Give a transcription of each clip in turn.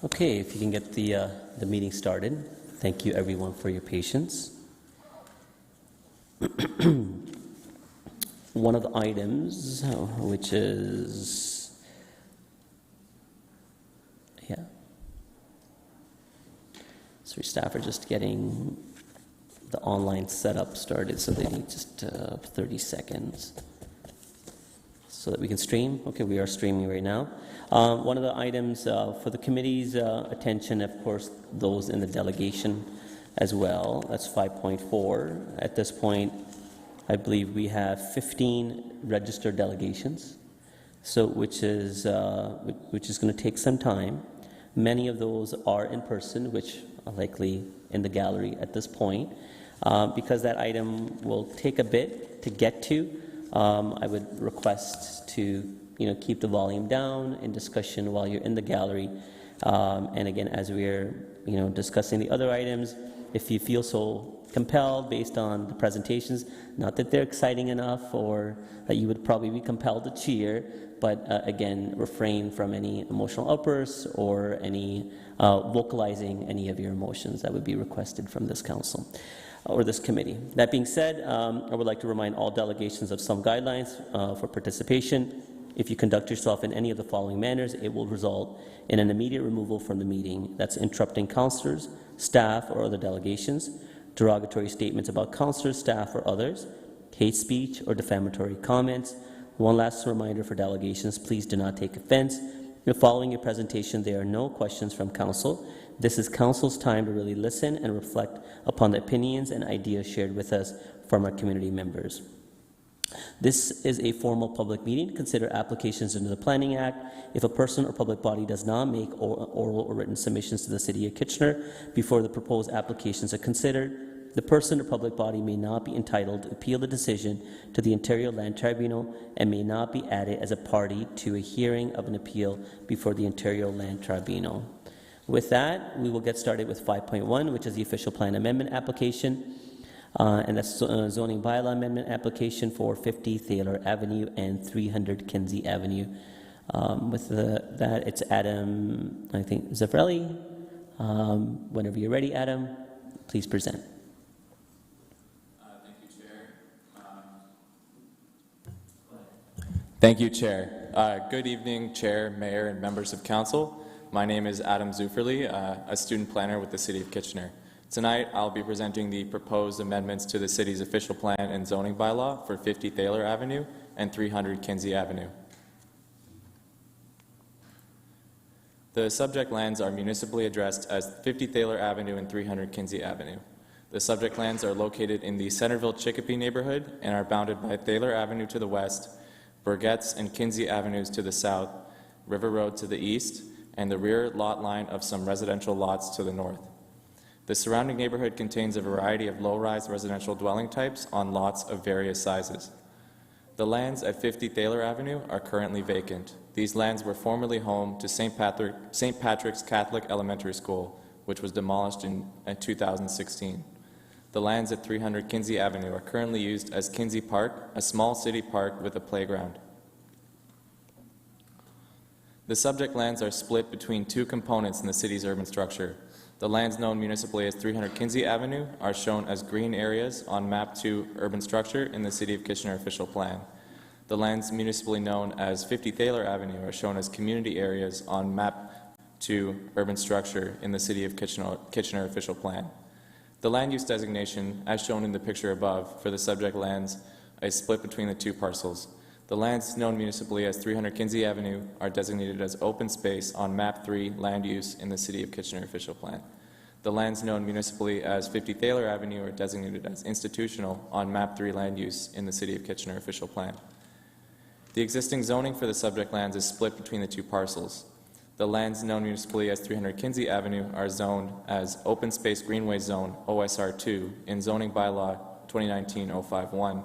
Okay, if you can get the meeting started. Thank you, everyone, for your patience. One of the items, which is, so your staff are just getting the online setup started, so they need just 30 seconds so that we can stream. Okay, we are streaming right now. One of the items for the committee's attention, of course, those in the delegation as well. That's 5.4. At this point, I believe we have 15 registered delegations, so which is going to take some time. Many of those are in person, which are likely in the gallery at this point. Because that item will take a bit to get to, I would request to keep the volume down in discussion while you're in the gallery. And again, as we're discussing the other items, if you feel so compelled based on the presentations, not that they're exciting enough or that you would probably be compelled to cheer, but again, refrain from any emotional outbursts or any vocalizing any of your emotions that would be requested from this council or this committee. That being said, I would like to remind all delegations of some guidelines for participation. If you conduct yourself in any of the following manners, it will result in an immediate removal from the meeting. That's interrupting councillors, staff, or other delegations, derogatory statements about councillors, staff, or others, hate speech, or defamatory comments. One last reminder for delegations, please do not take offense. If following your presentation there are no questions from council, this is council's time to really listen and reflect upon the opinions and ideas shared with us from our community members. This is a formal public meeting. Consider applications under the Planning Act. If a person or public body does not make oral or written submissions to the City of Kitchener before the proposed applications are considered, the person or public body may not be entitled to appeal the decision to the Ontario Land Tribunal and may not be added as a party to a hearing of an appeal before the Ontario Land Tribunal. With that, we will get started with 5.1, which is the official plan amendment application. And that's zoning bylaw amendment application for 50 Thaler Avenue and 300 Kinsey Avenue. With that, it's Adam, I think, Zafrelli. Whenever you're ready, Adam, please present. Thank you, Chair. Thank you, Chair. Good evening, Chair, Mayor, and members of Council. My name is Adam Zufferly, a student planner with the City of Kitchener. Tonight, I'll be presenting the proposed amendments to the City's official plan and zoning bylaw for 50 Thaler Avenue and 300 Kinsey Avenue. The subject lands are municipally addressed as 50 Thaler Avenue and 300 Kinsey Avenue. The subject lands are located in the Centerville-Chicopee neighborhood and are bounded by Thaler Avenue to the west, Burgetts and Kinsey Avenues to the south, River Road to the east, and the rear lot line of some residential lots to the north. The surrounding neighborhood contains a variety of low-rise residential dwelling types on lots of various sizes. The lands at 50 Thaler Avenue are currently vacant. These lands were formerly home to St. Patrick's Catholic Elementary School, which was demolished in 2016. The lands at 300 Kinsey Avenue are currently used as Kinsey Park, a small city park with a playground. The subject lands are split between two components in the city's urban structure. The lands known municipally as 300 Kinsey Avenue are shown as green areas on Map 2 urban structure in the City of Kitchener official plan. The lands municipally known as 50 Thaler Avenue are shown as community areas on Map 2 urban structure in the City of Kitchener official plan. The land use designation, as shown in the picture above, for the subject lands is split between the two parcels. The lands known municipally as 300 Kinsey Avenue are designated as open space on Map 3 land use in the City of Kitchener official plan. The lands known municipally as 50 Thaler Avenue are designated as institutional on Map 3 land use in the City of Kitchener official plan. The existing zoning for the subject lands is split between the two parcels. The lands known municipally as 300 Kinsey Avenue are zoned as Open Space Greenway Zone OSR 2 in Zoning Bylaw 2019-051.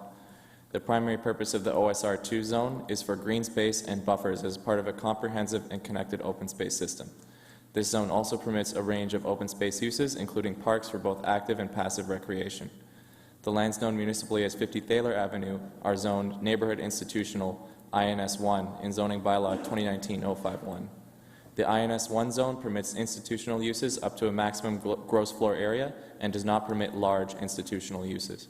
The primary purpose of the OSR 2 zone is for green space and buffers as part of a comprehensive and connected open space system. This zone also permits a range of open space uses, including parks for both active and passive recreation. The lands known municipally as 50 Thaler Avenue are zoned Neighborhood Institutional INS 1 in Zoning Bylaw 2019-051. The INS 1 zone permits institutional uses up to a maximum gross floor area and does not permit large institutional uses.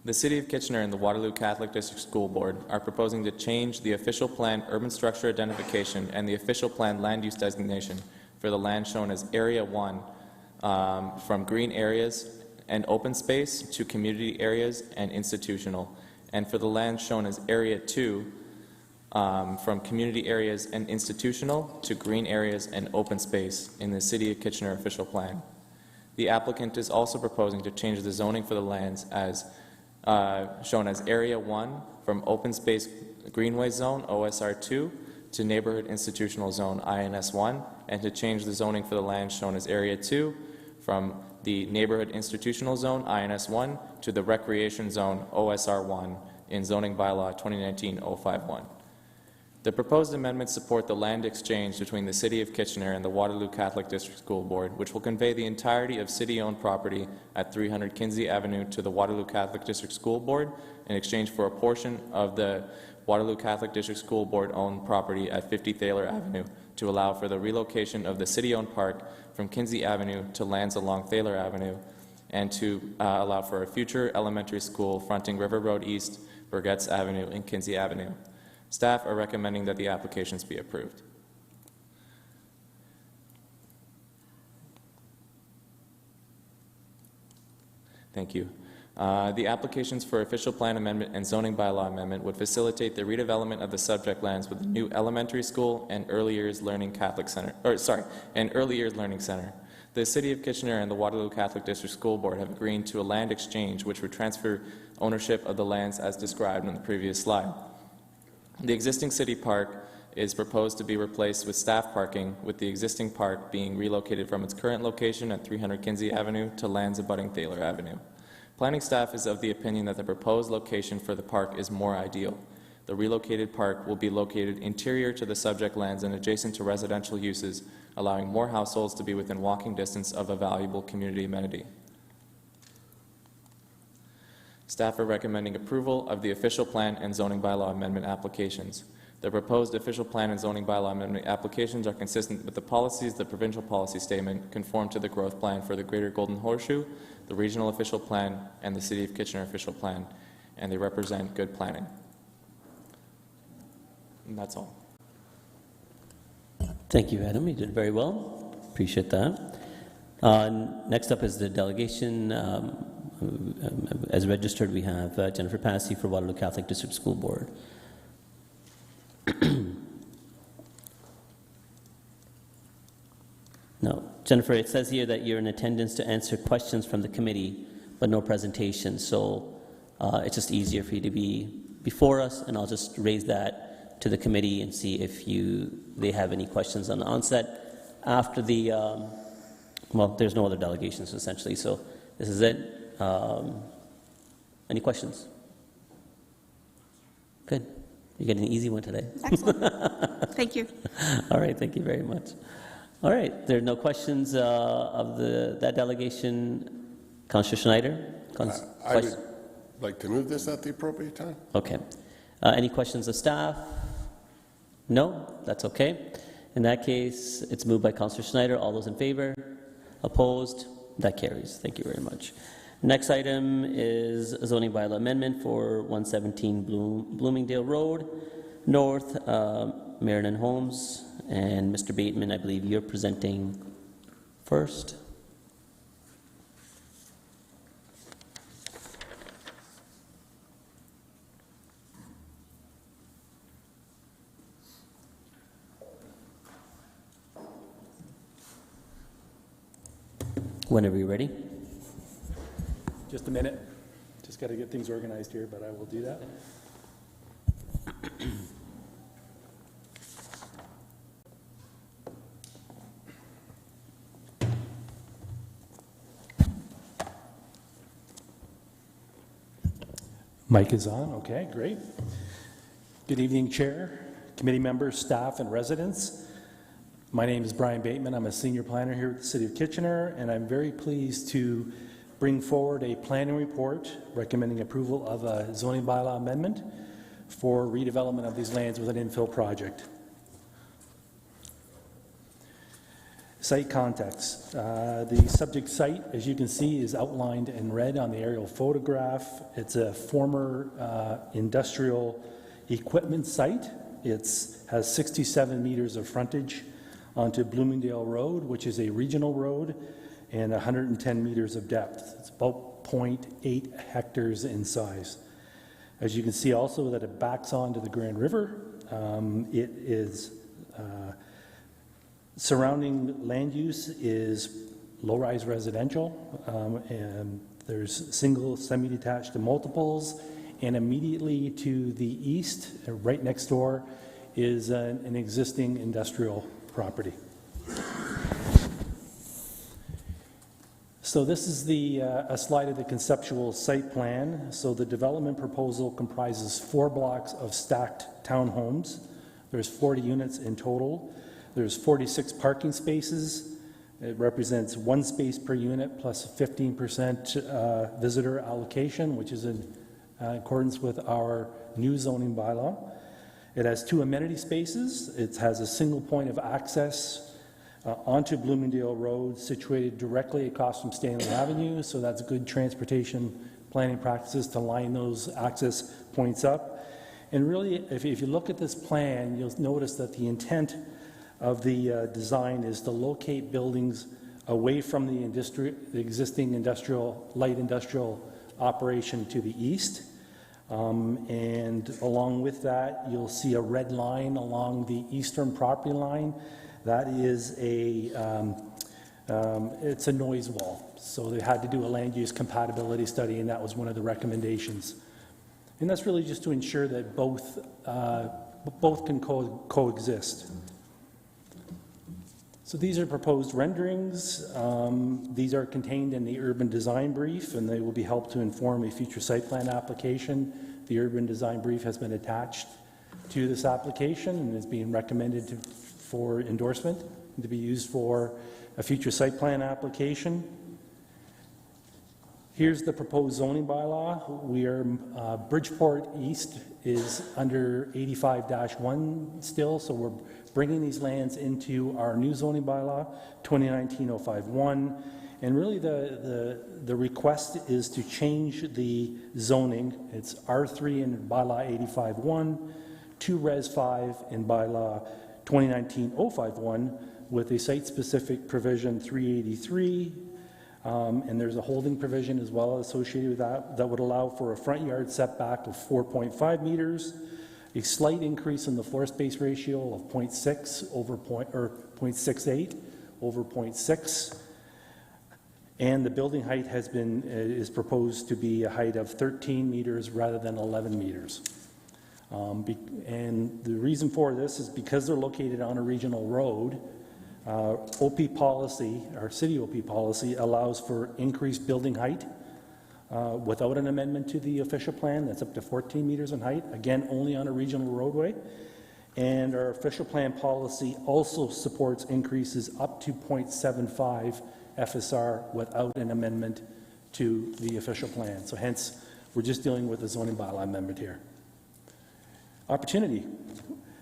The City of Kitchener and the Waterloo Catholic District School Board are proposing to change the official plan urban structure identification and the official plan land use designation for the land shown as Area 1 from green areas and open space to community areas and institutional, and for the land shown as Area 2 from community areas and institutional to green areas and open space in the City of Kitchener official plan. The applicant is also proposing to change the zoning for the lands as shown as Area 1 from Open Space Greenway Zone, OSR 2, to Neighborhood Institutional Zone, INS 1, and to change the zoning for the land shown as Area 2 from the Neighborhood Institutional Zone, INS 1, to the Recreation Zone, OSR 1, in Zoning Bylaw 2019-051. The proposed amendments support the land exchange between the City of Kitchener and the Waterloo Catholic District School Board, which will convey the entirety of city-owned property at 300 Kinsey Avenue to the Waterloo Catholic District School Board in exchange for a portion of the Waterloo Catholic District School Board-owned property at 50 Thaler Avenue to allow for the relocation of the city-owned park from Kinsey Avenue to lands along Thaler Avenue, and to allow for a future elementary school fronting River Road East, Burgetts Avenue, and Kinsey Avenue. Staff are recommending that the applications be approved. Thank you. The applications for official plan amendment and zoning bylaw amendment would facilitate the redevelopment of the subject lands with a new elementary school and early years learning early years learning center. The City of Kitchener and the Waterloo Catholic District School Board have agreed to a land exchange which would transfer ownership of the lands as described in the previous slide. The existing city park is proposed to be replaced with staff parking, with the existing park being relocated from its current location at 300 Kinsey Avenue to lands abutting Thaler Avenue. Planning staff is of the opinion that the proposed location for the park is more ideal. The relocated park will be located interior to the subject lands and adjacent to residential uses, allowing more households to be within walking distance of a valuable community amenity. Staff are recommending approval of the official plan and zoning bylaw amendment applications. The proposed official plan and zoning bylaw amendment applications are consistent with the policies, the provincial policy statement, conform to the growth plan for the Greater Golden Horseshoe, the regional official plan, and the City of Kitchener official plan, and they represent good planning. And that's all. Thank you, Adam. You did very well. Appreciate that. Next up is the delegation. As registered, we have Jennifer Passy for Waterloo Catholic District School Board. No. Jennifer, it says here that you're in attendance to answer questions from the committee, but no presentation. So it's just easier for you to be before us, and I'll just raise that to the committee and see if they have any questions on the onset. After the, well, there's no other delegations essentially, so this is it. Any questions? Good. You're getting an easy one today. Excellent. Thank you. All right, thank you very much. All right, there are no questions of that delegation. Councillor Schneider? I would like to move this at the appropriate time. Okay. Any questions of staff? No? That's okay. In that case, it's moved by Councillor Schneider. All those in favor? Opposed? That carries. Thank you very much. Next item is a zoning bylaw amendment for 117 Bloomingdale Road North, Marion Homes. And Mr. Bateman, I believe you're presenting first. Whenever you're ready. Just a minute. Just got to get things organized here, but I will do that. Mic is on. Okay, great. Good evening, Chair, committee members, staff, and residents. My name is Brian Bateman. I'm a senior planner here at the City of Kitchener, and I'm very pleased to bring forward a planning report recommending approval of a zoning bylaw amendment for redevelopment of these lands with an infill project. Site context. The subject site, as you can see, is outlined in red on the aerial photograph. It's a former industrial equipment site. It has 67 meters of frontage onto Bloomingdale Road, which is a regional road, and 110 meters of depth. It's about 0.8 hectares in size. As you can see also that it backs onto the Grand River. It is surrounding land use is low-rise residential, and there's single, semi-detached, and multiples, and immediately to the east, right next door, is an existing industrial property. So this is a slide of the conceptual site plan. So the development proposal comprises 4 blocks of stacked townhomes. There's 40 units in total. There's 46 parking spaces. It represents 1 space per unit plus 15% visitor allocation, which is in accordance with our new zoning bylaw. It has 2 amenity spaces. It has a single point of access onto Bloomingdale Road, situated directly across from Stanley Avenue, so that's good transportation planning practices to line those access points up. And really, if you look at this plan, you'll notice that the intent of the design is to locate buildings away from the existing light industrial operation to the east. And along with that, you'll see a red line along the eastern property line. That is it's a noise wall. So they had to do a land use compatibility study, and that was one of the recommendations. And that's really just to ensure that both can coexist. So these are proposed renderings. These are contained in the urban design brief, and they will be helped to inform a future site plan application. The urban design brief has been attached to this application and is being recommended for endorsement and to be used for a future site plan application. Here's the proposed zoning bylaw. We are Bridgeport East is under 85-1 still, so we're bringing these lands into our new zoning bylaw, 2019-051. And really the request is to change the zoning. It's R3 in bylaw 85-1, to Res 5 in bylaw 2019-051, with a site-specific provision 383. And there's a holding provision as well associated with that would allow for a front yard setback of 4.5 meters, a slight increase in the floor space ratio of 0.6 over 0.68 over 0.6, and the building height is proposed to be a height of 13 meters rather than 11 meters. And the reason for this is because they're located on a regional road. OP policy, our city OP policy, allows for increased building height without an amendment to the official plan. That's up to 14 meters in height, again, only on a regional roadway. And our official plan policy also supports increases up to 0.75 FSR without an amendment to the official plan. So hence, we're just dealing with a zoning bylaw amendment here. Opportunity.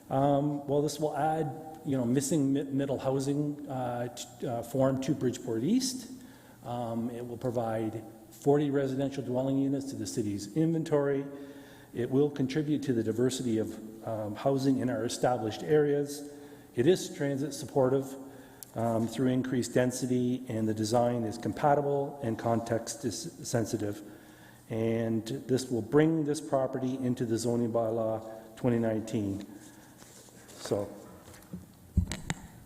Well, this will add missing middle housing form to Bridgeport East. It will provide 40 residential dwelling units to the city's inventory. It will contribute to the diversity of housing in our established areas. It is transit supportive through increased density, and the design is compatible and context is sensitive. And this will bring this property into the zoning bylaw 2019. So,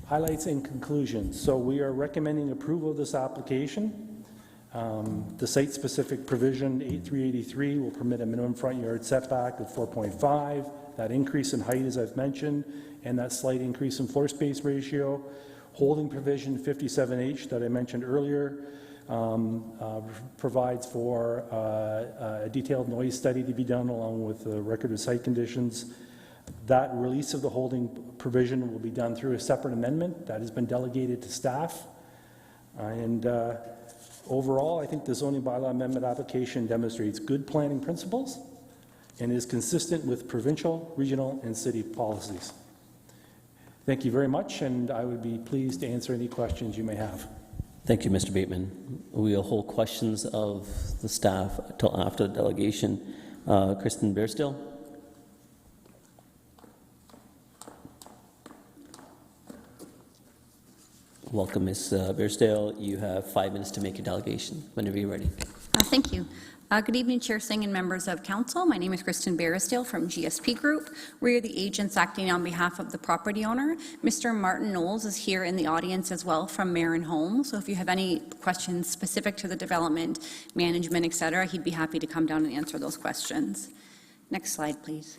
highlights and conclusions. So we are recommending approval of this application. The site-specific provision 8383 will permit a minimum front yard setback of 4.5. That increase in height, as I've mentioned, and that slight increase in floor space ratio. Holding provision 57H that I mentioned earlier provides for a detailed noise study to be done along with the record of site conditions. That release of the holding provision will be done through a separate amendment that has been delegated to staff. And overall, I think the zoning bylaw amendment application demonstrates good planning principles and is consistent with provincial, regional, and city policies. Thank you very much, and I would be pleased to answer any questions you may have. Thank you, Mr. Bateman. We'll hold questions of the staff until after the delegation. Kristen Bairstill. Welcome, Ms. Bairstill. You have 5 minutes to make your delegation whenever you're ready. Thank you. Good evening, Chair Singh and members of Council. My name is Kristen Bairstill from GSP Group. We are the agents acting on behalf of the property owner. Mr. Martin Knowles is here in the audience as well from Marin Homes. So if you have any questions specific to the development, management, etc., he'd be happy to come down and answer those questions. Next slide, please.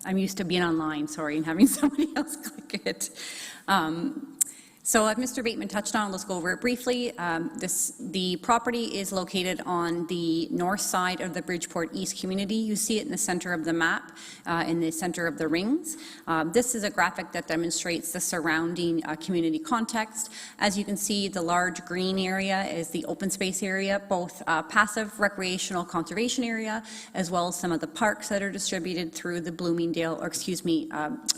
I'm used to being online, sorry, and having somebody else click it. So as Mr. Bateman touched on, let's go over it briefly. The property is located on the north side of the Bridgeport East community. You see it in the center of the map, in the center of the rings. This is a graphic that demonstrates the surrounding community context. As you can see, the large green area is the open space area, both passive recreational conservation area, as well as some of the parks that are distributed through the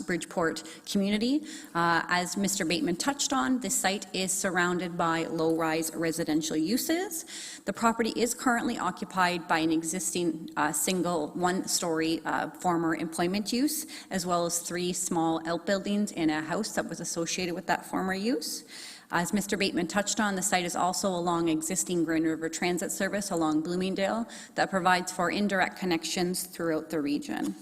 Bridgeport community. As Mr. Bateman touched on, this site is surrounded by low-rise residential uses. The property is currently occupied by an existing single one-story former employment use, as well as 3 small outbuildings and a house that was associated with that former use. As Mr. Bateman touched on, the site is also along existing Grand River Transit service along Bloomingdale that provides for indirect connections throughout the region.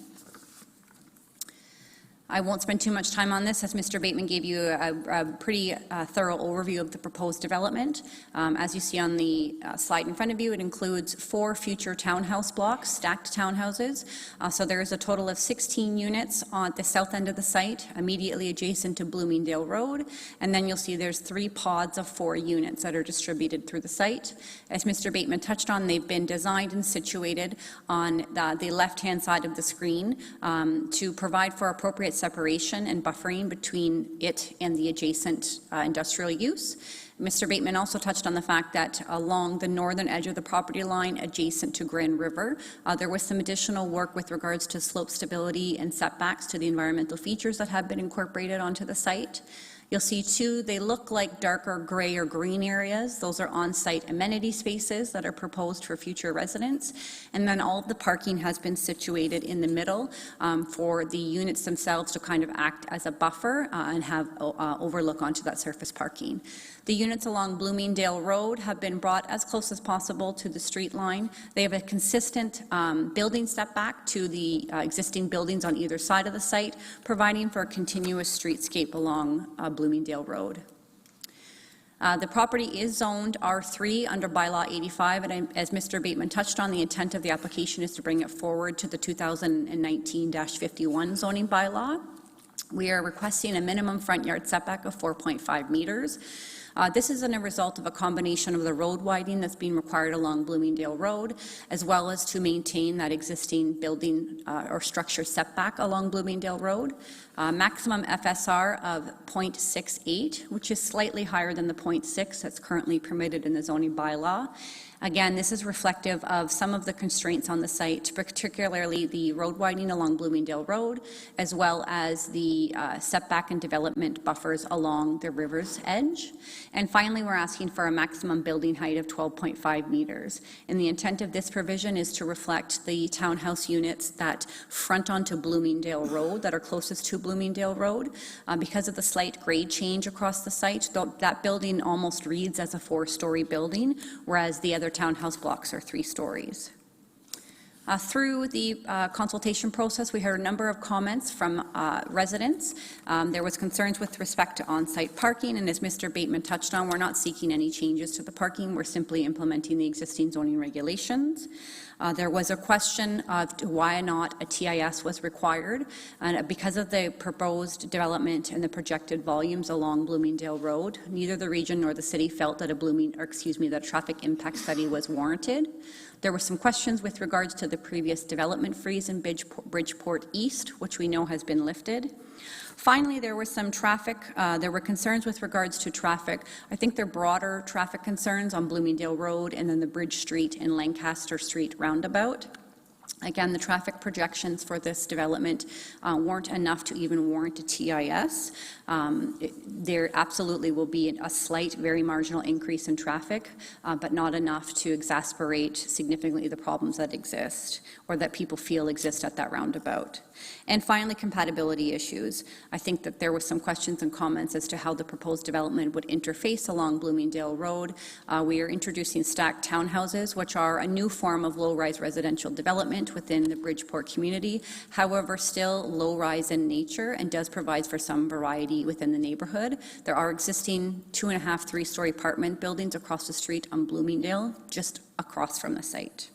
I won't spend too much time on this, as Mr. Bateman gave you a pretty thorough overview of the proposed development. As you see on the slide in front of you, it includes 4 future townhouse blocks, stacked townhouses. So there is a total of 16 units on the south end of the site, immediately adjacent to Bloomingdale Road. And then you'll see there's 3 pods of 4 units that are distributed through the site. As Mr. Bateman touched on, they've been designed and situated on the left-hand side of the screen to provide for appropriate separation and buffering between it and the adjacent industrial use. Mr. Bateman also touched on the fact that along the northern edge of the property line adjacent to Grand River, there was some additional work with regards to slope stability and setbacks to the environmental features that have been incorporated onto the site. You'll see too, they look like darker gray or green areas. Those are on-site amenity spaces that are proposed for future residents. And then all of the parking has been situated in the middle for the units themselves to kind of act as a buffer and have overlook onto that surface parking. The units along Bloomingdale Road have been brought as close as possible to the street line. They have a consistent building setback to the existing buildings on either side of the site, providing for a continuous streetscape along Bloomingdale Road. The property is zoned R3 under Bylaw 85, and as Mr. Bateman touched on, the intent of the application is to bring it forward to the 2019-51 zoning bylaw. We are requesting a minimum front yard setback of 4.5 meters. This is a result of a combination of the road widening that's being required along Bloomingdale Road, as well as to maintain that existing building or structure setback along Bloomingdale Road. Maximum FSR of 0.68, which is slightly higher than the 0.6 that's currently permitted in the zoning bylaw. Again, this is reflective of some of the constraints on the site, particularly the road widening along Bloomingdale Road, as well as the setback and development buffers along the river's edge. And finally, we're asking for a maximum building height of 12.5 meters. And the intent of this provision is to reflect the townhouse units that front onto Bloomingdale Road, that are closest to Bloomingdale Road. Because of the slight grade change across the site, that building almost reads as a 4-story building, whereas the other townhouse blocks are 3 stories. Through the consultation process, we heard a number of comments from residents. There was concerns with respect to on-site parking, and as Mr. Bateman touched on, we're not seeking any changes to the parking. We're simply implementing the existing zoning regulations. There was a question of why not a TIS was required, and because of the proposed development and the projected volumes along Bloomingdale Road, neither the region nor the city felt that that traffic impact study was warranted. There were some questions with regards to the previous development freeze in Bridgeport East, which we know has been lifted. Finally, there were some there were concerns with regards to traffic. I think they're broader traffic concerns on Bloomingdale Road and then the Bridge Street and Lancaster Street roundabout. Again, the traffic projections for this development weren't enough to even warrant a TIS. There absolutely will be a slight, very marginal increase in traffic, but not enough to exacerbate significantly the problems that exist or that people feel exist at that roundabout. And finally, compatibility issues. I think that there were some questions and comments as to how the proposed development would interface along Bloomingdale Road. We are introducing stacked townhouses, which are a new form of low-rise residential development within the Bridgeport community. However, still low-rise in nature and does provide for some variety within the neighborhood. There are existing 2.5, 3-story apartment buildings across the street on Bloomingdale, just across from the site.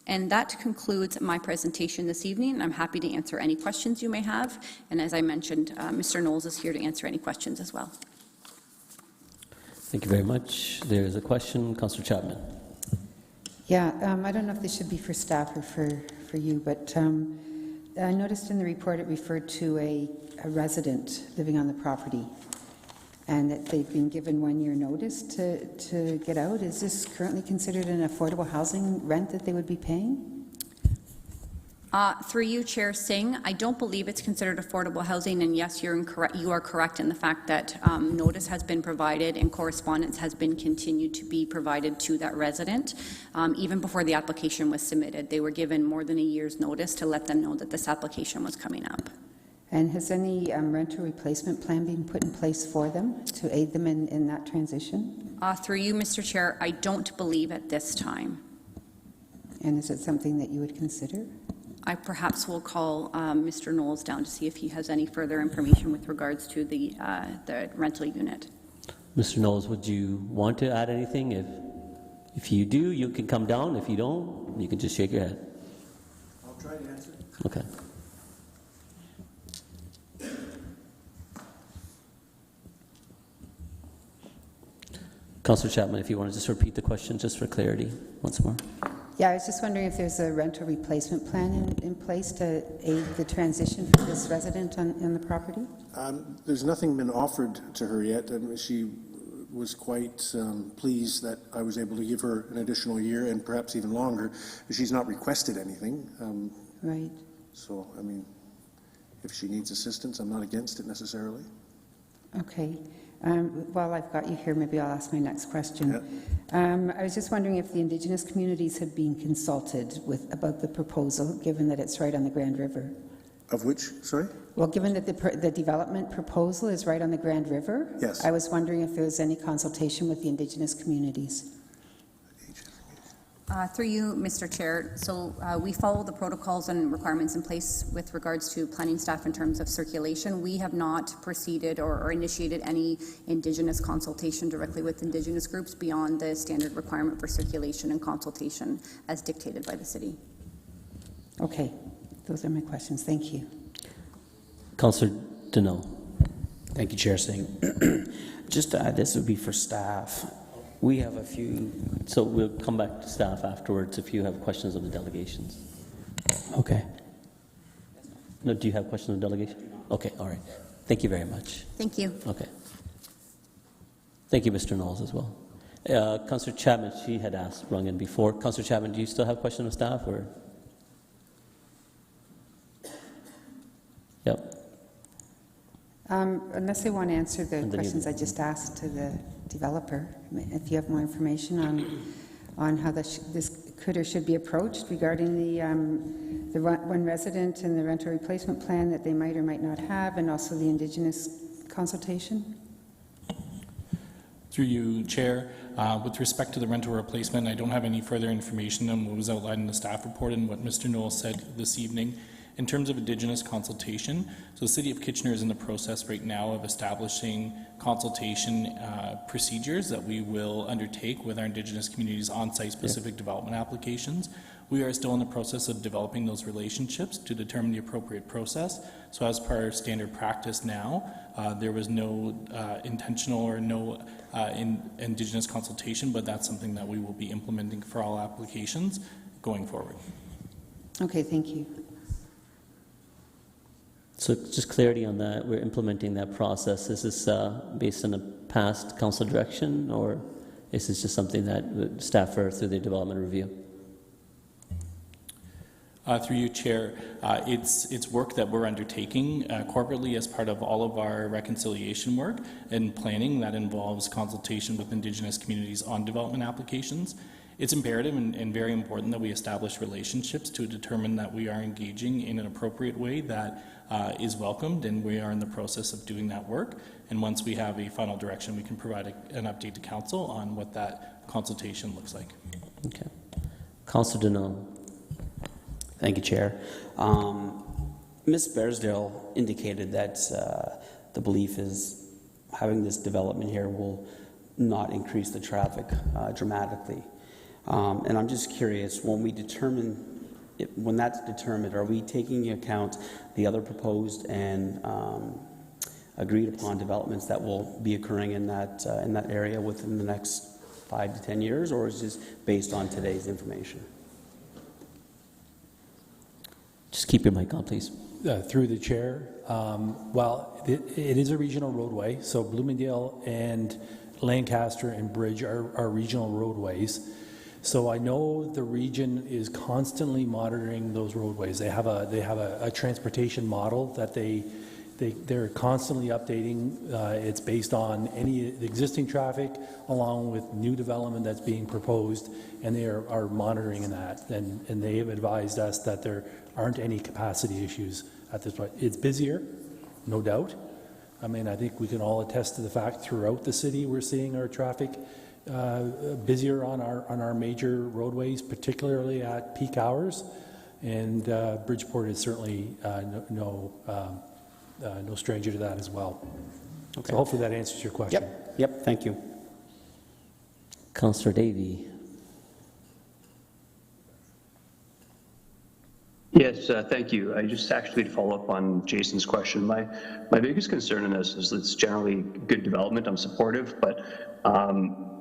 And that concludes my presentation this evening. I'm happy to answer any questions you may have. And as I mentioned, Mr. Knowles is here to answer any questions as well. Thank you very much. There is a question. Councillor Chapman. Yeah, I don't know if this should be for staff or for you, but I noticed in the report it referred to a resident living on the property and that they've been given 1 year notice to get out. Is this currently considered an affordable housing rent that they would be paying? Through you, Chair Singh, I don't believe it's considered affordable housing, and yes, you are correct in the fact that notice has been provided and correspondence has been continued to be provided to that resident. Even before the application was submitted, they were given more than a year's notice to let them know that this application was coming up. And has any rental replacement plan been put in place for them to aid them in that transition? Through you, Mr. Chair, I don't believe at this time. And is it something that you would consider? I perhaps will call Mr. Knowles down to see if he has any further information with regards to the rental unit. Mr. Knowles, would you want to add anything? If you do, you can come down. If you don't, you can just shake your head. I'll try to answer. Okay. Councillor Chapman, if you want to just repeat the question just for clarity once more. Yeah, I was just wondering if there's a rental replacement plan in place to aid the transition for this resident on the property? There's nothing been offered to her yet, and she was quite pleased that I was able to give her an additional year and perhaps even longer. She's not requested anything. Right. So, I mean, if she needs assistance, I'm not against it necessarily. Okay. While I've got you here, maybe I'll ask my next question. Yeah. I was just wondering if the Indigenous communities have been consulted about the proposal, given that it's right on the Grand River. Of which, sorry? Well, given that the development proposal is right on the Grand River, yes. I was wondering if there was any consultation with the Indigenous communities. Through you, Mr. Chair, so we follow the protocols and requirements in place with regards to planning staff in terms of circulation. We have not proceeded or initiated any Indigenous consultation directly with Indigenous groups beyond the standard requirement for circulation and consultation as dictated by the city. Okay, those are my questions. Thank you. Councillor Deneau. Thank you, Chair Singh. Just to add, this would be for staff. We have a few. So we'll come back to staff afterwards if you have questions of the delegations. Okay. No, do you have questions of the delegation? Okay, all right. Thank you very much. Thank you. Okay. Thank you, Mr. Knowles, as well. Councillor Chapman, she had rung in before. Councillor Chapman, do you still have questions of staff, or? Yep. Unless they want to answer the questions I just asked to the developer, if you have more information on how this could or should be approached regarding the one resident and the rental replacement plan that they might or might not have, and also the Indigenous consultation. Through you, Chair, with respect to the rental replacement, I don't have any further information on what was outlined in the staff report and what Mr. Knowles said this evening. In terms of Indigenous consultation, so the City of Kitchener is in the process right now of establishing consultation procedures that we will undertake with our Indigenous communities on site specific development applications. We are still in the process of developing those relationships to determine the appropriate process. So as per standard practice now, there was no intentional or no Indigenous consultation, but that's something that we will be implementing for all applications going forward. Okay, thank you. So just clarity on that, we're implementing that process. Is this based on a past council direction, or is this just something that the staff are through the development review? Through you, Chair, it's work that we're undertaking corporately as part of all of our reconciliation work and planning that involves consultation with Indigenous communities on development applications. It's imperative and very important that we establish relationships to determine that we are engaging in an appropriate way that is welcomed, and we are in the process of doing that work. And once we have a final direction, we can provide an update to Council on what that consultation looks like. Okay. Councillor Deneau. Thank you, Chair. Ms. Bearsdale indicated that the belief is having this development here will not increase the traffic dramatically. And I'm just curious, when that's determined, are we taking into account the other proposed and agreed upon developments that will be occurring in that area within the next 5 to 10 years, or is this based on today's information? Just keep your mic on, please. Through the chair, well, it is a regional roadway, so Bloomingdale and Lancaster and Bridge are regional roadways. So I know the region is constantly monitoring those roadways. They have a transportation model that they're constantly updating. It's based on any existing traffic along with new development that's being proposed, and they are monitoring that. And they have advised us that there aren't any capacity issues at this point. It's busier, no doubt. I mean, I think we can all attest to the fact throughout the city we're seeing our traffic busier on our major roadways, particularly at peak hours. And Bridgeport is certainly no stranger to that as well. Okay. So hopefully that answers your question. Yep, thank you. Councillor Davey. Yes, thank you. I just actually to follow up on Jason's question. My biggest concern in this is it's generally good development. I'm supportive, but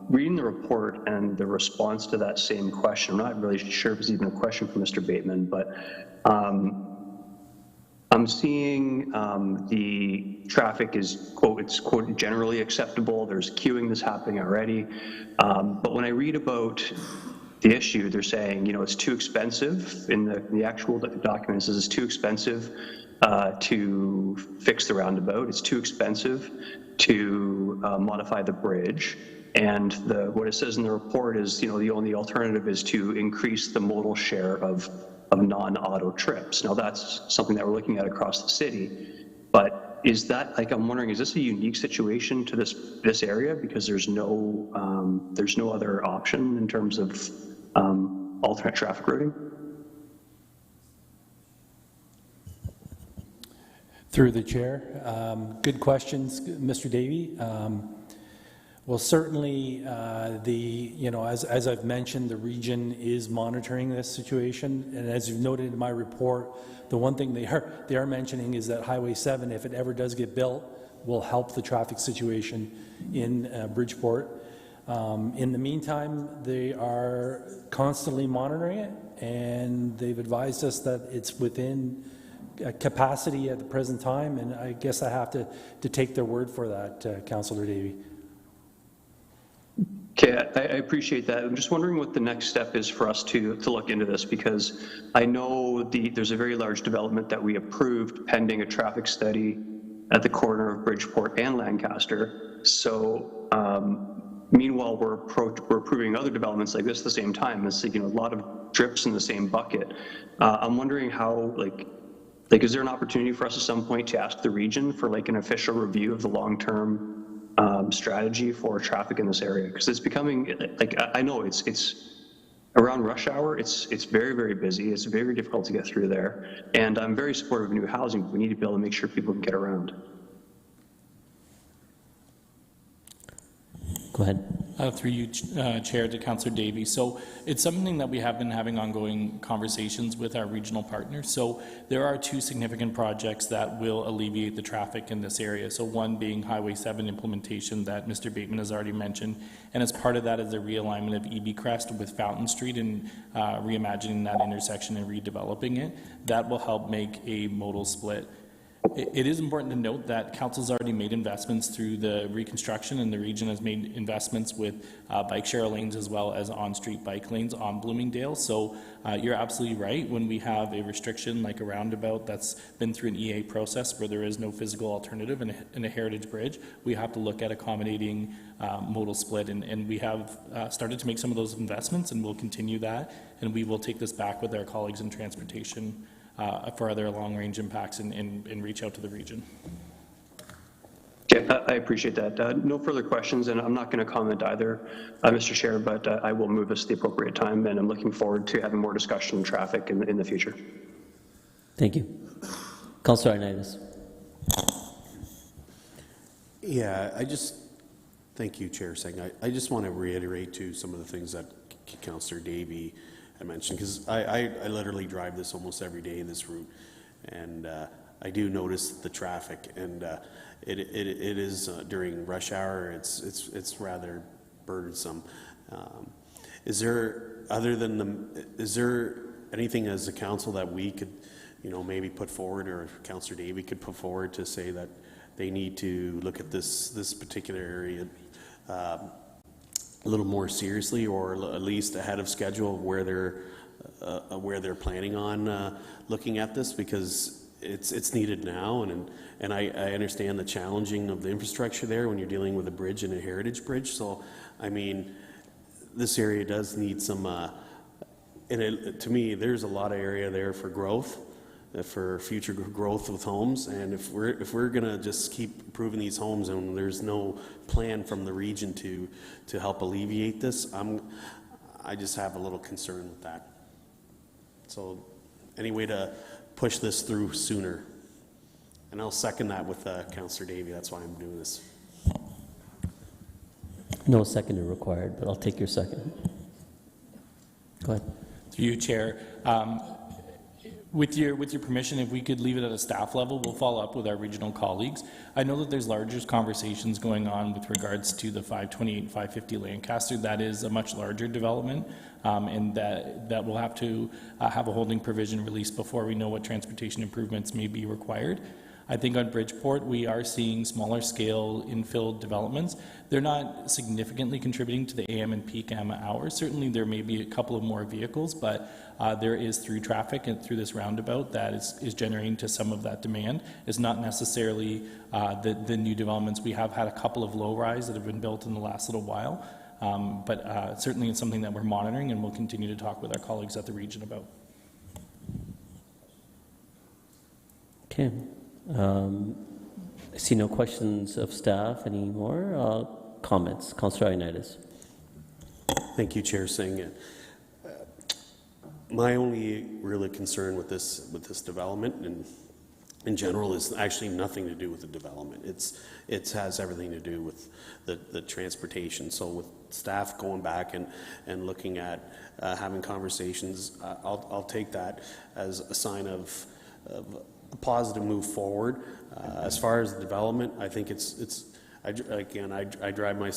reading the report and the response to that same question, I'm not really sure if it's even a question for Mr. Bateman, but I'm seeing the traffic is, quote, it's quote, generally acceptable. There's queuing that's happening already. But when I read about the issue, they're saying, you know, it's too expensive. In the actual document, it says it's too expensive to fix the roundabout. It's too expensive to modify the bridge. And what it says in the report is, you know, the only alternative is to increase the modal share of non-auto trips. Now, that's something that we're looking at across the city. But is that, like, I'm wondering, is this a unique situation to this area because there's no other option in terms of alternate traffic routing? Through the chair, good questions, Mr. Davey. Well, certainly, as I've mentioned, the region is monitoring this situation, and as you've noted in my report, the one thing they are mentioning is that Highway 7, if it ever does get built, will help the traffic situation in Bridgeport. In the meantime, they are constantly monitoring it, and they've advised us that it's within capacity at the present time, and I guess I have to take their word for that, Councillor Davey. Okay, I appreciate that. I'm just wondering what the next step is for us to look into this, because I know there's a very large development that we approved pending a traffic study at the corner of Bridgeport and Lancaster. So meanwhile, we're approving other developments like this at the same time. It's, you know, a lot of drips in the same bucket. I'm wondering how, like, is there an opportunity for us at some point to ask the region for like an official review of the long-term strategy for traffic in this area? Because it's becoming, like, I know it's around rush hour, it's very, very busy. It's very difficult to get through there. And I'm very supportive of new housing, but we need to be able to make sure people can get around. Go ahead. Through you, Chair, to Councillor Davey. So it's something that we have been having ongoing conversations with our regional partners. So there are two significant projects that will alleviate the traffic in this area. So one being Highway 7 implementation that Mr. Bateman has already mentioned. And as part of that is the realignment of EB Crest with Fountain Street and reimagining that intersection and redeveloping it. That will help make a modal split It is important to note that council's already made investments through the reconstruction, and the region has made investments with bike share lanes as well as on-street bike lanes on Bloomingdale. So you're absolutely right. When we have a restriction like a roundabout that's been through an EA process where there is no physical alternative in a heritage bridge, we have to look at accommodating modal split, and we have started to make some of those investments, and we'll continue that, and we will take this back with our colleagues in transportation for other long-range impacts and reach out to the region. Okay, I appreciate that. No further questions, and I'm not going to comment either, Mr. Chair, but I will move us to the appropriate time, and I'm looking forward to having more discussion on traffic in the future. Thank you. Councillor Ioannidis. Yeah, thank you, Chair Singh. I just want to reiterate to some of the things that Councillor Davey had mentioned, because I literally drive this almost every day, this route, and I do notice the traffic, and it is during rush hour. It's rather burdensome. Is there anything as a council that we could, maybe put forward, or Councillor Davey could put forward to say that they need to look at this particular area a little more seriously, or at least ahead of schedule where they're planning on looking at this, because it's needed now, and I understand the challenging of the infrastructure there when you're dealing with a bridge and a heritage bridge. So I mean, this area does need some to me, there's a lot of area there for growth, for future growth with homes, and if we're gonna just keep improving these homes and there's no plan from the region to help alleviate this, I just have a little concern with that. So any way to push this through sooner, and I'll second that with Councillor Davey. That's why I'm doing this. No seconder required, but I'll take your second. Go ahead. Through you, Chair. With your permission, if we could leave it at a staff level, we'll follow up with our regional colleagues. I know that there's larger conversations going on with regards to the 528 and 550 Lancaster. That is a much larger development, and that will have to have a holding provision released before we know what transportation improvements may be required. I think on Bridgeport, we are seeing smaller scale infill developments. They're not significantly contributing to the AM and peak hours. Certainly there may be a couple of more vehicles, but there is through traffic and through this roundabout that is generating to some of that demand. It's not necessarily the new developments. We have had a couple of low-rise that have been built in the last little while, but certainly it's something that we're monitoring, and we'll continue to talk with our colleagues at the region about. Okay. I see no questions of staff anymore. Comments? Councillor Ioannidis. Thank you, Chair Singh. My only really concern with this development, and in general, is actually nothing to do with the development. It has everything to do with the transportation. So with staff going back and looking at having conversations, I'll take that as a sign of a positive move forward. As far as the development, I think I drive my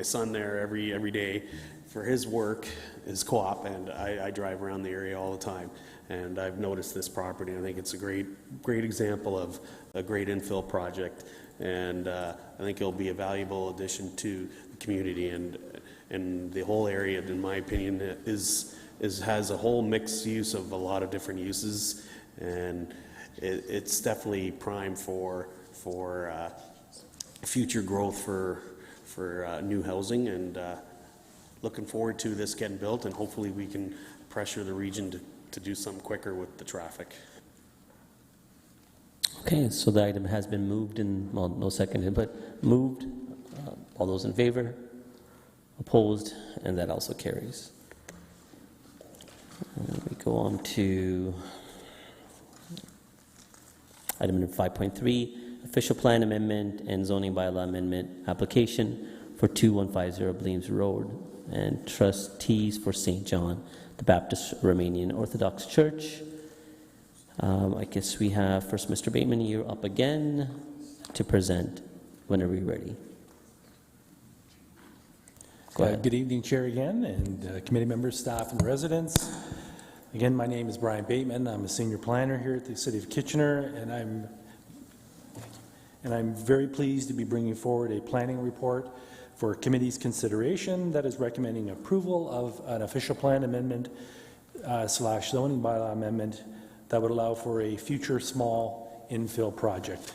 son there every day for his work, his co-op, and I drive around the area all the time. And I've noticed this property, and I think it's a great example of a great infill project. And I think it'll be a valuable addition to the community, and the whole area, in my opinion, has a whole mixed use of a lot of different uses, and it's definitely prime for future growth for new housing, and looking forward to this getting built, and hopefully we can pressure the region to do something quicker with the traffic. Okay, so the item has been moved, and well, no seconded, but moved. All those in favor? Opposed? And that also carries. And we go on to item number 5.3, official plan amendment and zoning bylaw amendment application for 2150 Bleams Road, and trustees for St. John the Baptist Romanian Orthodox Church. I guess we have first Mr. Bateman, you're up again to present whenever you're ready. Go ahead. Good evening, Chair, again, and committee members, staff, and residents. Again, my name is Brian Bateman. I'm a senior planner here at the City of Kitchener, and I'm and I'm very pleased to be bringing forward a planning report for committee's consideration that is recommending approval of an official plan amendment slash zoning bylaw amendment that would allow for a future small infill project.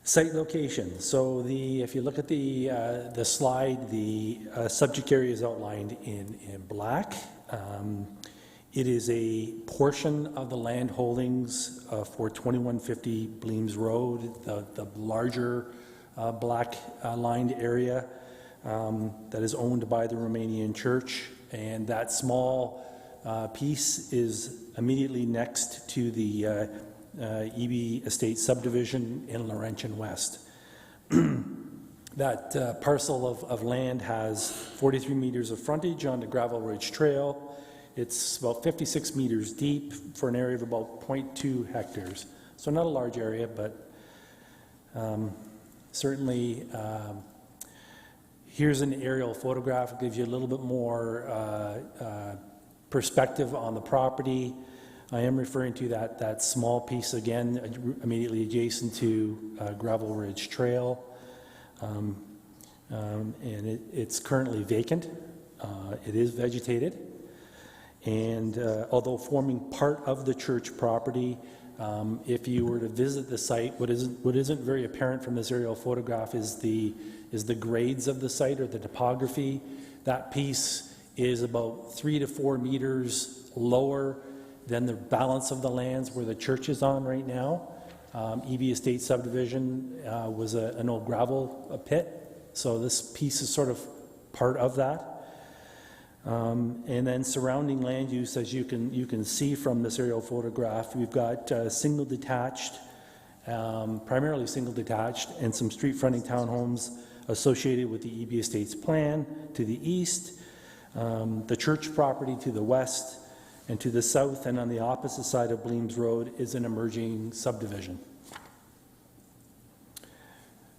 Site location. So if you look at the slide, the subject area is outlined in black. It is a portion of the land holdings for 2150 Bleams Road, the larger black lined area that is owned by the Romanian Church, and that small piece is immediately next to the EB Estate subdivision in Laurentian West. That parcel of land has 43 meters of frontage on the Gravel Ridge Trail. It's about 56 meters deep for an area of about 0.2 hectares. So not a large area, but certainly here's an aerial photograph. It gives you a little bit more perspective on the property. I am referring to that small piece again, immediately adjacent to Gravel Ridge Trail. And it's currently vacant. It is vegetated. And although forming part of the church property, if you were to visit the site, what isn't very apparent from this aerial photograph is the grades of the site or the topography. That piece is about 3 to 4 meters lower than the balance of the lands where the church is on right now. EB Estate subdivision was an old gravel pit, so this piece is sort of part of that. And then surrounding land use, as you can see from this aerial photograph, we've got single detached, primarily single detached, and some street fronting townhomes associated with the EB Estates plan to the east, the church property to the west, and to the south and on the opposite side of Bleams Road is an emerging subdivision.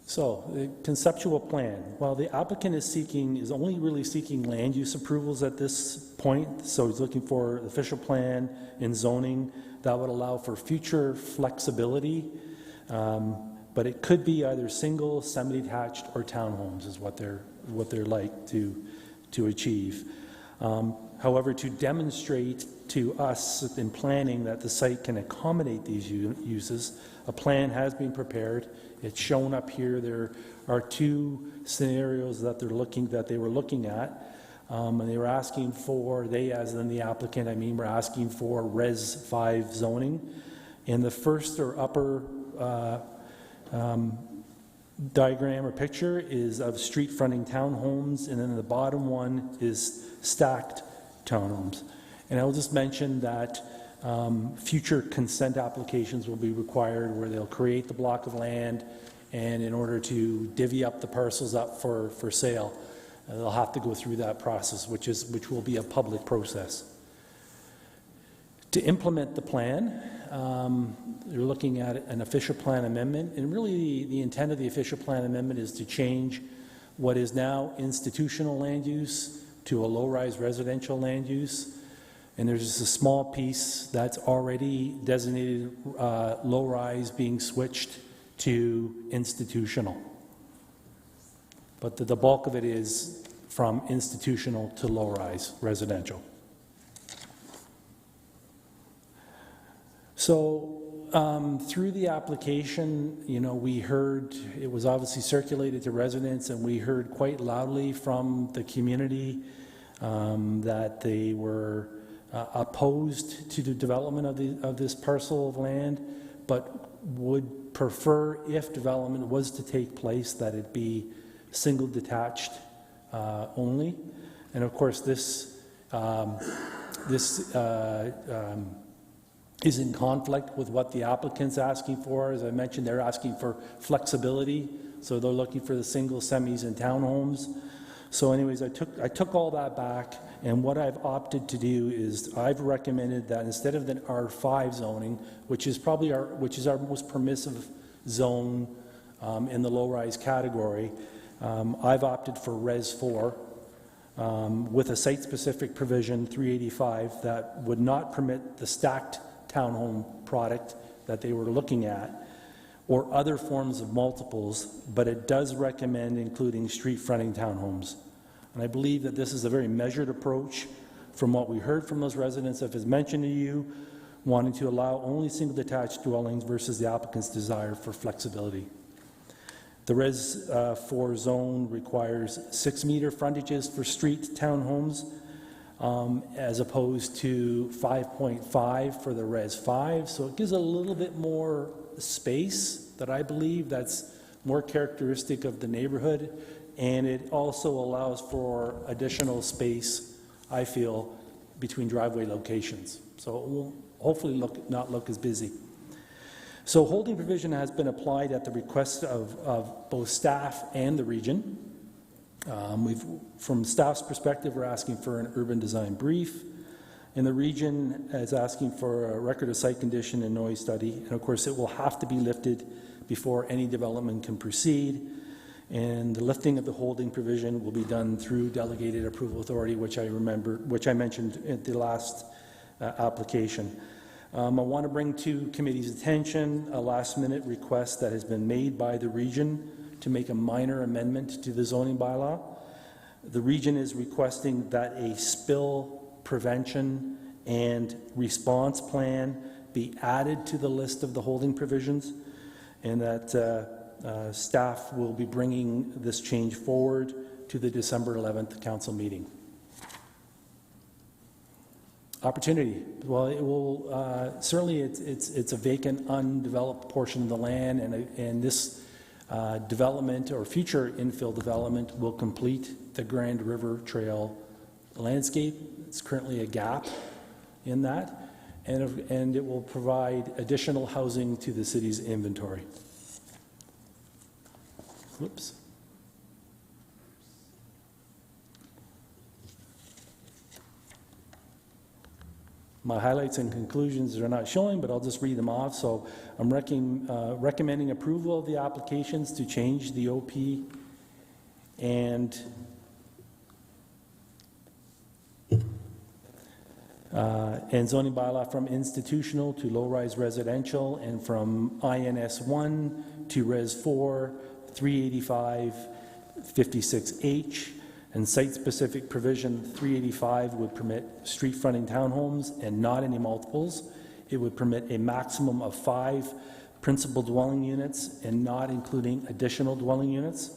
So, the conceptual plan. While the applicant is only really seeking land use approvals at this point, so he's looking for official plan and zoning that would allow for future flexibility, but it could be either single, semi-detached, or townhomes is what they're like to achieve. However, to demonstrate to us in planning that the site can accommodate these uses, a plan has been prepared. It's shown up here. There are two scenarios that they were looking at, and they were asking for, they as in the applicant, were asking for Res 5 zoning. And the first or upper diagram or picture is of street fronting townhomes, and then the bottom one is stacked townhomes. And I'll just mention that future consent applications will be required where they'll create the block of land, and in order to divvy up the parcels up for sale, they'll have to go through that process, which will be a public process. To implement the plan, you're looking at an official plan amendment, and really the intent of the official plan amendment is to change what is now institutional land use to a low-rise residential land use. And there's just a small piece that's already designated low-rise being switched to institutional. But the bulk of it is from institutional to low-rise residential. So through the application, we heard, it was obviously circulated to residents, and we heard quite loudly from the community that they were opposed to the development of this parcel of land, but would prefer, if development was to take place, that it be single detached only. And of course, this is in conflict with what the applicant's asking for. As I mentioned, they're asking for flexibility, so they're looking for the single, semis, and townhomes. So anyways, I took all that back, and what I've opted to do is I've recommended that instead of the R5 zoning, which is our most permissive zone in the low-rise category, I've opted for Res 4 with a site-specific provision 385 that would not permit the stacked townhome product that they were looking at, or other forms of multiples, but it does recommend including street fronting townhomes. And I believe that this is a very measured approach from what we heard from those residents, if it's mentioned to you, wanting to allow only single detached dwellings versus the applicant's desire for flexibility. The Res 4 zone requires 6-meter frontages for street townhomes, as opposed to 5.5 for the Res 5. So it gives a little bit more space that I believe that's more characteristic of the neighborhood, and it also allows for additional space, I feel, between driveway locations. So it will hopefully not look as busy. So holding provision has been applied at the request of both staff and the region. From staff's perspective, we're asking for an urban design brief, and the region is asking for a record of site condition and noise study. And of course, it will have to be lifted before any development can proceed. And the lifting of the holding provision will be done through delegated approval authority, which I mentioned at the last application. I want to bring to committee's attention a last-minute request that has been made by the region to make a minor amendment to the zoning bylaw. The region is requesting that a spill prevention and response plan be added to the list of the holding provisions, and that staff will be bringing this change forward to the December 11th council meeting. Opportunity. Well, it will certainly it's a vacant, undeveloped portion of the land, and this development or future infill development will complete the Grand River Trail landscape. It's currently a gap in that, and it will provide additional housing to the city's inventory. Whoops. My highlights and conclusions are not showing, but I'll just read them off. So I'm recommending approval of the applications to change the OP and zoning bylaw from institutional to low-rise residential, and from INS 1 to Res 4, 385, 56H. And site-specific provision 385 would permit street-fronting townhomes and not any multiples. It would permit a maximum of 5 principal dwelling units and not including additional dwelling units.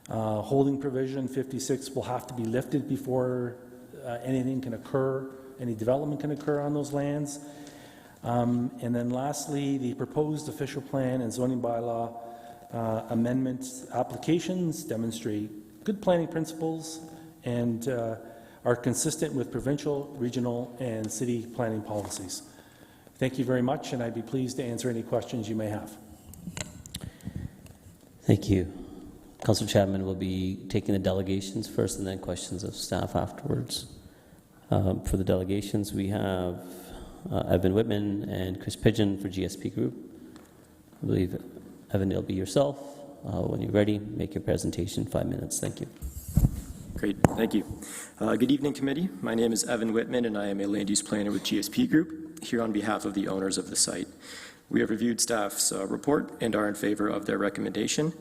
Holding provision 56 will have to be lifted before anything can occur, any development can occur on those lands. And then lastly, the proposed official plan and zoning bylaw amendment applications demonstrate good planning principles and are consistent with provincial, regional, and city planning policies. Thank you very much, and I'd be pleased to answer any questions you may have. Thank you. Councillor Chapman will be taking the delegations first and then questions of staff afterwards. For the delegations, we have Evan Whitman and Chris Pigeon for GSP Group. I believe, Evan, it'll be yourself. When you're ready, make your presentation, 5 minutes. Thank you. Great, thank you. Good evening, committee. My name is Evan Whitman, and I am a land use planner with GSP Group, here on behalf of the owners of the site. We have reviewed staff's report and are in favor of their recommendation.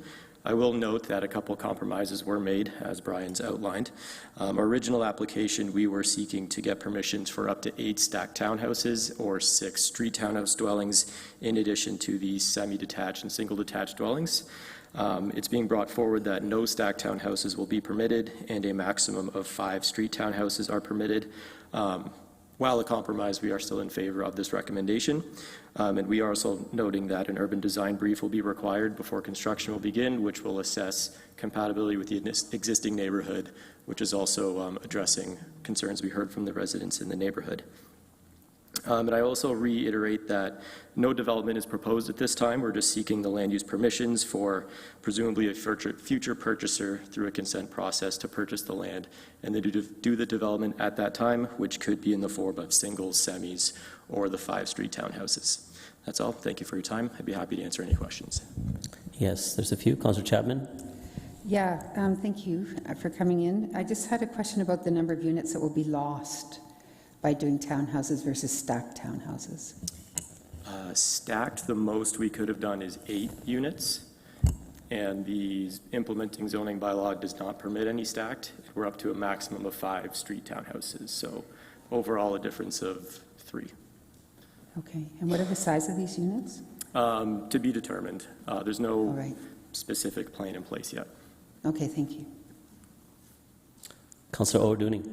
I will note that a couple compromises were made, as Brian's outlined. Our original application, we were seeking to get permissions for up to 8 stacked townhouses or 6 street townhouse dwellings, in addition to the semi-detached and single-detached dwellings. It's being brought forward that no stacked townhouses will be permitted and a maximum of 5 street townhouses are permitted. While a compromise, we are still in favor of this recommendation. And we are also noting that an urban design brief will be required before construction will begin, which will assess compatibility with the existing neighborhood, which is also addressing concerns we heard from the residents in the neighborhood. And I also reiterate that no development is proposed at this time. We're just seeking the land use permissions for presumably a future purchaser through a consent process to purchase the land and then do the development at that time, which could be in the form of singles, semis, or the 5 street townhouses. That's all. Thank you for your time. I'd be happy to answer any questions. Yes, there's a few. Councillor Chapman. Yeah, thank you for coming in. I just had a question about the number of units that will be lost by doing townhouses versus stacked townhouses. Stacked, the most we could have done is 8 units, and the implementing zoning bylaw does not permit any stacked. We're up to a maximum of 5 street townhouses, so overall a difference of 3. Okay, and what are the size of these units? To be determined. There's no All right. specific plan in place yet. Okay, thank you. Councillor O'Dooney.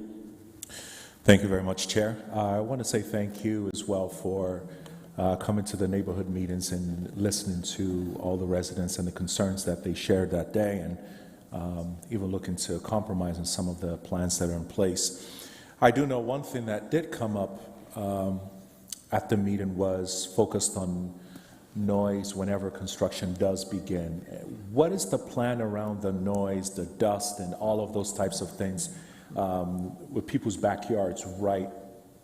Thank you very much, Chair. I want to say thank you as well for coming to the neighborhood meetings and listening to all the residents and the concerns that they shared that day, and even looking to compromise on some of the plans that are in place. I do know one thing that did come up at the meeting was focused on noise whenever construction does begin. What is the plan around the noise, the dust, and all of those types of things with people's backyards right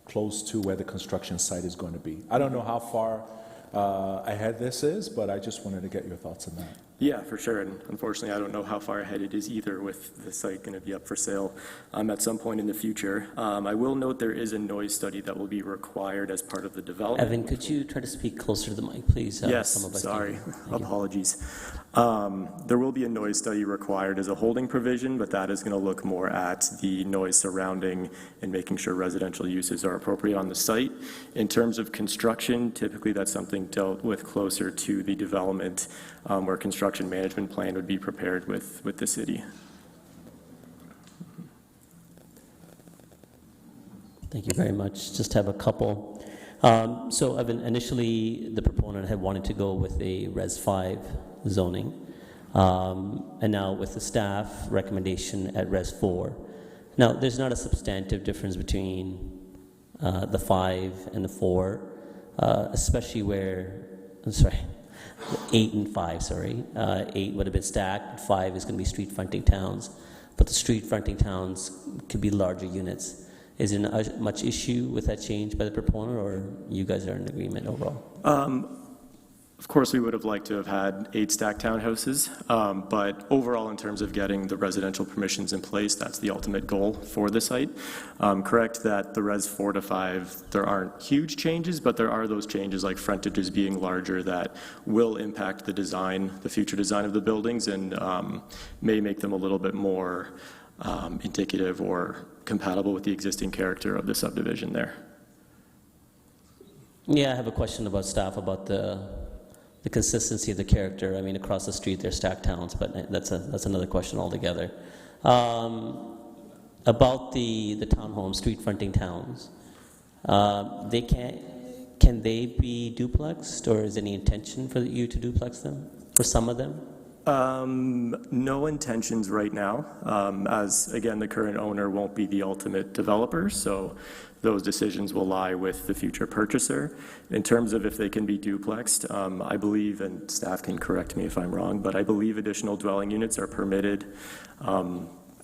close to where the construction site is going to be? I don't know how far ahead this is, but I just wanted to get your thoughts on that. Yeah, for sure. And unfortunately, I don't know how far ahead it is either, with the site going to be up for sale at some point in the future. I will note there is a noise study that will be required as part of the development. Evan, could you try to speak closer to the mic, please? Yes, some of us sorry. can't hear. Thank you. Apologies. There will be a noise study required as a holding provision, but that is going to look more at the noise surrounding and making sure residential uses are appropriate on the site. In terms of construction, typically that's something dealt with closer to the development, where construction management plan would be prepared with the city. Thank you very much. Just have a couple. So, Evan, initially the proponent had wanted to go with a Res 5 zoning, and now with the staff recommendation at Res 4. Now, there's not a substantive difference between the 5 and the 4, especially where, 8 and 5, sorry. 8 would have been stacked, 5 is going to be street fronting towns, but the street fronting towns could be larger units. Is there not much issue with that change by the proponent, or you guys are in agreement overall? Of course, we would have liked to have had 8 stacked townhouses, but overall, in terms of getting the residential permissions in place, that's the ultimate goal for the site. Correct that the Res 4 to 5, there aren't huge changes, but there are those changes like frontages being larger that will impact the design, the future design of the buildings, and may make them a little bit more indicative or compatible with the existing character of the subdivision there. Yeah, I have a question about staff, about the consistency of the character. I mean, across the street, they're stacked towns, but that's another question altogether. About the townhome, street fronting towns, can they be duplexed, or is there any intention for you to duplex them, for some of them? No intentions right now, as again, the current owner won't be the ultimate developer, so those decisions will lie with the future purchaser. In terms of if they can be duplexed, I believe, and staff can correct me if I'm wrong, but I believe additional dwelling units are permitted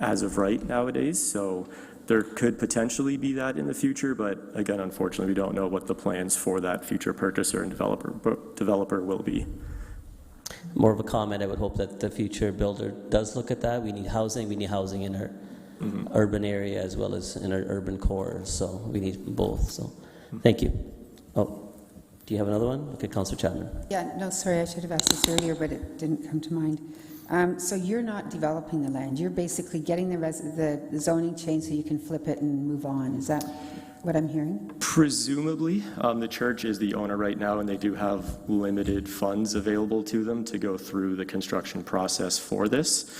as of right nowadays, so there could potentially be that in the future, but again, unfortunately, we don't know what the plans for that future purchaser and developer will be. More of a comment, I would hope that the future builder does look at that. We need housing in our urban area as well as in our urban core, so we need both, so thank you. Oh, do you have another one? Okay, Councillor Chapman. Yeah, no, sorry, I should have asked this earlier, but it didn't come to mind. So you're not developing the land. You're basically getting the zoning change so you can flip it and move on. Is that what I'm hearing? Presumably. The church is the owner right now, and they do have limited funds available to them to go through the construction process for this.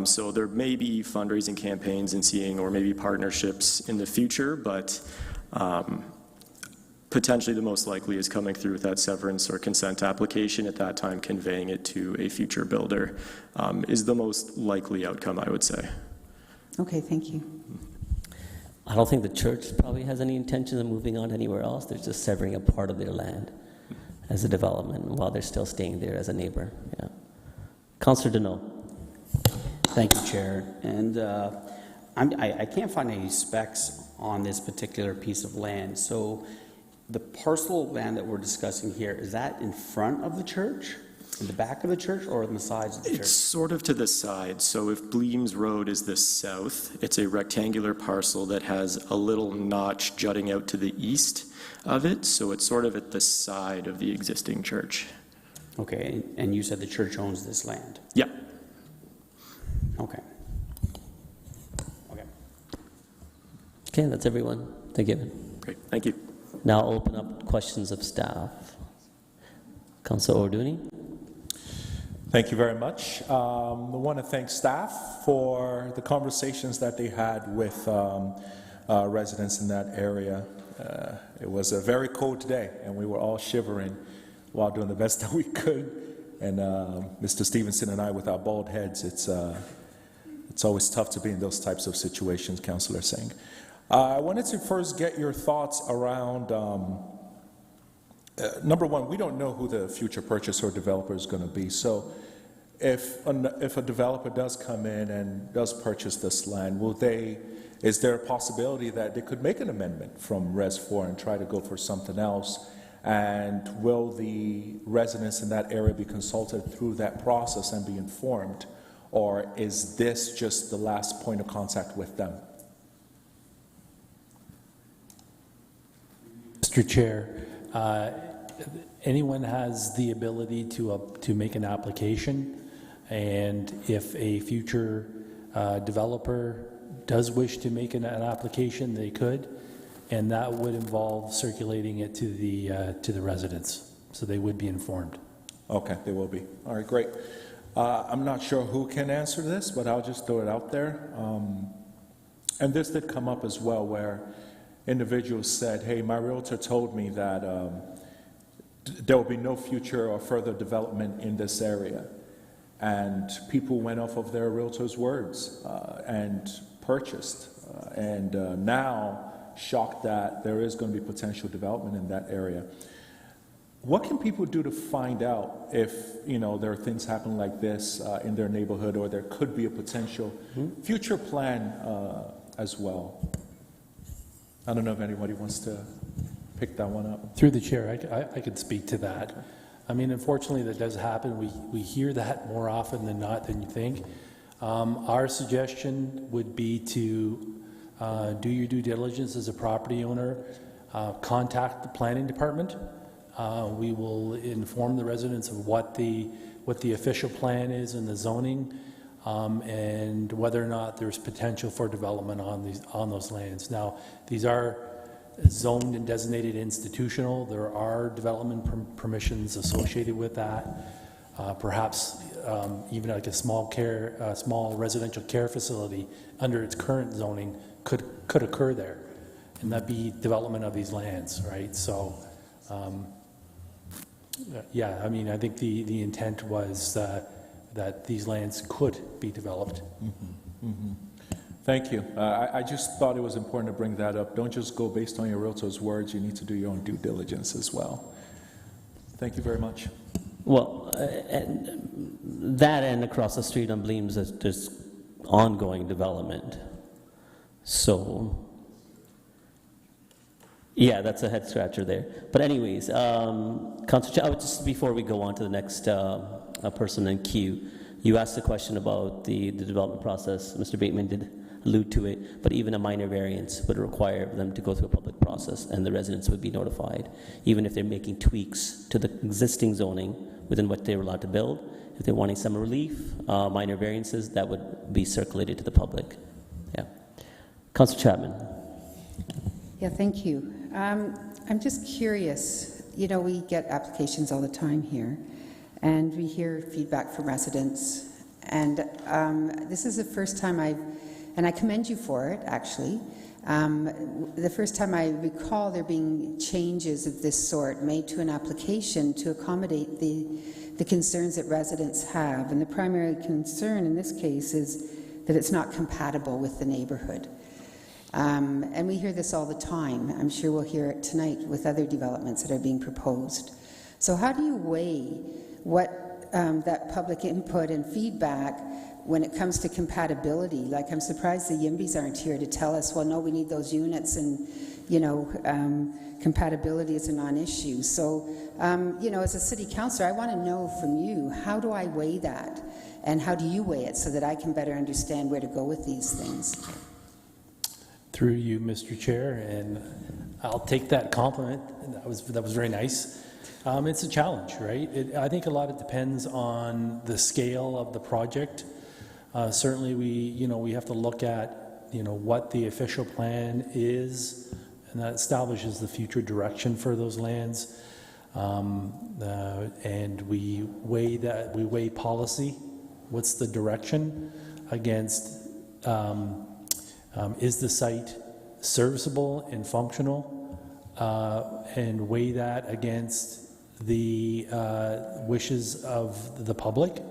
So there may be fundraising campaigns and seeing, or maybe partnerships in the future, but potentially the most likely is coming through with that severance or consent application, at that time conveying it to a future builder is the most likely outcome, I would say. Okay, thank you. I don't think the church probably has any intention of moving on anywhere else. They're just severing a part of their land as a development while they're still staying there as a neighbor. Yeah. Councillor Deneau. Thank you, Chair. And I can't find any specs on this particular piece of land. So the parcel of land that we're discussing here, is that in front of the church? in the back of the church or on the sides of the church? It's sort of to the side. So if Bleems Road is the south, it's a rectangular parcel that has a little notch jutting out to the east of it. So it's sort of at the side of the existing church. Okay, and you said the church owns this land? Yeah. Okay. Okay. Okay, that's everyone. Thank you. Great, thank you. Now I'll open up questions of staff. Councillor Orduni. Thank you very much. I want to thank staff for the conversations that they had with residents in that area. It was a very cold day, and we were all shivering while doing the best that we could. And Mr. Stevenson and I, with our bald heads, it's always tough to be in those types of situations, Councillor Singh. I wanted to first get your thoughts around, number one, we don't know who the future purchaser or developer is going to be. So if a developer does come in and does purchase this land, is there a possibility that they could make an amendment from Res 4 and try to go for something else? And will the residents in that area be consulted through that process and be informed? Or is this just the last point of contact with them? Mr. Chair, anyone has the ability to make an application, and if a future developer does wish to make an application, they could, and that would involve circulating it to the residents, so they would be informed. Okay, they will be. All right, great. I'm not sure who can answer this, but I'll just throw it out there. And this did come up as well, where individuals said, hey, my realtor told me that there will be no future or further development in this area. And people went off of their realtor's words and purchased. And now, shocked that there is going to be potential development in that area. What can people do to find out if, there are things happening like this in their neighborhood, or there could be a potential future plan as well? I don't know if anybody wants to pick that one up. Through the chair, I could speak to that. I mean, unfortunately, that does happen. We hear that more often than not than you think. Our suggestion would be to do your due diligence as a property owner, contact the planning department. We will inform the residents of what the official plan is in the zoning, and whether or not there's potential for development on those lands. Now, these are zoned and designated institutional. There are development permissions associated with that. Perhaps even like a small residential care facility under its current zoning could occur there, and that'd be development of these lands, right? So, yeah, I mean, I think the intent was that these lands could be developed. Mm-hmm. Mm-hmm. Thank you. I just thought it was important to bring that up. Don't just go based on your realtor's words. You need to do your own due diligence as well. Thank you very much. Well, that and across the street on Bleems, there's ongoing development. So, yeah, that's a head scratcher there. But anyways, Councillor, just before we go on to the next person in queue, you asked a question about the development process. Mr. Bateman did allude to it, but even a minor variance would require them to go through a public process, and the residents would be notified, even if they're making tweaks to the existing zoning within what they're allowed to build. If they're wanting some relief, minor variances, that would be circulated to the public. Yeah. Councillor Chapman. Yeah, thank you. I'm just curious. We get applications all the time here, and we hear feedback from residents. And this is the first time and I commend you for it, actually. The first time I recall there being changes of this sort made to an application to accommodate the concerns that residents have. And the primary concern in this case is that it's not compatible with the neighborhood. And we hear this all the time. I'm sure we'll hear it tonight with other developments that are being proposed. So how do you weigh what that public input and feedback when it comes to compatibility? Like, I'm surprised the Yimbys aren't here to tell us, well, no, we need those units, and compatibility is a non-issue. So, as a city councillor, I want to know from you, how do I weigh that? And how do you weigh it so that I can better understand where to go with these things? Through you, Mr. Chair, and I'll take that compliment. That was very nice. It's a challenge, right? I think a lot of it depends on the scale of the project. Certainly, we have to look at what the official plan is, and that establishes the future direction for those lands. And we weigh policy. What's the direction against? Is the site serviceable and functional? And weigh that against the wishes of the public.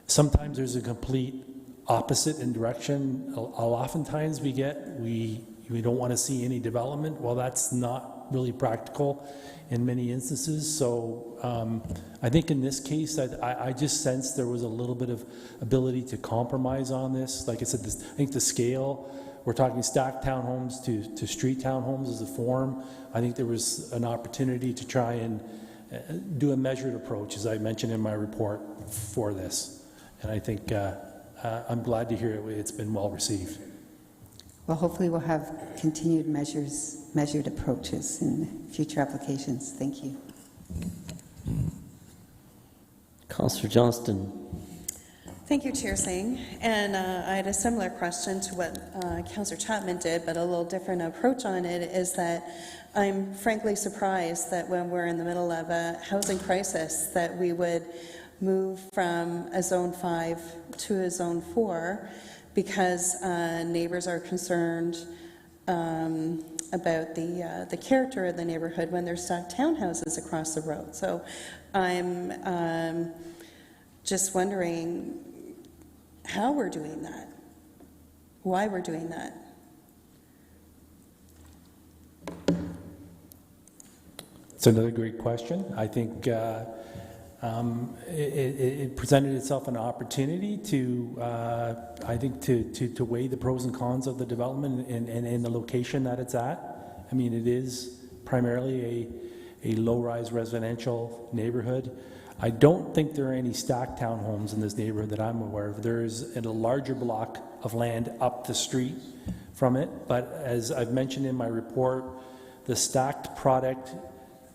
Sometimes there's a complete opposite in direction. Oftentimes we don't want to see any development. Well, that's not really practical in many instances. So I think in this case, I just sensed there was a little bit of ability to compromise on this. Like I said, I think the scale, we're talking stacked townhomes to street townhomes as a form. I think there was an opportunity to try and do a measured approach, as I mentioned in my report, for this. And I think I'm glad to hear it's been well received. Well, hopefully we'll have continued measured approaches in future applications. Thank you. Councillor Johnston. Thank you, Chair Singh. And I had a similar question to what Councillor Chapman did, but a little different approach on it is that I'm frankly surprised that when we're in the middle of a housing crisis that we would move from a Zone 5 to a Zone 4 because neighbours are concerned about the character of the neighbourhood when there's stacked townhouses across the road. So I'm just wondering how we're doing that, why we're doing that. It's another great question. I think it presented itself an opportunity to weigh the pros and cons of the development and the location that it's at. I mean, it is primarily a low-rise residential neighborhood. I don't think there are any stacked townhomes in this neighborhood that I'm aware of. There is a larger block of land up the street from it, but as I've mentioned in my report, the stacked product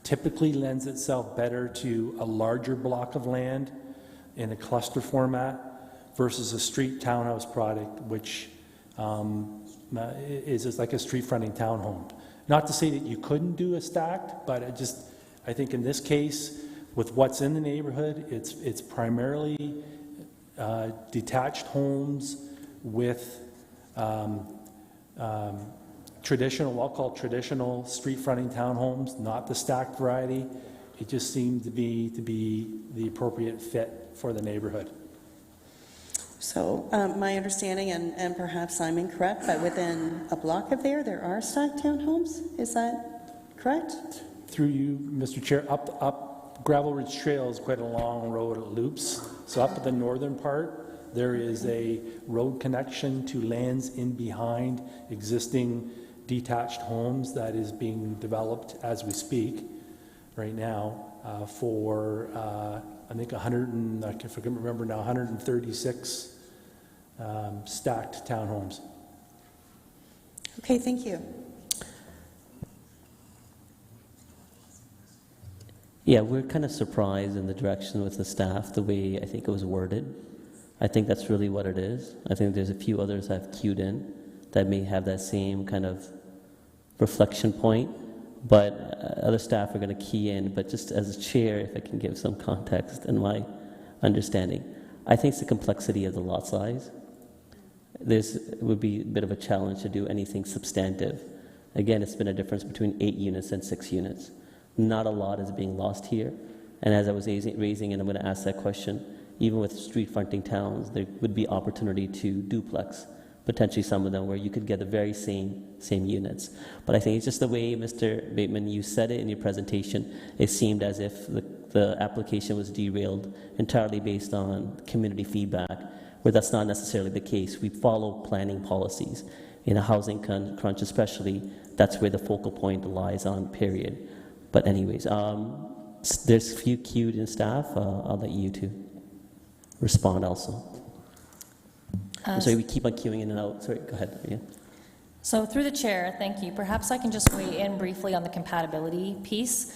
typically lends itself better to a larger block of land in a cluster format versus a street townhouse product, which is just like a street fronting townhome. Not to say that you couldn't do a stacked, but I think in this case, with what's in the neighborhood, it's primarily detached homes with traditional, what I'll call traditional street fronting townhomes, not the stacked variety. It just seemed to be the appropriate fit for the neighborhood. So my understanding, and perhaps I'm incorrect, but within a block of there are stacked townhomes. Is that correct? Through you, Mr. Chair, up Gravel Ridge Trail is quite a long road. It loops. So up at the northern part, there is a road connection to lands in behind existing detached homes that is being developed as we speak right now for I think 136 stacked townhomes. Okay, thank you. Yeah, we're kind of surprised in the direction with the staff, the way I think it was worded. I think that's really what it is. I think there's a few others I've queued in that may have that same kind of reflection point, but other staff are going to key in. But just as a chair, if I can give some context and my understanding, I think it's the complexity of the lot size. It would be a bit of a challenge to do anything substantive. Again, it's been a difference between 8 units and 6 units. Not a lot is being lost here. And as I was raising, and I'm going to ask that question, even with street fronting towns, there would be opportunity to duplex, potentially some of them where you could get the very same units. But I think it's just the way, Mr. Bateman, you said it in your presentation. It seemed as if the application was derailed entirely based on community feedback, where that's not necessarily the case. We follow planning policies. in a housing crunch especially, that's where the focal point lies on, period. But anyways, there's a few queued in staff. I'll let you two respond also. So we keep on queuing in and out. Sorry, go ahead. Yeah. So through the chair, thank you. Perhaps I can just weigh in briefly on the compatibility piece.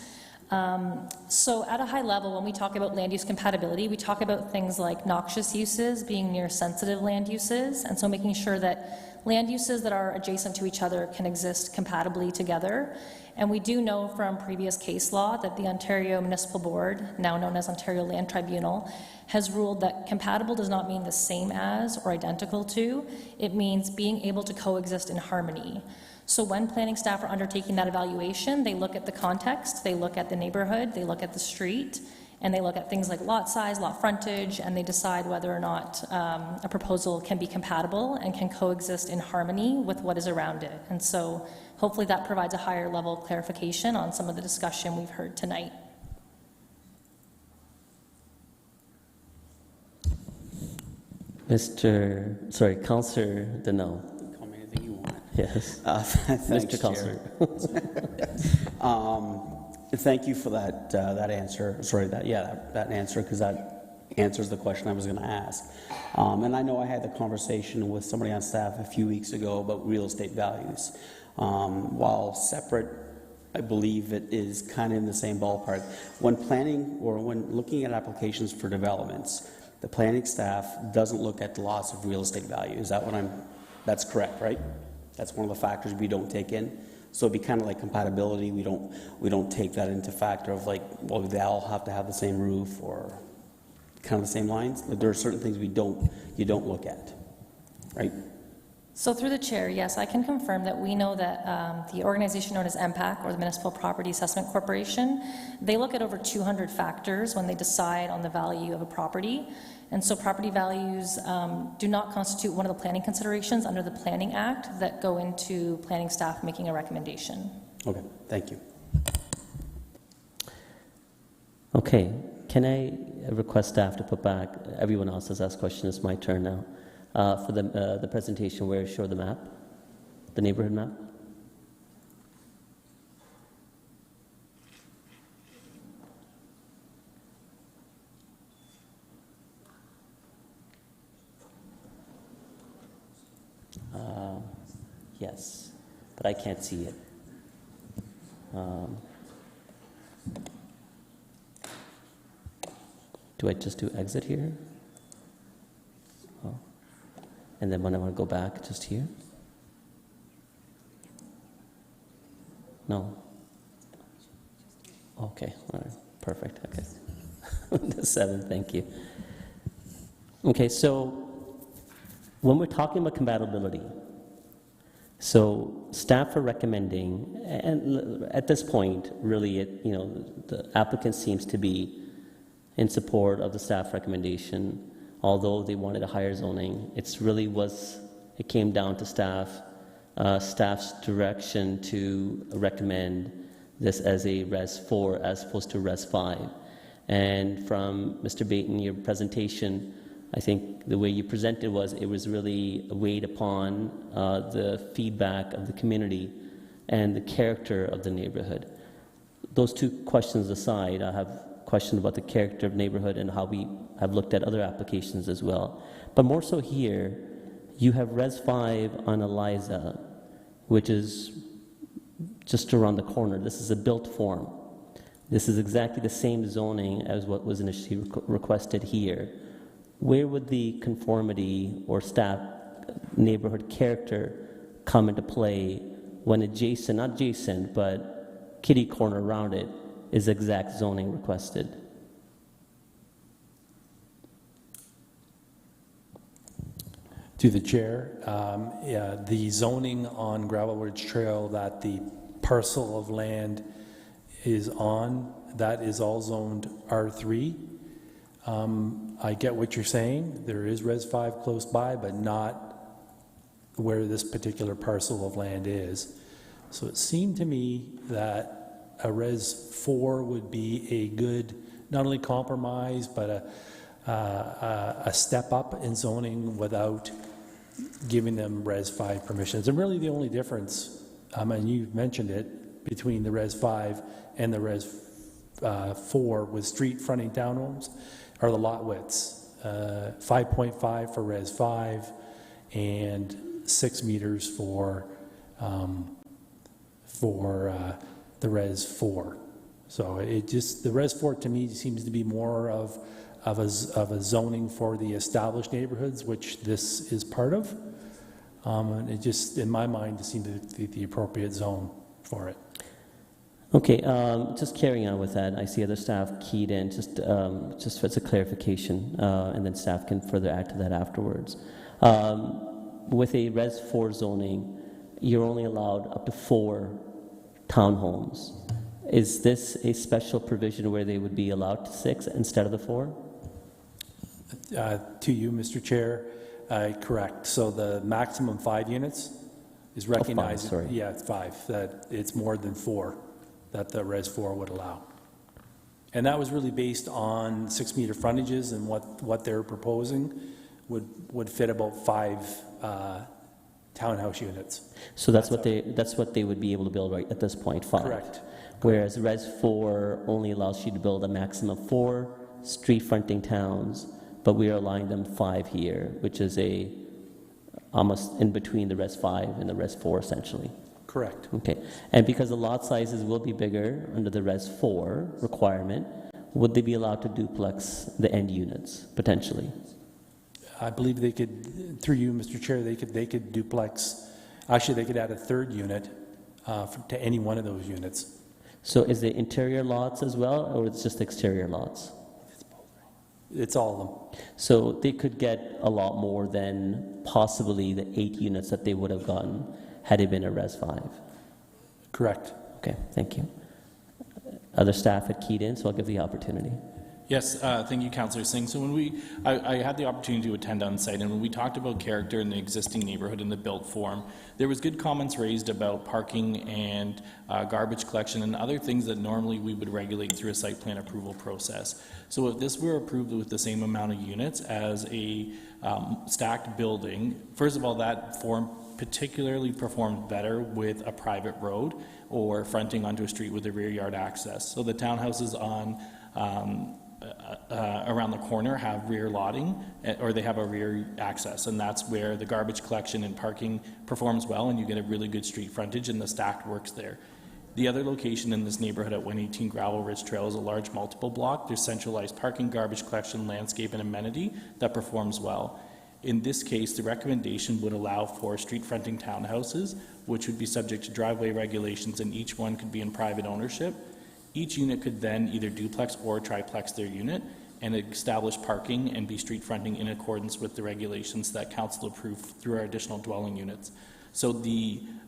So at a high level, when we talk about land use compatibility, we talk about things like noxious uses being near sensitive land uses, and so making sure that land uses that are adjacent to each other can exist compatibly together. And we do know from previous case law that the Ontario Municipal Board, now known as Ontario Land Tribunal, has ruled that compatible does not mean the same as or identical to. It means being able to coexist in harmony. So when planning staff are undertaking that evaluation, they look at the context, they look at the neighborhood, they look at the street, and they look at things like lot size, lot frontage, and they decide whether or not a proposal can be compatible and can coexist in harmony with what is around it. And so hopefully that provides a higher level of clarification on some of the discussion we've heard tonight. Councillor Donnell. Call me anything you want. Yes. Thanks, Mr. Councillor. Thank you for that answer. Sorry, that answer, because that answers the question I was going to ask. And I know I had the conversation with somebody on staff a few weeks ago about real estate values. While separate, I believe it is kind of in the same ballpark. When planning or when looking at applications for developments, the planning staff doesn't look at the loss of real estate value. Is that what that's correct, right? That's one of the factors we don't take in. So it'd be kind of like compatibility. We don't take that into factor of like, well, they all have to have the same roof or kind of the same lines. Like there are certain things you don't look at, right? So through the chair, yes, I can confirm that we know that the organization known as MPAC, or the Municipal Property Assessment Corporation, they look at over 200 factors when they decide on the value of a property. And so property values do not constitute one of the planning considerations under the Planning Act that go into planning staff making a recommendation. Okay, thank you. Okay, can I request staff to put back, everyone else has asked questions, it's my turn now, for the presentation where you show the map, the neighborhood map? Yes, but I can't see it. Do I just do exit here? Oh. And then when I want to go back, just here? No. Okay, all right, perfect, okay. The 7, thank you. Okay, so when we're talking about compatibility, so staff are recommending, and at this point, really, the applicant seems to be in support of the staff recommendation, although they wanted a higher zoning. It came down to staff's direction to recommend this as a Res 4 as opposed to Res 5. And from Mr. Baton, your presentation, I think the way you presented it was really weighed upon the feedback of the community and the character of the neighborhood. Those two questions aside, I have questions about the character of neighborhood and how we have looked at other applications as well. But more so here, you have Res 5 on Eliza, which is just around the corner. This is a built form. This is exactly the same zoning as what was initially requested here. Where would the conformity or staff neighborhood character come into play when not adjacent, but kitty corner around it is exact zoning requested? To the chair, the zoning on Gravel Ridge Trail that the parcel of land is on, that is all zoned R3. I get what you're saying. There is Res 5 close by, but not where this particular parcel of land is. So it seemed to me that a Res 4 would be a good, not only compromise, but a step up in zoning without giving them Res 5 permissions. And really the only difference, and you mentioned it, between the Res 5 and the Res 4 with street fronting townhomes are the lot widths. 5.5 for Res 5 and 6 meters for the Res 4. So it just, the Res 4 to me seems to be more of a zoning for the established neighborhoods, which this is part of. And it just, in my mind, seemed to be the appropriate zone for it. Okay, just carrying on with that, I see other staff keyed in, just as a clarification, and then staff can further add to that afterwards. With a Res 4 zoning, you're only allowed up to 4 townhomes. Is this a special provision where they would be allowed to 6 instead of the 4? To you, Mr. Chair, correct. So the maximum 5 units is recognized. Oh, 5, sorry. Yeah, it's 5. That it's more than 4 that the Res 4 would allow. And that was really based on 6-meter frontages, and what they're proposing would fit about 5 townhouse units. So that's what they would be able to build right at this point, 5. Correct. Whereas Res 4 only allows you to build a maximum of 4 street fronting towns, but we are allowing them 5 here, which is almost in between the Res 5 and the Res 4 essentially. Correct. Okay, and because the lot sizes will be bigger under the Res 4 requirement, would they be allowed to duplex the end units potentially? I believe they could, through you, Mr. Chair, they could duplex. Actually, they could add a 3rd unit to any one of those units. So is it interior lots as well, or it's just exterior lots? It's all of them. So they could get a lot more than possibly the 8 units that they would have gotten had it been a Res 5. Correct. Okay, thank you. Other staff had keyed in, so I'll give the opportunity. Yes, thank you, Councillor Singh. So when I had the opportunity to attend on site, and when we talked about character in the existing neighborhood in the built form, there was good comments raised about parking and garbage collection and other things that normally we would regulate through a site plan approval process. So if this were approved with the same amount of units as a stacked building, first of all, that form particularly performed better with a private road or fronting onto a street with a rear yard access. So the townhouses on around the corner have rear lotting, or they have a rear access, and that's where the garbage collection and parking performs well, and you get a really good street frontage, and the stacked works there. The other location in this neighborhood at 118 Gravel Ridge Trail is a large multiple block. There's centralized parking, garbage collection, landscape, and amenity that performs well. In this case, the recommendation would allow for street fronting townhouses, which would be subject to driveway regulations, and each one could be in private ownership. Each unit could then either duplex or triplex their unit and establish parking and be street fronting in accordance with the regulations that council approved through our additional dwelling units. So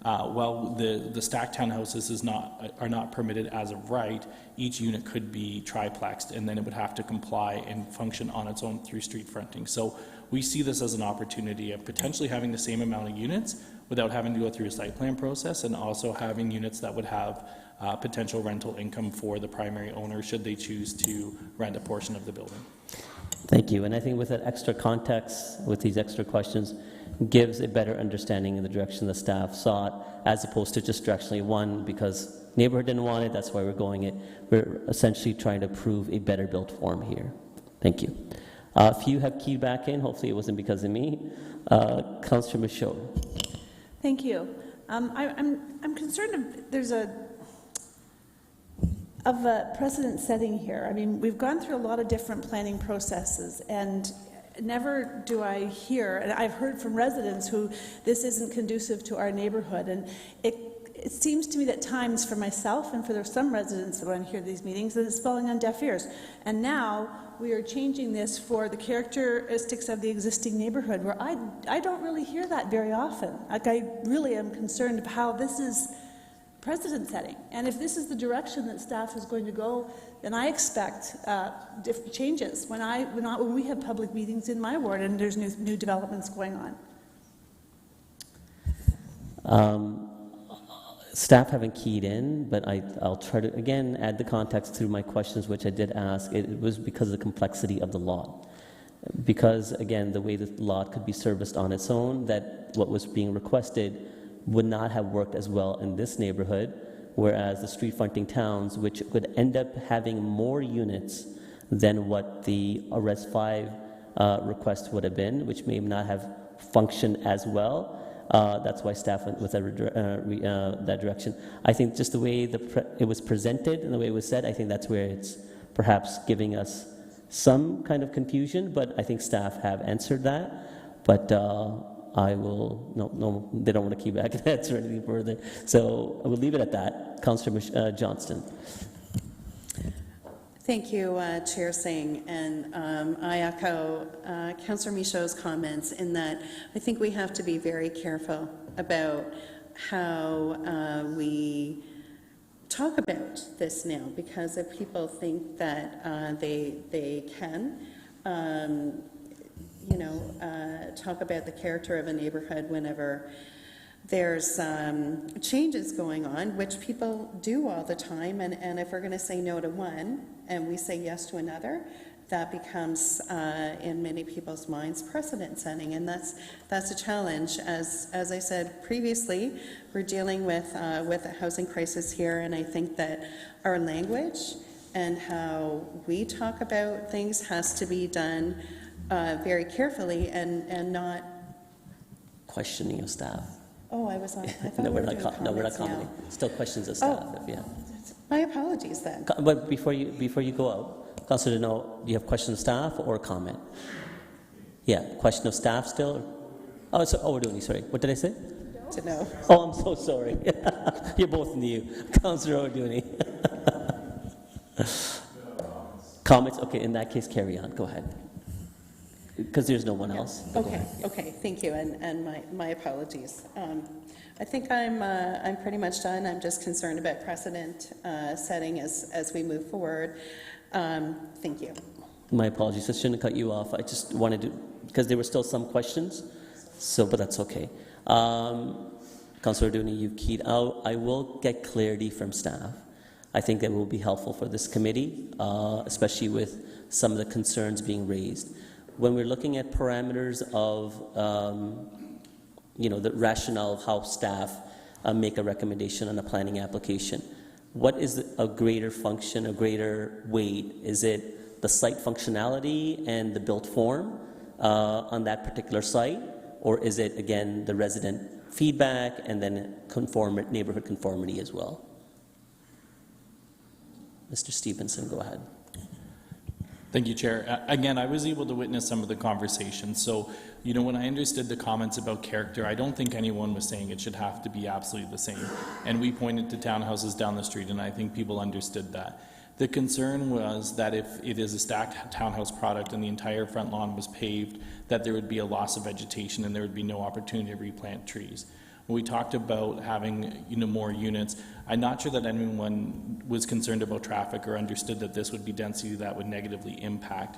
while the stacked townhouses are not permitted as of right, each unit could be triplexed, and then it would have to comply and function on its own through street fronting. So we see this as an opportunity of potentially having the same amount of units without having to go through a site plan process, and also having units that would have potential rental income for the primary owner should they choose to rent a portion of the building. Thank you. And I think with that extra context, with these extra questions, gives a better understanding of the direction the staff sought, as opposed to just directionally one, because neighborhood didn't want it, that's why we're going it. We're essentially trying to prove a better built form here. Thank you. A few have keyed back in. Hopefully it wasn't because of me. Councillor Michaud. Thank you. I'm concerned there's a precedent setting here. I mean, we've gone through a lot of different planning processes, and never do I hear, and I've heard from residents who this isn't conducive to our neighborhood, and it seems to me that times for myself and for some residents that want to hear these meetings, that it's falling on deaf ears. And now we are changing this for the characteristics of the existing neighborhood, where I don't really hear that very often. Like, I really am concerned of how this is precedent setting. And if this is the direction that staff is going to go, then I expect different changes when we have public meetings in my ward and there's new developments going on. Staff haven't keyed in, but I'll try to, again, add the context through my questions, which I did ask. It was because of the complexity of the law. because, again, the way the lot could be serviced on its own, that what was being requested would not have worked as well in this neighborhood, whereas the street fronting towns, which could end up having more units than what the Res 5 request would have been, which may not have functioned as well. That's why staff went with that direction. I think just the way it was presented and the way it was said, I think that's where it's perhaps giving us some kind of confusion, but I think staff have answered that. But I will, no, they don't want to keep back and answer anything further. So I will leave it at that. Councillor Johnston. Thank you, Chair Singh, and I echo Councillor Michaud's comments in that I think we have to be very careful about how we talk about this now, because if people think that they can, talk about the character of a neighborhood whenever there's changes going on, which people do all the time, and if we're going to say no to one and we say yes to another, that becomes, in many people's minds, precedent setting, and that's a challenge. As I said previously, we're dealing with a housing crisis here, and I think that our language and how we talk about things has to be done very carefully and not Questioning of staff. Oh, I was on. I thought No, we we're were not. doing No, we're not comments commenting. now. Still questions of staff. Oh. Yeah. My apologies then. But before you go out, Councillor Deneau, do you have question of staff or comment? Yeah, question of staff still. We're doing. Sorry, what did I say? To know. Oh, I'm so sorry. You're both new. Councillor O'Dooney. Comments? Okay, in that case, carry on. Go ahead. Because there's no one else. Okay, thank you, and my apologies. I think I'm pretty much done. I'm just concerned about precedent setting as we move forward. Thank you. My apologies. I shouldn't have cut you off. I just wanted to, because there were still some questions. But that's okay. Councillor O'Dooney, you keyed out. I will get clarity from staff. I think that will be helpful for this committee, especially with some of the concerns being raised. When we're looking at parameters of, the rationale of how staff make a recommendation on a planning application, what is a greater function, a greater weight? Is it the site functionality and the built form on that particular site? Or is it, again, the resident feedback and then neighborhood conformity as well? Mr. Stevenson, go ahead. Thank you, Chair. Again, I was able to witness some of the conversation. So, when I understood the comments about character, I don't think anyone was saying it should have to be absolutely the same. And we pointed to townhouses down the street, and I think people understood that. The concern was that if it is a stacked townhouse product and the entire front lawn was paved, that there would be a loss of vegetation and there would be no opportunity to replant trees. When we talked about having more units, I'm not sure that anyone was concerned about traffic or understood that this would be density that would negatively impact.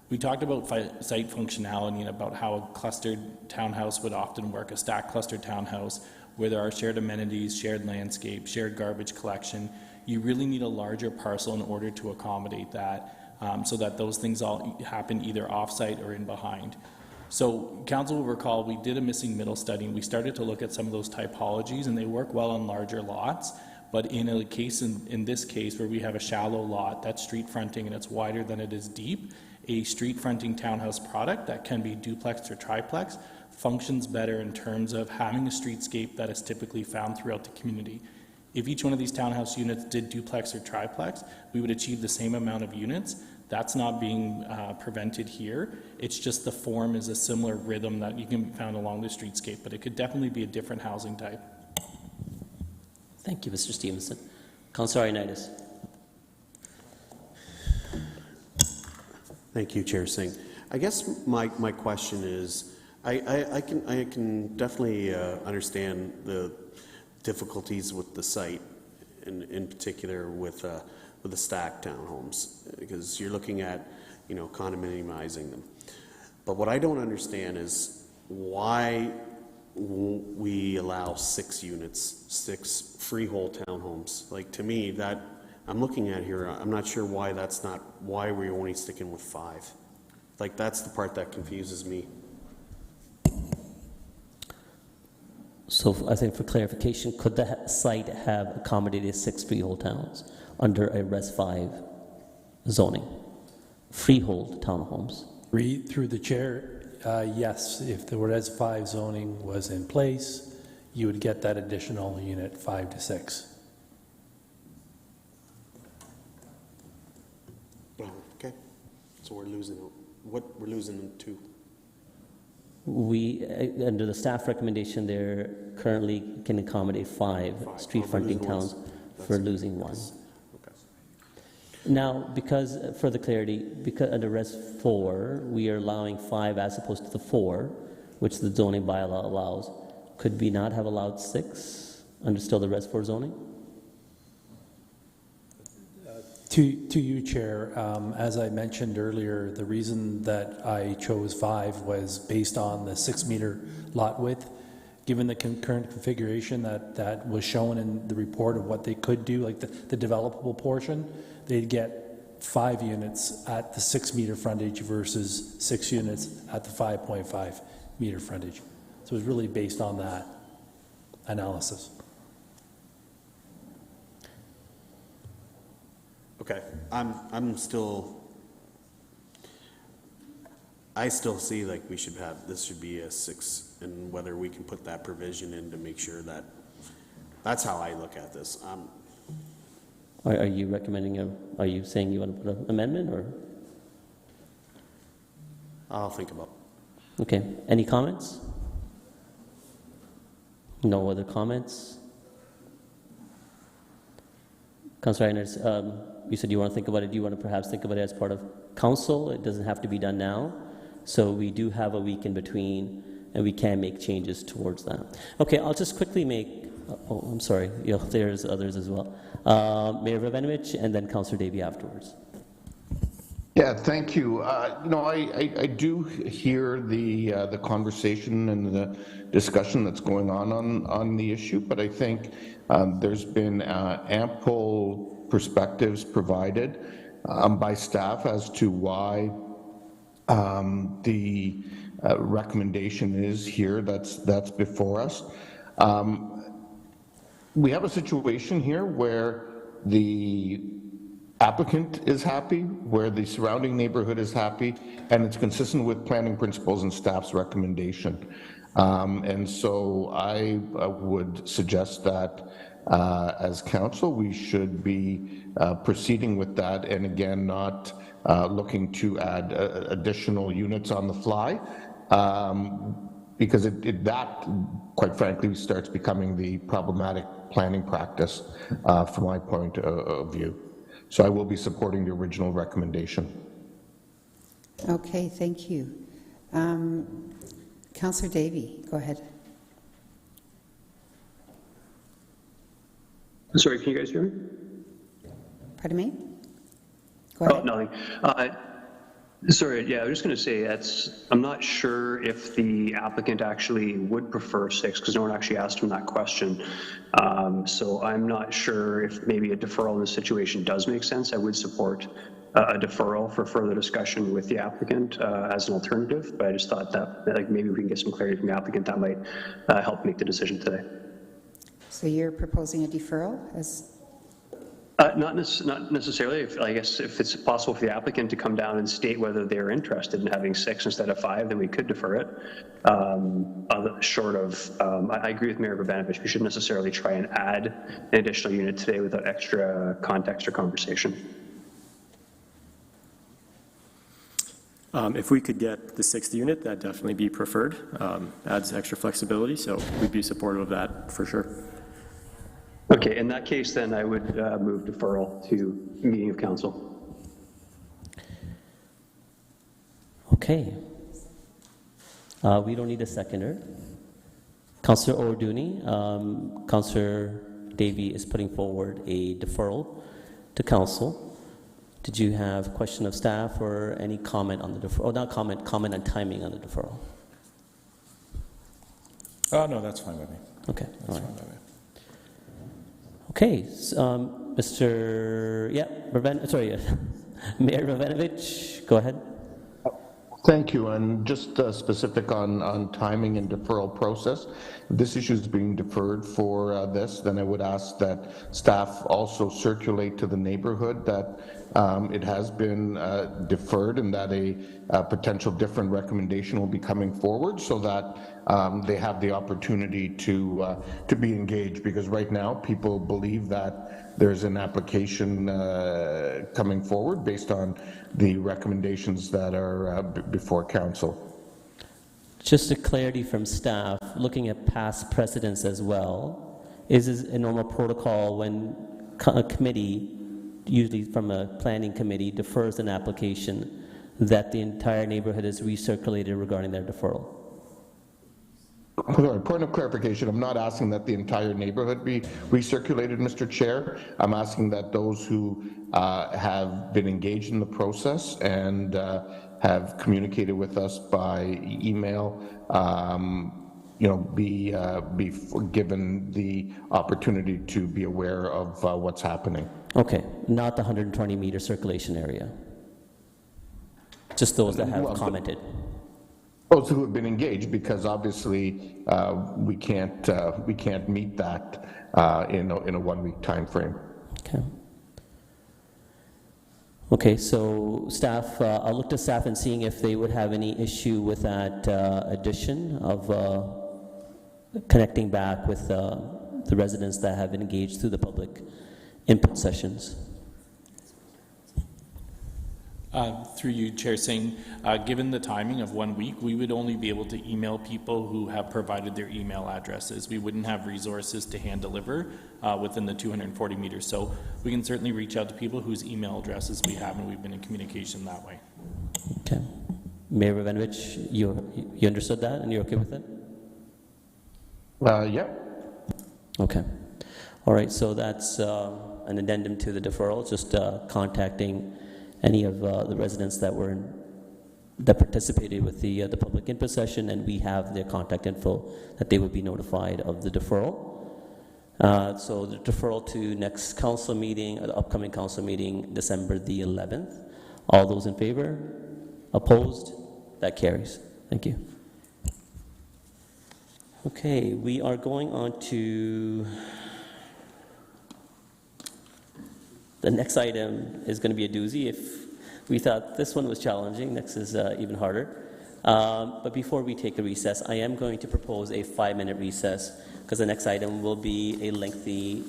We talked about site functionality and about how a clustered townhouse would often work, a stacked clustered townhouse where there are shared amenities, shared landscape, shared garbage collection. You really need a larger parcel in order to accommodate that, so that those things all happen either off-site or in behind. So council will recall we did a missing middle study, and we started to look at some of those typologies, and they work well on larger lots. But in a case, in this case, where we have a shallow lot that's street fronting and it's wider than it is deep, a street fronting townhouse product that can be duplex or triplex functions better in terms of having a streetscape that is typically found throughout the community. If each one of these townhouse units did duplex or triplex, we would achieve the same amount of units. That's not being prevented here. It's just the form is a similar rhythm that you can find along the streetscape, but it could definitely be a different housing type. Thank you, Mr. Stevenson. Councillor Ioannidis. Thank you, Chair Singh. I guess my question is, I can definitely understand the difficulties with the site, in particular with the stacked townhomes, because you're looking at condominiumizing them. But what I don't understand is why won't we allow 6 units, 6 freehold townhomes? Like, to me, that I'm looking at here, I'm not sure why that's not why we're only sticking with 5. Like, that's the part that confuses me. So I think for clarification, could the site have accommodated 6 freehold towns under a Res 5 zoning? Freehold townhomes? Through the chair, yes, if the Res 5 zoning was in place, you would get that additional unit 5 to 6. Oh, okay. So we're losing, what we're losing two? We, under the staff recommendation, there currently can accommodate 5 street fronting towns for losing 1. Now, because, for the clarity, because under Res 4, we are allowing 5 as opposed to the 4, which the zoning bylaw allows. Could we not have allowed 6 under still the Res 4 zoning? To you, Chair, as I mentioned earlier, the reason that I chose 5 was based on the 6-meter lot width. Given the current configuration that was shown in the report of what they could do, like the developable portion, they'd get 5 units at the 6-meter frontage versus 6 units at the 5.5 meter frontage. So it was really based on that analysis. Okay, I still see like we should have, this should be a 6, and whether we can put that provision in to make sure that, that's how I look at this. Are you recommending are you saying you want to put an amendment, or? I'll think about it. Okay, any comments? No other comments? Councillor Einers, you said you want to think about it. Do you want to perhaps think about it as part of council? It doesn't have to be done now. So we do have a week in between, and we can make changes towards that. Okay, I'll just quickly make, oh, I'm sorry, there's others as well. Mayor Rabinovich, and then Councillor Davey afterwards. Yeah, thank you. I do hear the conversation and the discussion that's going on the issue, but I think there's been ample perspectives provided by staff as to why the recommendation is here that's before us. We have a situation here where the applicant is happy, where the surrounding neighborhood is happy, and it's consistent with planning principles and staff's recommendation. And so I would suggest that as council, we should be proceeding with that, and again, not looking to add additional units on the fly, because that, quite frankly, starts becoming the problematic planning practice from my point of view. So I will be supporting the original recommendation. Okay, thank you. Councillor Davey, go ahead. Sorry, can you guys hear me? Pardon me? Go ahead. Oh, nothing. Sorry, yeah, I was just going to say I'm not sure if the applicant actually would prefer 6, because no one actually asked him that question. So I'm not sure if maybe a deferral in this situation does make sense. I would support a deferral for further discussion with the applicant as an alternative, but I just thought that like maybe we can get some clarity from the applicant that might help make the decision today. So you're proposing a deferral as? Not necessarily. I guess if it's possible for the applicant to come down and state whether they're interested in having 6 instead of 5, then we could defer it. Short of, I agree with Mayor Rabinovich, we shouldn't necessarily try and add an additional unit today without extra context or conversation. If we could get the 6th unit, that'd definitely be preferred. Adds extra flexibility, so we'd be supportive of that for sure. Okay, in that case, then I would move deferral to meeting of council. Okay. We don't need a seconder. Councillor Orduni, Councillor Davey is putting forward a deferral to council. Did you have a question of staff or any comment on the deferral? Oh, not comment on timing on the deferral. No, that's fine with me. Okay, all right. Fine with me. Okay, Mayor Rabinovich, go ahead. Thank you, and just specific on timing and deferral process. If this issue is being deferred for this, then I would ask that staff also circulate to the neighborhood that it has been deferred and that a potential different recommendation will be coming forward so that they have the opportunity to be engaged, because right now people believe that there's an application coming forward based on the recommendations that are before council. Just a clarity from staff, looking at past precedents as well, is this a normal protocol when a committee, usually from a planning committee, defers an application, that the entire neighborhood is recirculated regarding their deferral? Sorry, point of clarification, I'm not asking that the entire neighborhood be recirculated, Mr. Chair. I'm asking that those who have been engaged in the process and have communicated with us by email, be given the opportunity to be aware of what's happening. Okay, not the 120-meter circulation area. Just those that have commented. Those who have been engaged, because obviously we can't meet that in a 1 week time frame. Okay. Okay, so staff, I'll look to staff and seeing if they would have any issue with that addition of connecting back with the residents that have been engaged through the public input sessions. Through you, Chair Singh, given the timing of 1 week, we would only be able to email people who have provided their email addresses. We wouldn't have resources to hand deliver within the 240 meters. So we can certainly reach out to people whose email addresses we have, and we've been in communication that way. Okay. Mayor Ravenovich, you understood that and you're okay with it? Yeah. Okay. All right, so that's an addendum to the deferral, just contacting any of the residents that participated with the public input session, and we have their contact info that they would be notified of the deferral. So the deferral to next council meeting, the upcoming council meeting, December the 11th. All those in favor? Opposed? That carries. Thank you. Okay, we are going on to the next item. Is going to be a doozy. If we thought this one was challenging, next is even harder. But before we take a recess, I am going to propose a 5-minute recess, because the next item will be a lengthy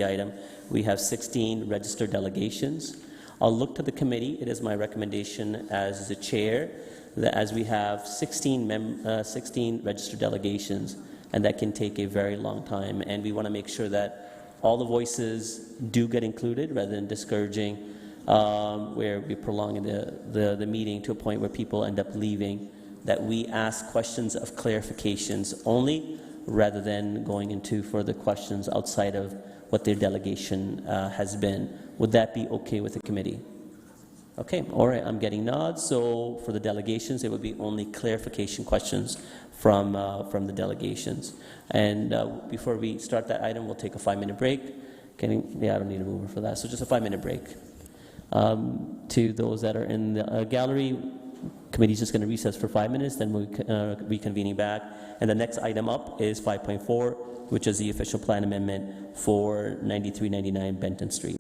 item. We have 16 registered delegations. I'll look to the committee. It is my recommendation as the chair that as we have 16 registered delegations, and that can take a very long time, and we want to make sure that all the voices do get included rather than discouraging, where we prolong the meeting to a point where people end up leaving, that we ask questions of clarifications only rather than going into further questions outside of what their delegation has been. Would that be okay with the committee? Okay, all right, I'm getting nods. So for the delegations, it would be only clarification questions from the delegations. And before we start that item, we'll take a 5-minute break. I don't need a mover for that. So just a 5-minute break. To those that are in the gallery, committee's just going to recess for 5 minutes, then we'll reconvening back. And the next item up is 5.4, which is the official plan amendment for 9399 Benton Street.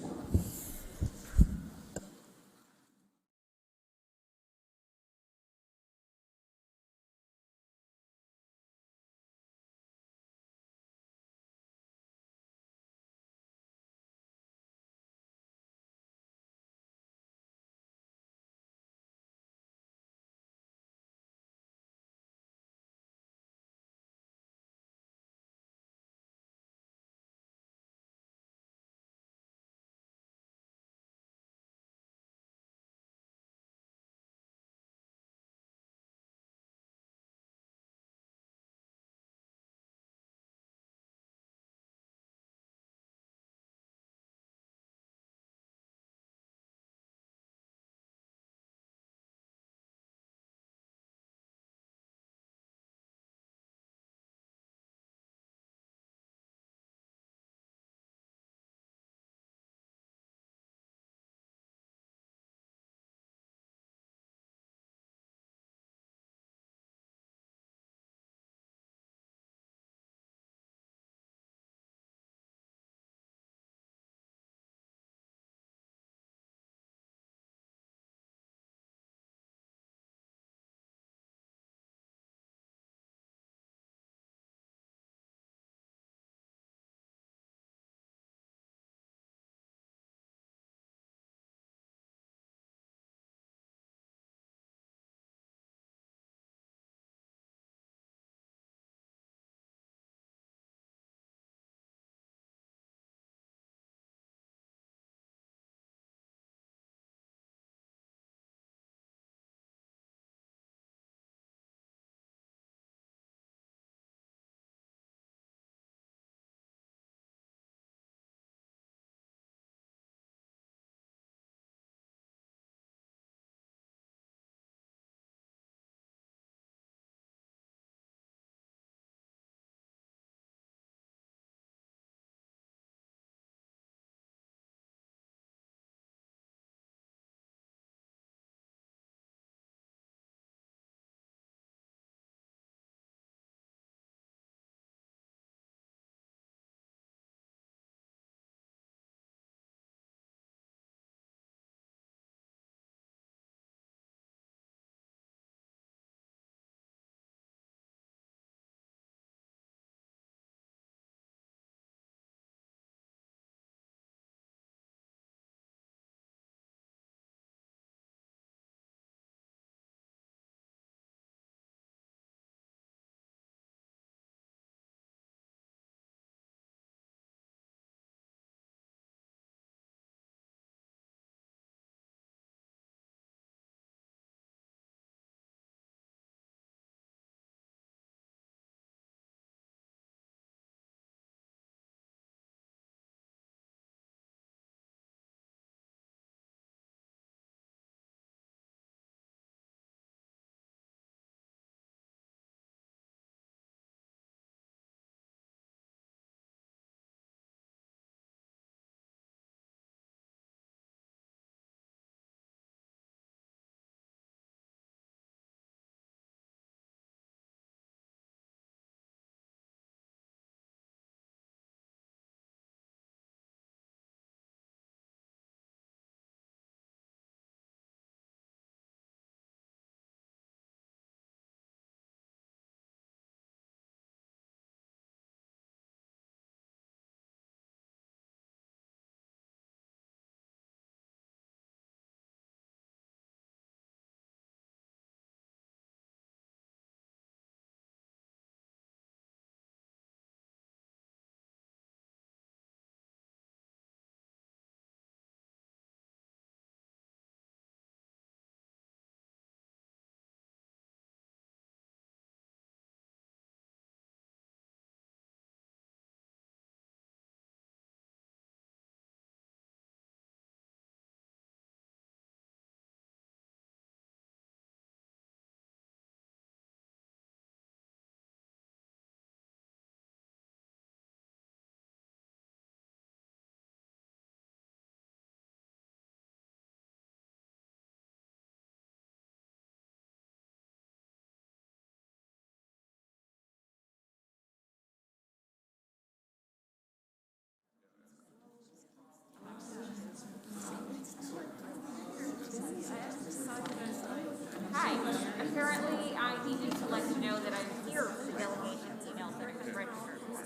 Hi, apparently I needed to let you know that I'm here for the delegation emails that have been registered for.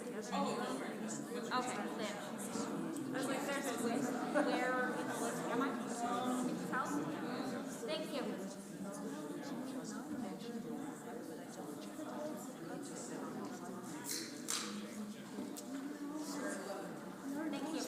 Okay, then. I was like, there's a list. Where in the list am I? In this house? Thank you. Thank you.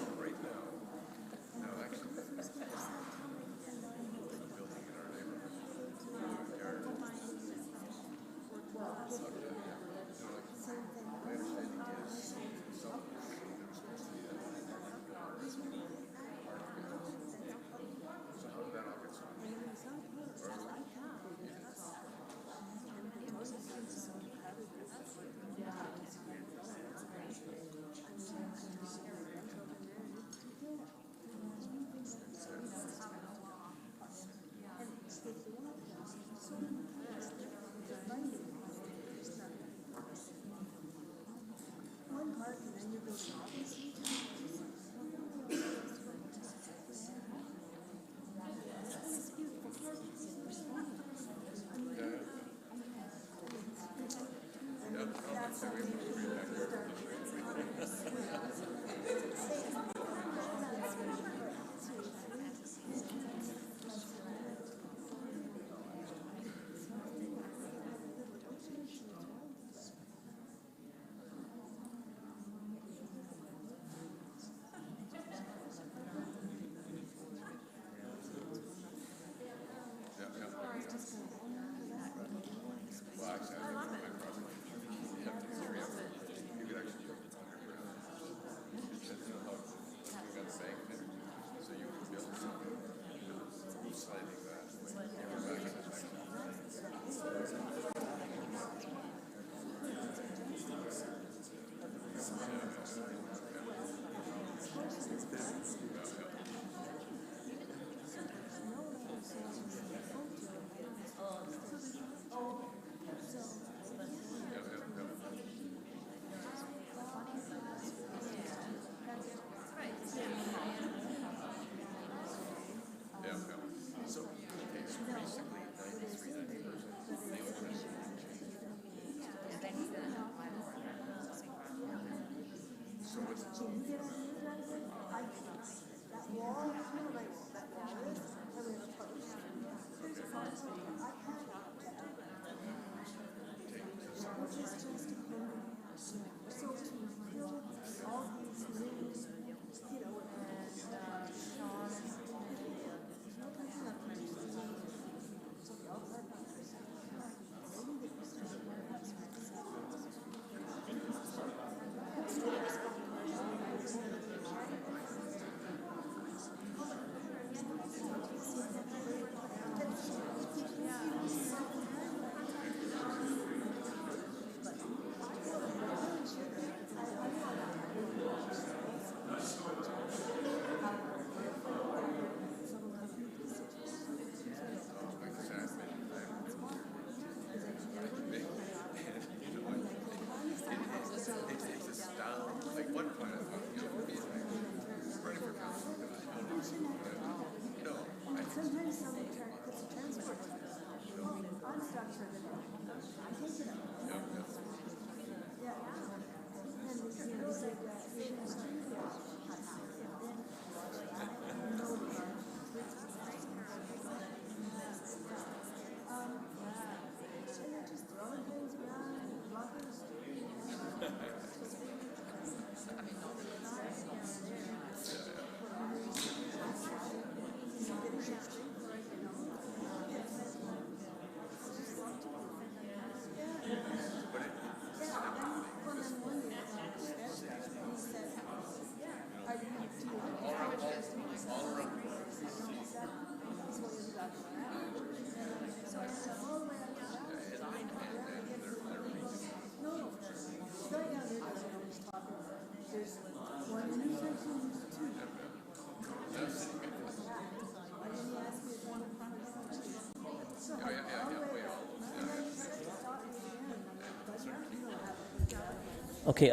Okay,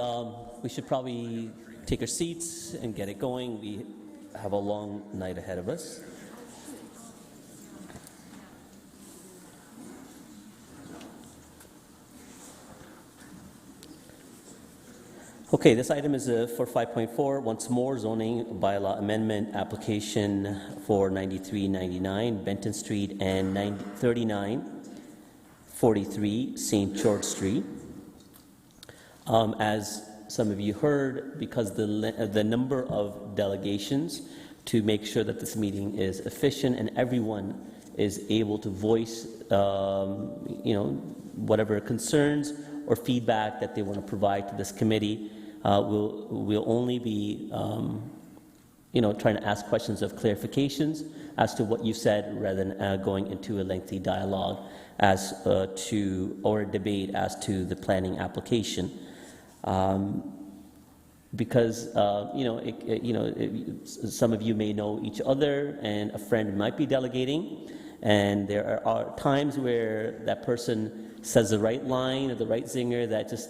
we should probably take our seats and get it going. We have a long night ahead of us. Okay, this item is for 5.4, once more, zoning bylaw amendment application for 9399 Benton Street and 3943 St. George Street. As some of you heard, because the number of delegations to make sure that this meeting is efficient and everyone is able to voice, whatever concerns or feedback that they want to provide to this committee. We'll only be, trying to ask questions of clarifications as to what you said, rather than going into a lengthy dialogue as to or a debate as to the planning application. Because some of you may know each other, and a friend might be delegating, and there are times where that person says the right line or the right zinger that just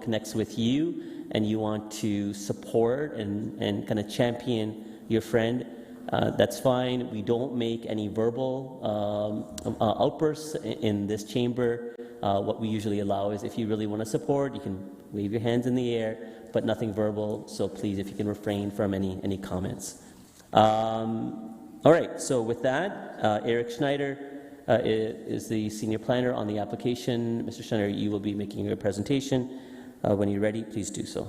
connects with you, and you want to support and kind of champion your friend. That's fine. We don't make any verbal outbursts in this chamber. What we usually allow is, if you really want to support, you can wave your hands in the air, but nothing verbal. So please, if you can refrain from any comments. All right. So with that, Eric Schneider is the senior planner on the application. Mr. Schneider, you will be making your presentation. When you're ready, please do so.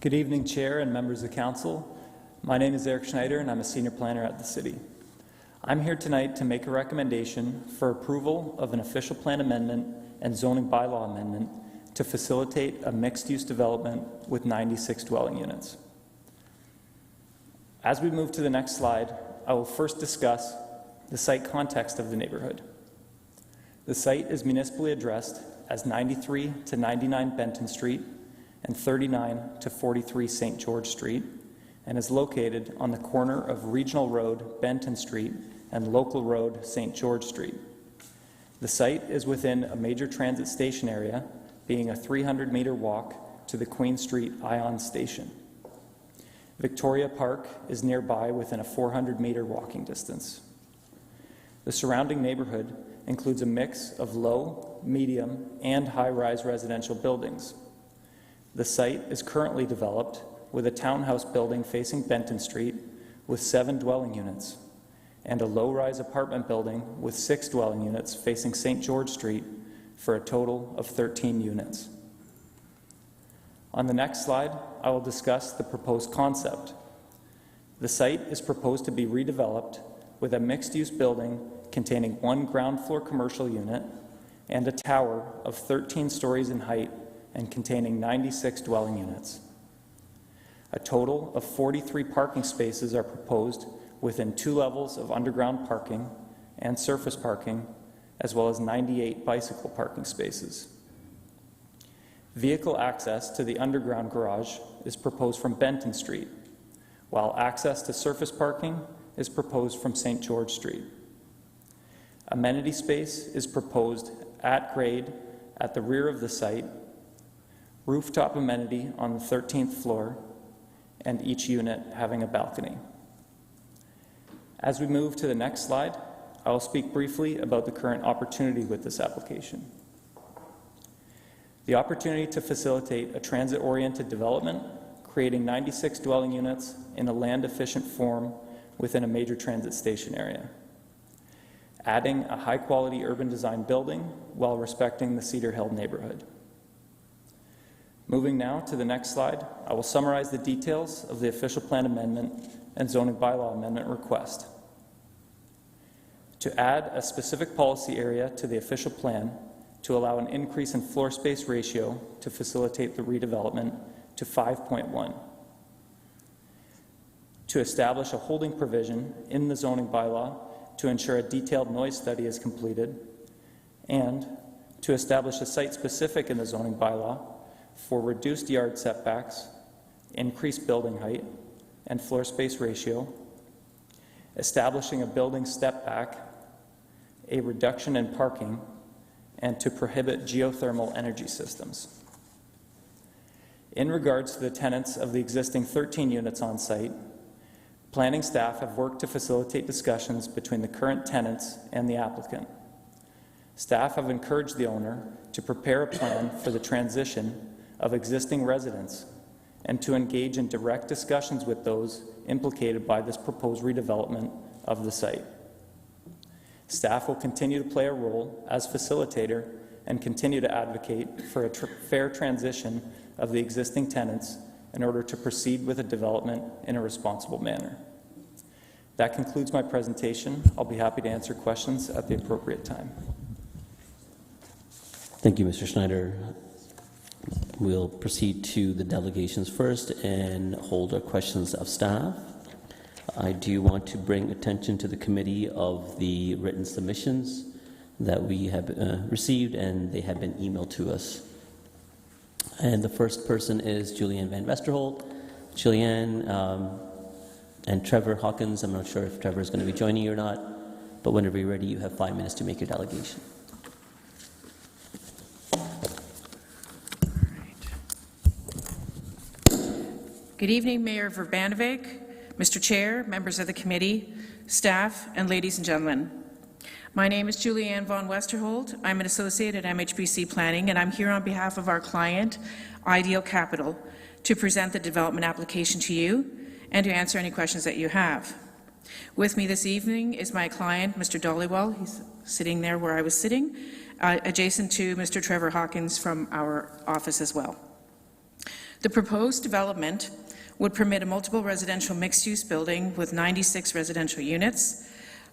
Good evening, Chair and members of Council. My name is Eric Schneider, and I'm a senior planner at the City. I'm here tonight to make a recommendation for approval of an official plan amendment and zoning bylaw amendment to facilitate a mixed-use development with 96 dwelling units. As we move to the next slide, I will first discuss the site context of the neighborhood. The site is municipally addressed as 93 to 99 Benton Street and 39 to 43 St. George Street, and is located on the corner of Regional Road, Benton Street, and Local Road, St. George Street. The site is within a major transit station area, being a 300-meter walk to the Queen Street Ion Station. Victoria Park is nearby within a 400-meter walking distance. The surrounding neighborhood includes a mix of low, medium, and high-rise residential buildings. The site is currently developed with a townhouse building facing Benton Street with 7 dwelling units, and a low-rise apartment building with 6 dwelling units facing St. George Street for a total of 13 units. On the next slide, I will discuss the proposed concept. The site is proposed to be redeveloped with a mixed-use building containing 1 ground floor commercial unit and a tower of 13 stories in height and containing 96 dwelling units. A total of 43 parking spaces are proposed within 2 levels of underground parking and surface parking, as well as 98 bicycle parking spaces. Vehicle access to the underground garage is proposed from Benton Street, while access to surface parking is proposed from St. George Street. Amenity space is proposed at grade at the rear of the site, rooftop amenity on the 13th floor, and each unit having a balcony. As we move to the next slide, I will speak briefly about the current opportunity with this application. The opportunity to facilitate a transit-oriented development, creating 96 dwelling units in a land-efficient form within a major transit station area. Adding a high-quality urban design building while respecting the Cedar Hill neighborhood. Moving now to the next slide, I will summarize the details of the official plan amendment and zoning bylaw amendment request. To add a specific policy area to the official plan to allow an increase in floor space ratio to facilitate the redevelopment to 5.1. To establish a holding provision in the zoning bylaw to ensure a detailed noise study is completed, and to establish a site specific in the zoning bylaw for reduced yard setbacks, increased building height, and floor space ratio, establishing a building step back, a reduction in parking, and to prohibit geothermal energy systems. In regards to the tenants of the existing 13 units on site, planning staff have worked to facilitate discussions between the current tenants and the applicant. Staff have encouraged the owner to prepare a plan for the transition of existing residents and to engage in direct discussions with those implicated by this proposed redevelopment of the site. Staff will continue to play a role as facilitator and continue to advocate for a fair transition of the existing tenants in order to proceed with the development in a responsible manner. That concludes my presentation. I'll be happy to answer questions at the appropriate time. Thank you, Mr. Schneider. We'll proceed to the delegations first and hold our questions of staff. I do want to bring attention to the committee of the written submissions that we have received, and they have been emailed to us. And the first person is Julianne Van Westerholt. Julianne and Trevor Hawkins, I'm not sure if Trevor is going to be joining you or not, but whenever you're ready, you have 5 minutes to make your delegation. Good evening, Mayor Verbanovic, Mr. Chair, members of the committee, staff, and ladies and gentlemen. My name is Julianne Von Westerholt. I'm an associate at MHBC Planning, and I'm here on behalf of our client, Ideal Capital, to present the development application to you and to answer any questions that you have. With me this evening is my client, Mr. Dollywell. He's sitting there where I was sitting, adjacent to Mr. Trevor Hawkins from our office as well. The proposed development would permit a multiple residential mixed-use building with 96 residential units,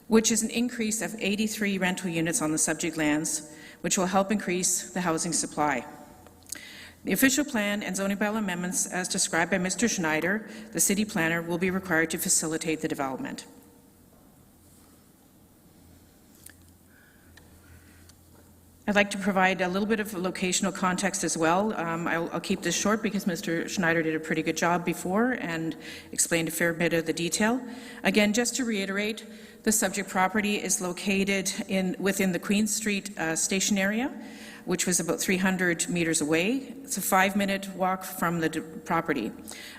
which is an increase of 83 rental units on the subject lands, which will help increase the housing supply. The official plan and zoning bylaw amendments, as described by Mr. Schneider, the city planner, will be required to facilitate the development. I'd like to provide a little bit of locational context as well. I'll keep this short because Mr. Schneider did a pretty good job before and explained a fair bit of the detail. Again, just to reiterate, the subject property is located within the Queen Street station area, which was about 300 meters away. It's a 5-minute walk from the property.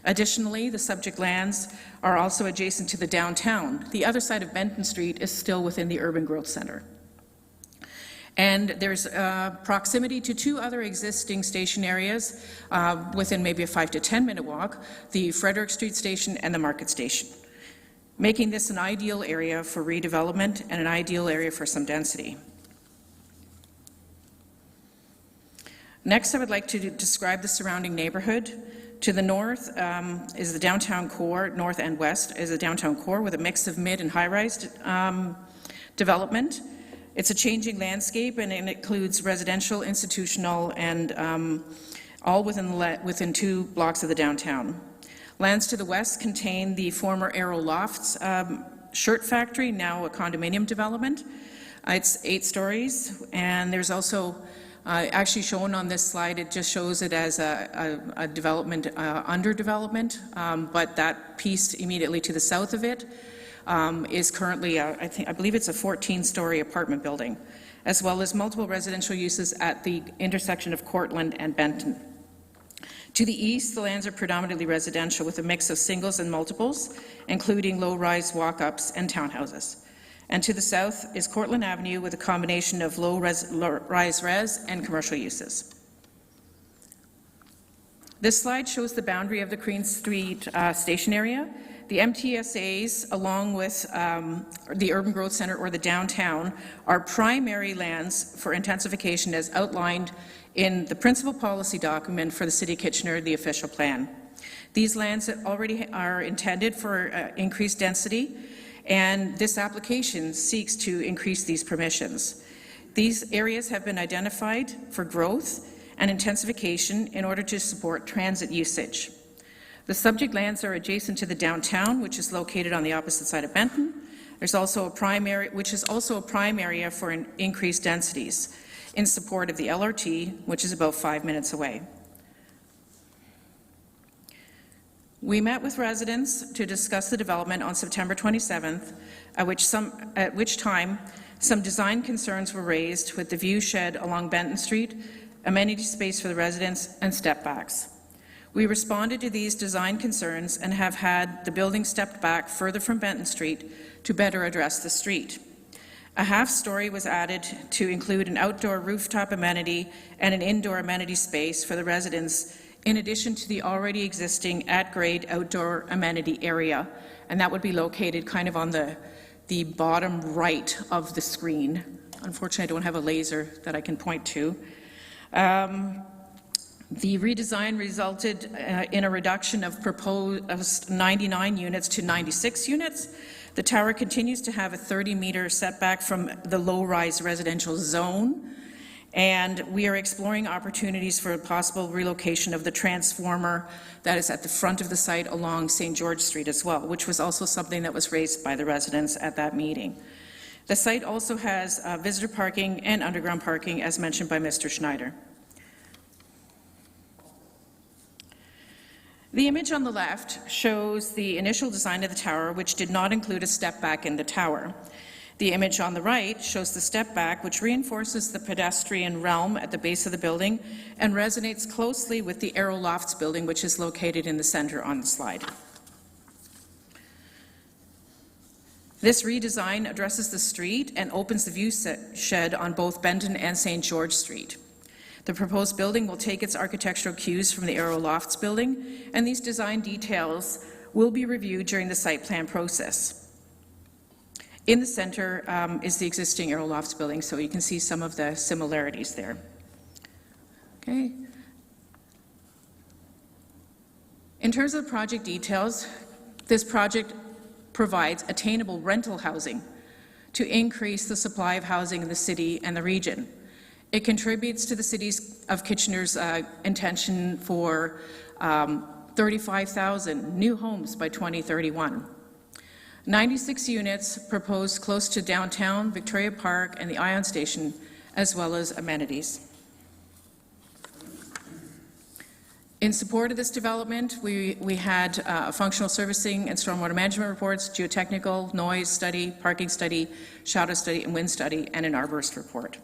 Additionally, the subject lands are also adjacent to the downtown. The other side of Benton Street is still within the Urban Growth Center. And there's proximity to 2 other existing station areas within maybe a 5 to 10-minute walk, the Frederick Street Station and the Market Station, making this an ideal area for redevelopment and an ideal area for some density. Next, I would like to describe the surrounding neighborhood. To the north is the downtown core, north and west is the downtown core with a mix of mid and high-rise development. It's a changing landscape, and it includes residential, institutional, and all within 2 blocks of the downtown. Lands to the west contain the former Aero Lofts shirt factory, now a condominium development. It's 8 stories, and there's also, actually shown on this slide, it just shows it as a development, under development, but that piece immediately to the south of it is currently, I believe it's a 14-story apartment building, as well as multiple residential uses at the intersection of Cortland and Benton. To the east, the lands are predominantly residential with a mix of singles and multiples, including low-rise walk-ups and townhouses. And to the south is Cortland Avenue with a combination of low-rise res and commercial uses. This slide shows the boundary of the Queen Street station area. The MTSAs, along with the Urban Growth Center or the downtown, are primary lands for intensification as outlined in the principal policy document for the City of Kitchener, the official plan. These lands already are intended for increased density, and this application seeks to increase these permissions. These areas have been identified for growth and intensification in order to support transit usage. The subject lands are adjacent to the downtown, which is located on the opposite side of Benton. There's also a prime area, which is also a prime area for increased densities in support of the LRT, which is about 5 minutes away. We met with residents to discuss the development on September 27th, at which time some design concerns were raised with the view shed along Benton Street, amenity space for the residents, and step backs. We responded to these design concerns and have had the building stepped back further from Benton Street to better address the street. A half-story was added to include an outdoor rooftop amenity and an indoor amenity space for the residents, in addition to the already existing at-grade outdoor amenity area, and that would be located kind of on the bottom right of the screen. Unfortunately, I don't have a laser that I can point to. The redesign resulted in a reduction of proposed 99 units to 96 units. The tower continues to have a 30-meter setback from the low-rise residential zone, and we are exploring opportunities for a possible relocation of the transformer that is at the front of the site along St. George Street as well, which was also something that was raised by the residents at that meeting. The site also has visitor parking and underground parking, as mentioned by Mr. Schneider. The image on the left shows the initial design of the tower, which did not include a step back in the tower. The image on the right shows the step back, which reinforces the pedestrian realm at the base of the building and resonates closely with the Aero Lofts building, which is located in the center on the slide. This redesign addresses the street and opens the view shed on both Benton and St. George Street. The proposed building will take its architectural cues from the Aero Lofts building, and these design details will be reviewed during the site plan process. In the center is the existing Aero Lofts building, so you can see some of the similarities there. Okay. In terms of project details, this project provides attainable rental housing to increase the supply of housing in the city and the region. It contributes to the City of Kitchener's intention for 35,000 new homes by 2031. 96 units proposed close to downtown, Victoria Park, and the Ion Station, as well as amenities. In support of this development, we had functional servicing and stormwater management reports, geotechnical, noise study, parking study, shadow study, and wind study, and an arborist report.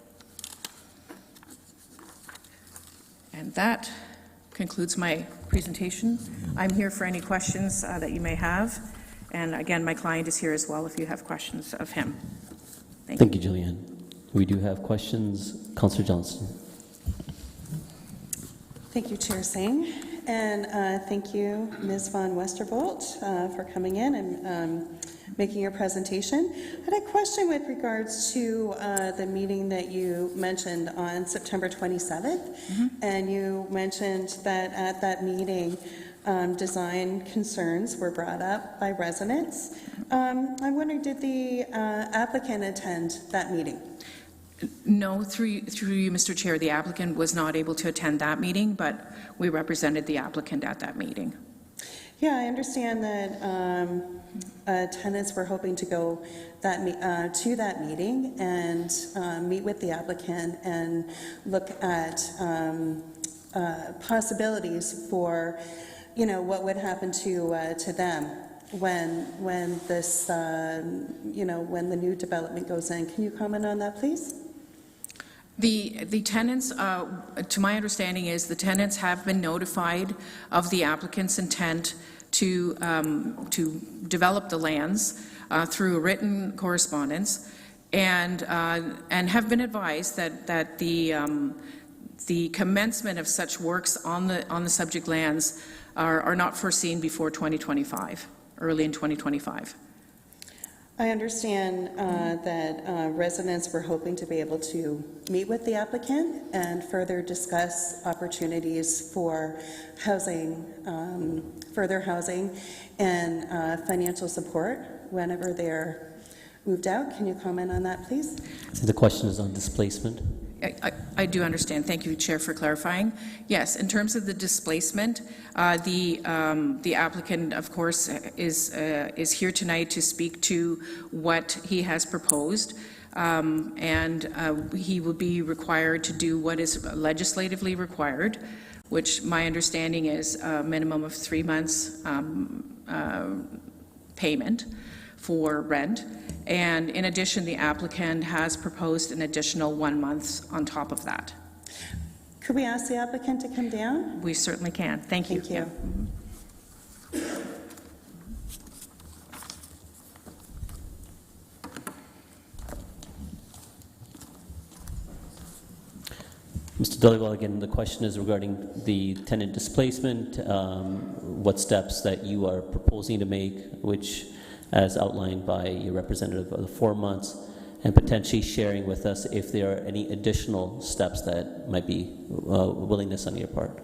And that concludes my presentation. I'm here for any questions that you may have. And again, my client is here as well if you have questions of him. Thank you, Julianne. We do have questions. Councillor Johnston. Thank you, Chair Singh. And thank you, Ms. Von Westerbolt, for coming in and making your presentation. I had a question with regards to the meeting that you mentioned on September 27th. And you mentioned that at that meeting, design concerns were brought up by residents. I'm wondering, did the applicant attend that meeting? No, through you, Mr. Chair, the applicant was not able to attend that meeting, but we represented the applicant at that meeting. Yeah, I understand that tenants were hoping to go to that meeting and meet with the applicant and look at possibilities for, what would happen to them when this, when the new development goes in. Can you comment on that, please? The tenants, to my understanding, is the tenants have been notified of the applicant's intent to develop the lands through a written correspondence, and have been advised that the commencement of such works on the subject lands are not foreseen before 2025, early in 2025. I understand that residents were hoping to be able to meet with the applicant and further discuss opportunities for housing, further housing and financial support whenever they're moved out. Can you comment on that, please? So the question is on displacement. I do understand. Thank you, Chair, for clarifying. Yes, in terms of the displacement, the applicant, of course, is here tonight to speak to what he has proposed, and he will be required to do what is legislatively required, which my understanding is a minimum of 3 months payment for rent. And in addition, the applicant has proposed an additional 1 month on top of that. Could we ask the applicant to come down? We certainly can. Thank you. Thank you. Mr. Dhaliwal, again, the question is regarding the tenant displacement, what steps that you are proposing to make, which, as outlined by your representative, of the 4 months, and potentially sharing with us if there are any additional steps that might be willingness on your part.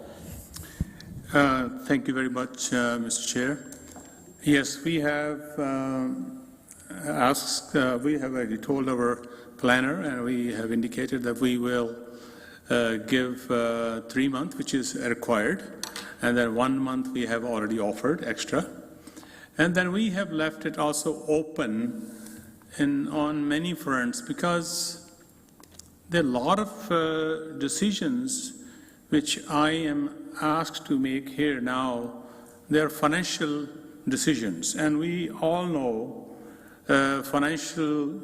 Thank you very much, Mr. Chair. Yes, we have we have already told our planner, and we have indicated that we will give 3 months, which is required, and then 1 month we have already offered extra. And then we have left it also open on many fronts, because there are a lot of decisions which I am asked to make here now. They are financial decisions, and we all know financial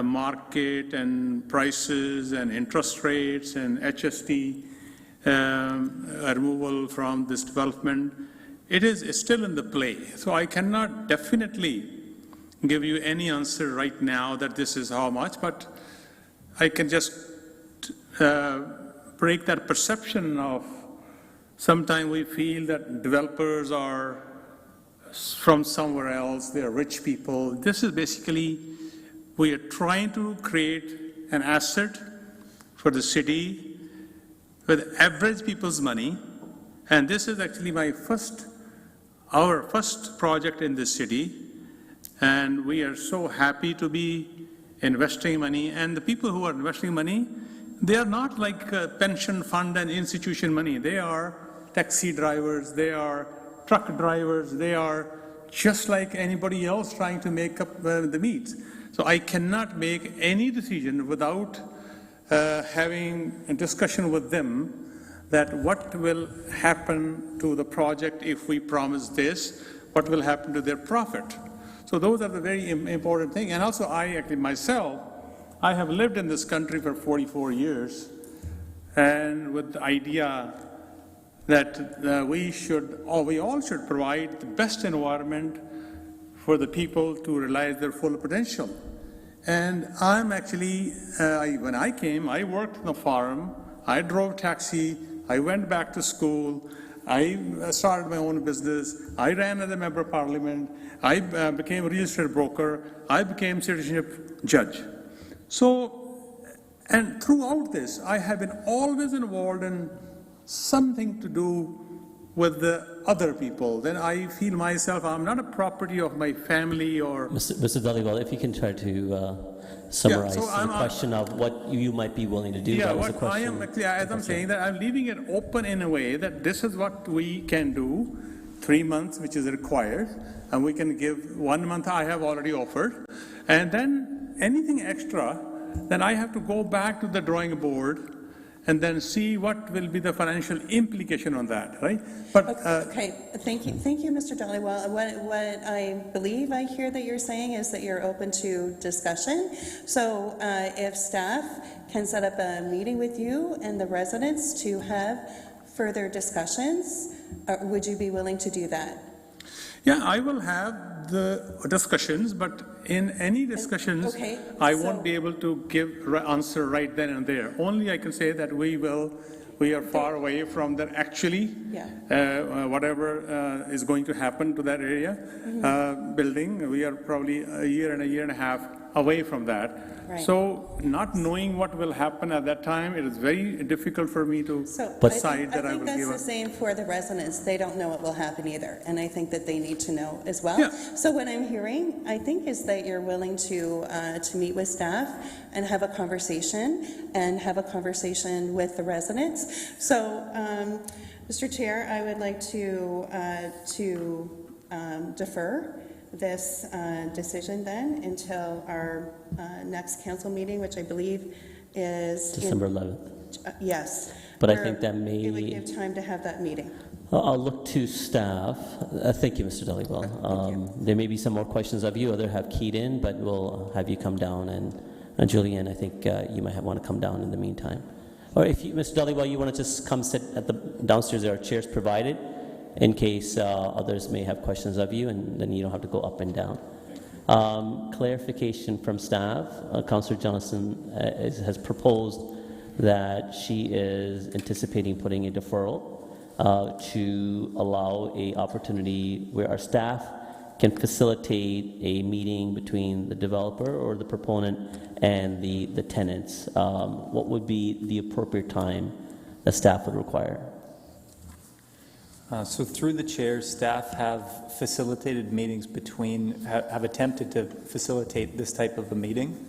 market and prices and interest rates and HST removal from this development. It is still in the play. So I cannot definitely give you any answer right now that this is how much, but I can just break that perception of sometimes we feel that developers are from somewhere else, they're rich people. This is basically, we are trying to create an asset for the city with average people's money, and this is actually our first project in this city, and we are so happy to be investing money. And the people who are investing money, they are not like pension fund and institution money. They are taxi drivers, they are truck drivers, they are just like anybody else trying to make up the meats. So I cannot make any decision without having a discussion with them that what will happen to the project if we promise this, what will happen to their profit. So those are the very important things. And also I actually myself, I have lived in this country for 44 years, and with the idea that we all should provide the best environment for the people to realize their full potential. And I'm actually, when I came, I worked on a farm, I drove taxi, I went back to school, I started my own business, I ran as a member of parliament, I became a real estate broker, I became citizenship judge. So, and throughout this, I have been always involved in something to do with the other people. Then I feel myself, I'm not a property of my family or... Mr. Dhaliwal, if you can try to summarize the question of what you might be willing to do. Yeah, that was the what question. I am actually, as I'm saying that I'm leaving it open in a way that this is what we can do, 3 months, which is required, and we can give 1 month I have already offered, and then anything extra, then I have to go back to the drawing board and then see what will be the financial implication on that, right? But okay, thank you, Mr. Dhaliwal. What I believe I hear that you're saying is that you're open to discussion. So if staff can set up a meeting with you and the residents to have further discussions, would you be willing to do that? yeah, I will have the discussions, but in any discussions, I won't be able to give answer right then and there. Only I can say that we are far away from that actually, whatever is going to happen to that area, building. We are probably a year and a half away from that. Right. So not knowing what will happen at that time, it is very difficult for me to decide that I will give I think that's the same for the residents. They don't know what will happen either, and I think that they need to know as well. Yeah. So what I'm hearing, I think, is that you're willing to meet with staff and have a conversation with the residents. So, Mr. Chair, I would like to defer this decision then until our next council meeting, which I believe is December 11th. Yes. But I think that may... It would give time to have that meeting. I'll look to staff. Thank you, Mr. Dhaliwal. There may be some more questions of you. Others have keyed in, but we'll have you come down. And Julian, I think you might want to come down in the meantime. Or if you, Mr. Dhaliwal, you want to just come sit at the downstairs, there are chairs provided in case others may have questions of you, and then you don't have to go up and down. Clarification from staff. Councillor Johnson has proposed that she is anticipating putting a deferral to allow a opportunity where our staff can facilitate a meeting between the developer or the proponent and the tenants. What would be the appropriate time that staff would require? So through the chair, staff have facilitated meetings between, have attempted to facilitate this type of a meeting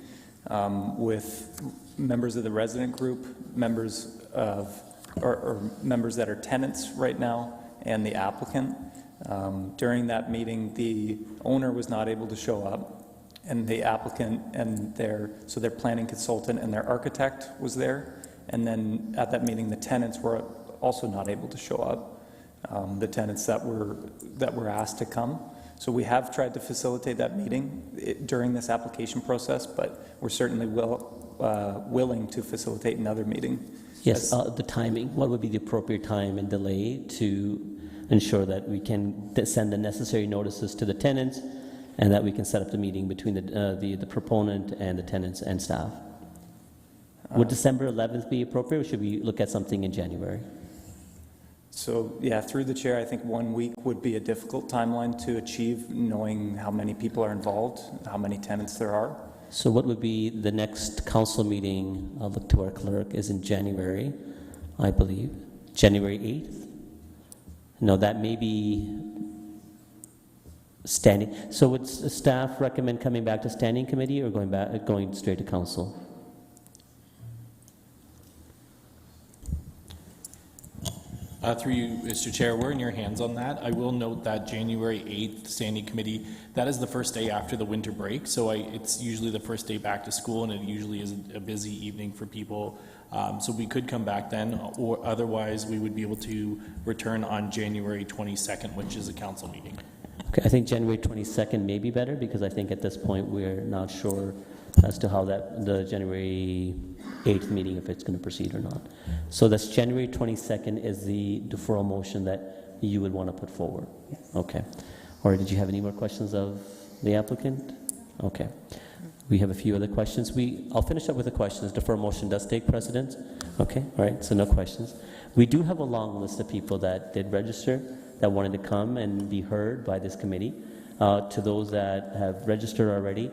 with members of the resident group, members of, or members that are tenants right now, and the applicant. During that meeting, the owner was not able to show up, and the applicant and their planning consultant and their architect was there. And then at that meeting, the tenants were also not able to show up. The tenants that were asked to come. So we have tried to facilitate that meeting during this application process, but we're certainly willing to facilitate another meeting. Yes, the timing. What would be the appropriate time and delay to ensure that we can send the necessary notices to the tenants and that we can set up the meeting between the proponent and the tenants and staff? Would December 11th be appropriate, or should we look at something in January? So, yeah, through the chair, I think 1 week would be a difficult timeline to achieve, knowing how many people are involved, how many tenants there are. So what would be the next council meeting? I'll look to our clerk, is in January, I believe. January 8th? No, that may be standing. So would staff recommend coming back to standing committee or going straight to council? Through you, Mr. Chair, we're in your hands on that. I will note that January 8th Standing Committee, that is the first day after the winter break, so it's usually the first day back to school, and it usually is a busy evening for people. So we could come back then, or otherwise we would be able to return on January 22nd, which is a council meeting. Okay, I think January 22nd may be better, because I think at this point we're not sure as to how the January 8th meeting, if it's going to proceed or not. So that's January 22nd is the deferral motion that you would want to put forward? Yes. Okay. Or did you have any more questions of the applicant? Okay. We have a few other questions. I'll finish up with the questions. Deferral motion does take precedence. Okay, all right, so no questions. We do have a long list of people that did register that wanted to come and be heard by this committee. To those that have registered already,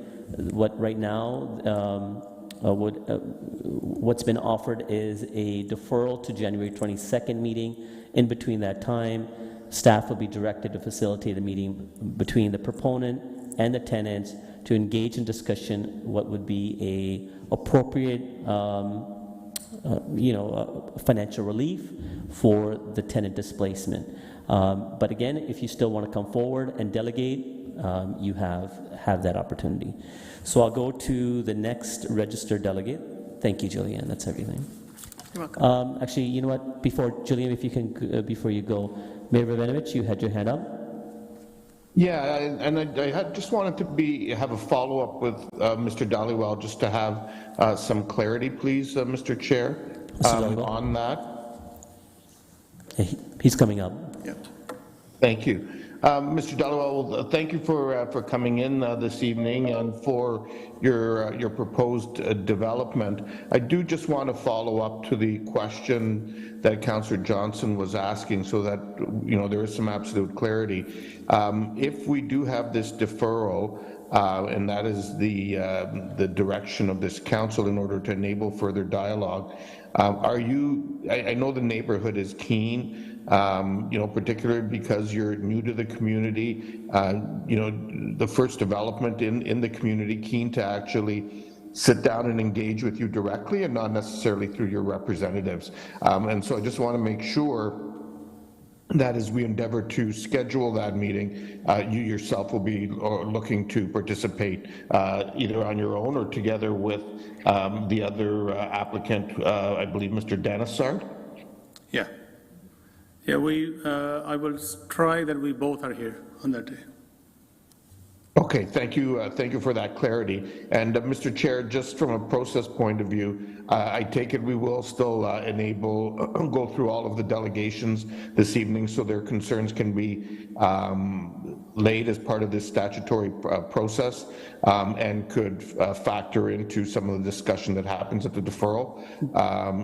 what right now, what's been offered is a deferral to January 22nd meeting. In between that time, staff will be directed to facilitate a meeting between the proponent and the tenants to engage in discussion what would be a appropriate financial relief for the tenant displacement. But again, if you still want to come forward and delegate, you have that opportunity. So I'll go to the next registered delegate. Thank you, Julianne. That's everything. You're welcome. Actually, you know what? Before Julianne, if you can, before you go, Mayor Rabinovich, you had your hand up. Yeah, and I just wanted to have a follow-up with Mr. Dhaliwal, just to have some clarity, please, Mr. Chair, on that. Yeah, he's coming up. Yeah. Thank you. Mr. Dhaliwal, thank you for coming in this evening and for your proposed development. I do just want to follow up to the question that Councillor Johnson was asking, so that there is some absolute clarity. If we do have this deferral, and that is the direction of this council in order to enable further dialogue, I know the neighborhood is keen, particularly because you're new to the community, the first development in the community, keen to actually sit down and engage with you directly and not necessarily through your representatives. And so I just want to make sure that as we endeavor to schedule that meeting, you yourself will be looking to participate either on your own or together with the other applicant, I believe Mr. Danasard. Yeah. Yeah, I will try that we both are here on that day. Okay, thank you for that clarity. And Mr. Chair, just from a process point of view, I take it we will still go through all of the delegations this evening so their concerns can be laid as part of this statutory process and could factor into some of the discussion that happens at the deferral,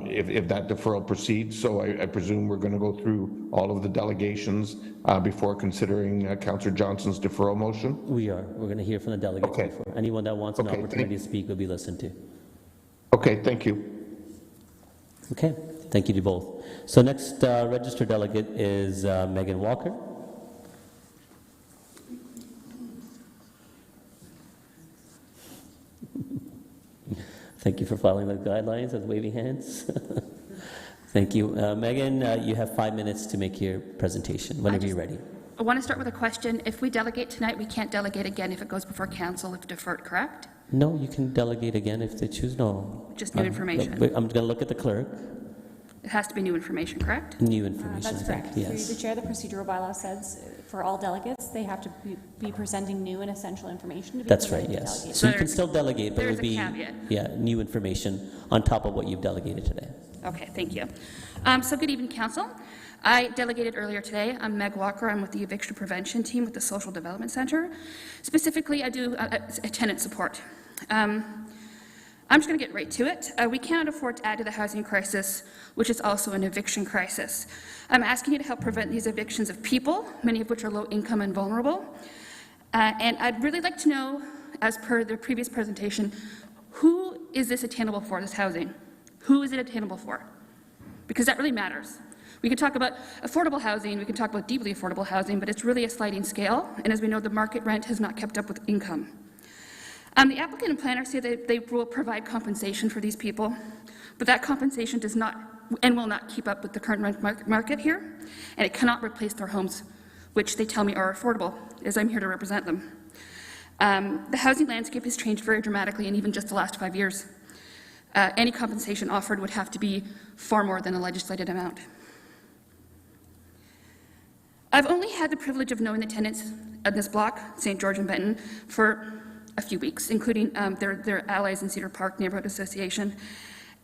if that deferral proceeds. So I presume we're going to go through all of the delegations before considering Councillor Johnson's deferral motion? We are. We're going to hear from the delegates Okay. before. Anyone that wants an Okay, opportunity to speak will be listened to. Okay, thank you. Okay, thank you to both. So next registered delegate is Megan Walker. Thank you for following the guidelines of waving hands. Thank you. Megan, you have 5 minutes to make your presentation, whenever you're ready. I want to start with a question. If we delegate tonight, we can't delegate again if it goes before council, if deferred, correct? No, you can delegate again if they choose. No. Just new information. I'm going to look at the clerk. It has to be new information, correct? New information. That's correct. Yes. Through the chair, the procedural bylaw says for all delegates, they have to be presenting new and essential information to be That's right, permitted to yes. delegate. So you can still delegate, but it there's would be a caveat. yeah, new information on top of what you've delegated today. Okay, thank you. So good evening, council. I delegated earlier today. I'm Meg Walker. I'm with the Eviction Prevention Team with the Social Development Center. Specifically, I do tenant support. I'm just going to get right to it. We cannot afford to add to the housing crisis, which is also an eviction crisis. I'm asking you to help prevent these evictions of people, many of which are low income and vulnerable. And I'd really like to know, as per the previous presentation, who is this attainable for, this housing? Who is it attainable for? Because that really matters. We can talk about affordable housing, we can talk about deeply affordable housing, but it's really a sliding scale, and as we know, the market rent has not kept up with income. The applicant and planner say that they will provide compensation for these people, but that compensation does not and will not keep up with the current rent market here, and it cannot replace their homes, which they tell me are affordable, as I'm here to represent them. The housing landscape has changed very dramatically in even just the last 5 years. Any compensation offered would have to be far more than a legislated amount. I've only had the privilege of knowing the tenants of this block, St. George and Benton, for a few weeks, including their allies in Cedar Park Neighborhood Association.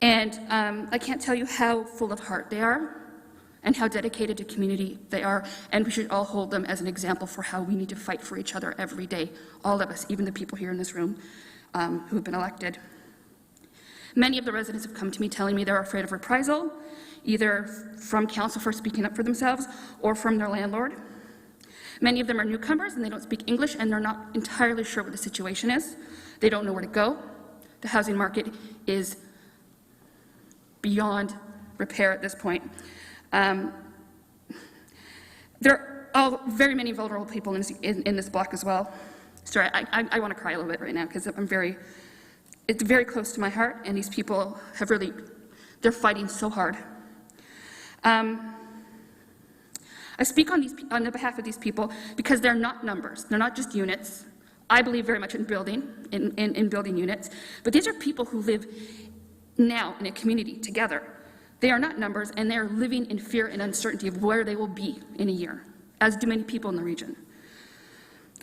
And I can't tell you how full of heart they are and how dedicated to community they are, and we should all hold them as an example for how we need to fight for each other every day, all of us, even the people here in this room who have been elected. Many of the residents have come to me telling me they're afraid of reprisal, either from council for speaking up for themselves or from their landlord. Many of them are newcomers and they don't speak English and they're not entirely sure what the situation is. They don't know where to go. The housing market is beyond repair at this point. There are very many vulnerable people in this block as well. Sorry, I want to cry a little bit right now because it's very close to my heart, and these people have really, they're fighting so hard. I speak on the behalf of these people because they're not numbers. They're not just units. I believe very much in building units, but these are people who live now in a community together. They are not numbers, and they are living in fear and uncertainty of where they will be in a year, as do many people in the region.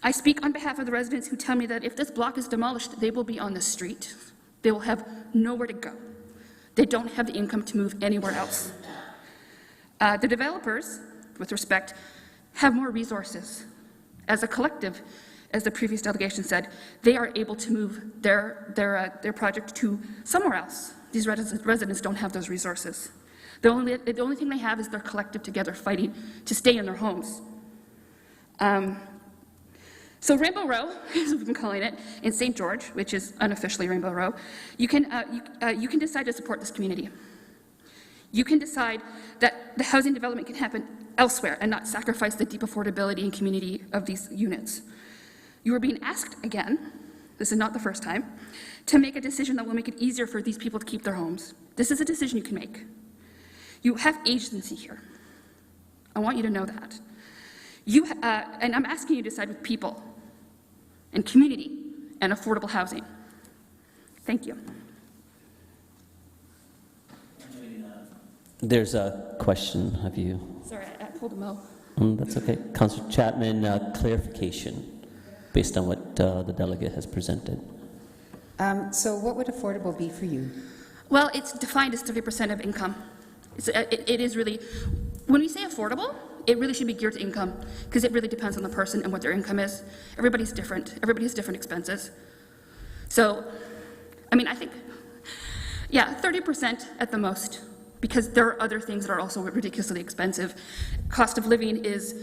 I speak on behalf of the residents who tell me that if this block is demolished, they will be on the street. They will have nowhere to go. They don't have the income to move anywhere else. The developers, with respect, have more resources. As a collective, as the previous delegation said, they are able to move their project to somewhere else. These residents don't have those resources. The only thing they have is their collective together fighting to stay in their homes. So Rainbow Row, as we've been calling it, in St. George, which is unofficially Rainbow Row, you can decide to support this community. You can decide that the housing development can happen elsewhere and not sacrifice the deep affordability and community of these units. You are being asked again, this is not the first time, to make a decision that will make it easier for these people to keep their homes. This is a decision you can make. You have agency here. I want you to know that. And I'm asking you to decide with people and community and affordable housing. Thank you. There's a question. Have you? Sorry, I pulled a mo. That's okay. Councillor Chapman, clarification based on what the delegate has presented. So what would affordable be for you? Well, it's defined as 30% of income. It is really, when we say affordable, it really should be geared to income, because it really depends on the person and what their income is. Everybody's different. Everybody has different expenses. So, I mean, I think, yeah, 30% at the most, because there are other things that are also ridiculously expensive. Cost of living is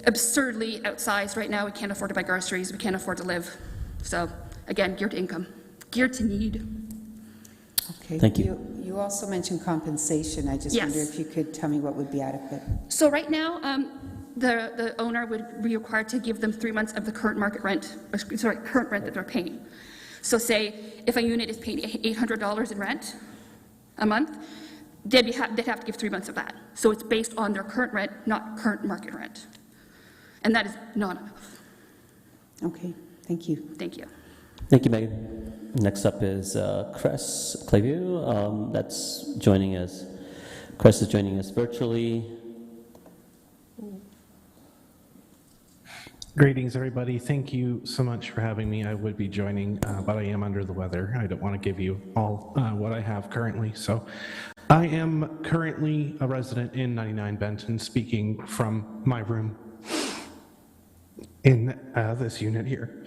absurdly outsized right now. We can't afford to buy groceries. We can't afford to live. So, again, geared to income, geared to need. Okay. Thank you. You also mentioned compensation. I just Yes. wonder if you could tell me what would be adequate. So right now, the owner would be required to give them 3 months of the current market rent, current rent that they're paying. So say if a unit is paying $800 in rent a month, they'd have to give 3 months of that. So it's based on their current rent, not current market rent. And that is not enough. Okay, thank you. Thank you. Thank you, Megan. Next up is Cress Clayview. That's joining us. Cress is joining us virtually. Greetings, everybody. Thank you so much for having me. I would be joining, but I am under the weather. I don't want to give you all what I have currently. So I am currently a resident in 99 Benton, speaking from my room in this unit here.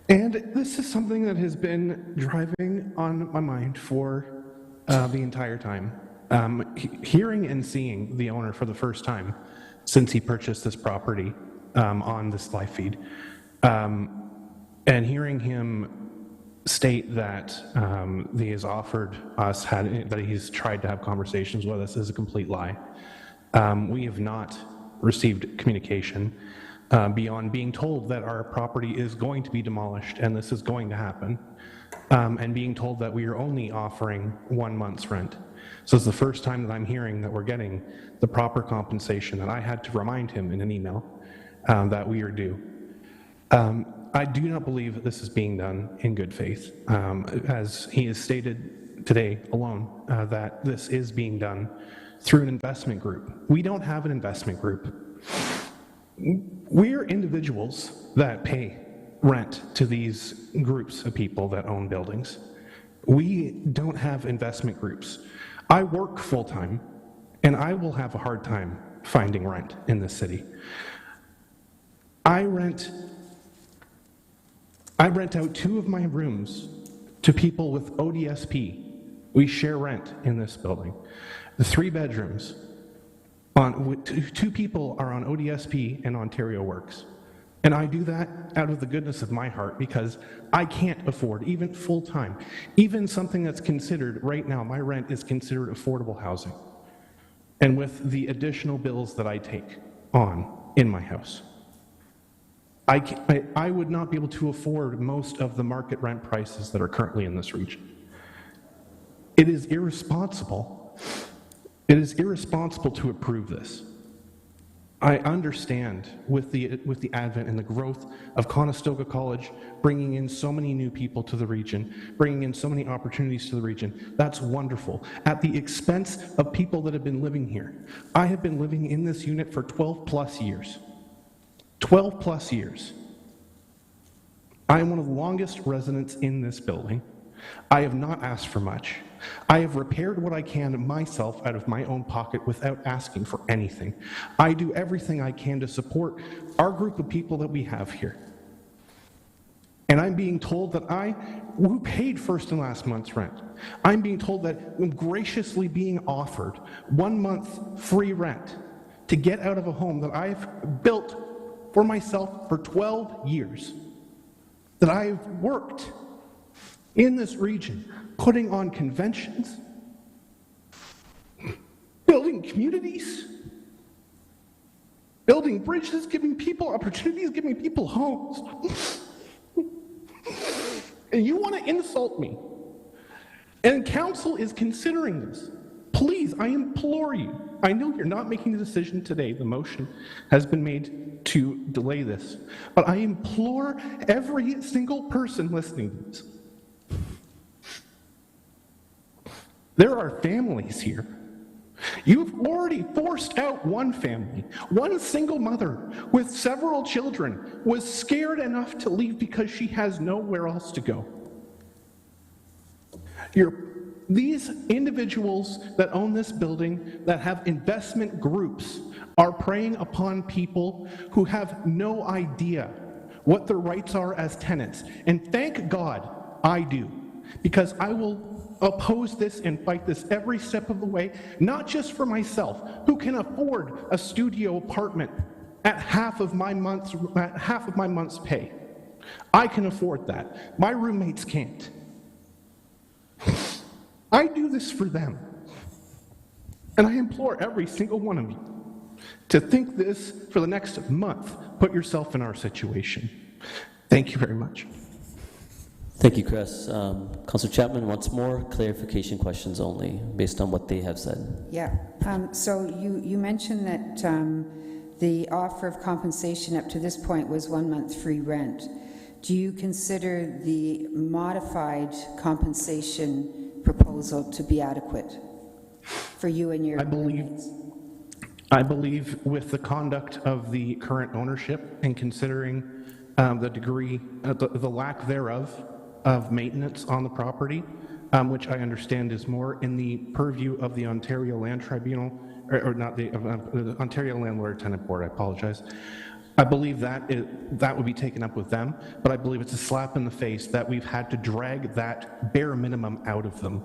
And this is something that has been driving on my mind for the entire time. Hearing and seeing the owner for the first time since he purchased this property on this live feed, and hearing him state that he has offered us, that he's tried to have conversations with us, is a complete lie. We have not received communication beyond being told that our property is going to be demolished and this is going to happen, and being told that we are only offering 1 month's rent. So it's the first time that I'm hearing that we're getting the proper compensation that I had to remind him in an email that we are due. I do not believe that this is being done in good faith, as he has stated today alone, that this is being done through an investment group. We don't have an investment group. We're individuals that pay rent to these groups of people that own buildings. We don't have investment groups. I work full-time, and I will have a hard time finding rent in this city. I rent out 2 of my rooms to people with ODSP. We share rent in this building. The 3 bedrooms, 2 people are on ODSP and Ontario Works. And I do that out of the goodness of my heart because I can't afford, even full-time, even something that's considered, right now, my rent is considered affordable housing. And with the additional bills that I take on in my house, I would not be able to afford most of the market rent prices that are currently in this region. It is irresponsible. It is irresponsible to approve this. I understand with the advent and the growth of Conestoga College, bringing in so many new people to the region, bringing in so many opportunities to the region. That's wonderful, at the expense of people that have been living here. I have been living in this unit for 12 plus years. 12 plus years. I am one of the longest residents in this building. I have not asked for much. I have repaired what I can myself out of my own pocket without asking for anything. I do everything I can to support our group of people that we have here. And I'm being told that who paid first and last month's rent, I'm being told that I'm graciously being offered 1 month free rent to get out of a home that I've built for myself for 12 years, that I've worked in this region, putting on conventions, building communities, building bridges, giving people opportunities, giving people homes. And you want to insult me. And council is considering this. Please, I implore you. I know you're not making the decision today. The motion has been made to delay this. But I implore every single person listening to this. There are families here. You've already forced out one family. One single mother with several children was scared enough to leave because she has nowhere else to go. These individuals that own this building, that have investment groups, are preying upon people who have no idea what their rights are as tenants. And thank God I do, because I will oppose this and fight this every step of the way, not just for myself, who can afford a studio apartment at half of my month's pay. I can afford that. My roommates can't. I do this for them. And I implore every single one of you to think this for the next month. Put yourself in our situation. Thank you very much. Thank you, Chris. Councillor Chapman, once more, clarification questions only, based on what they have said. Yeah. So you mentioned that the offer of compensation up to this point was 1 month free rent. Do you consider the modified compensation proposal to be adequate for you and your roommates? I believe with the conduct of the current ownership and considering the degree, the lack thereof of maintenance on the property, which I understand is more in the purview of the Ontario Land Tribunal, or not the Ontario Landlord Tenant Board, I apologize. I believe that would be taken up with them, but I believe it's a slap in the face that we've had to drag that bare minimum out of them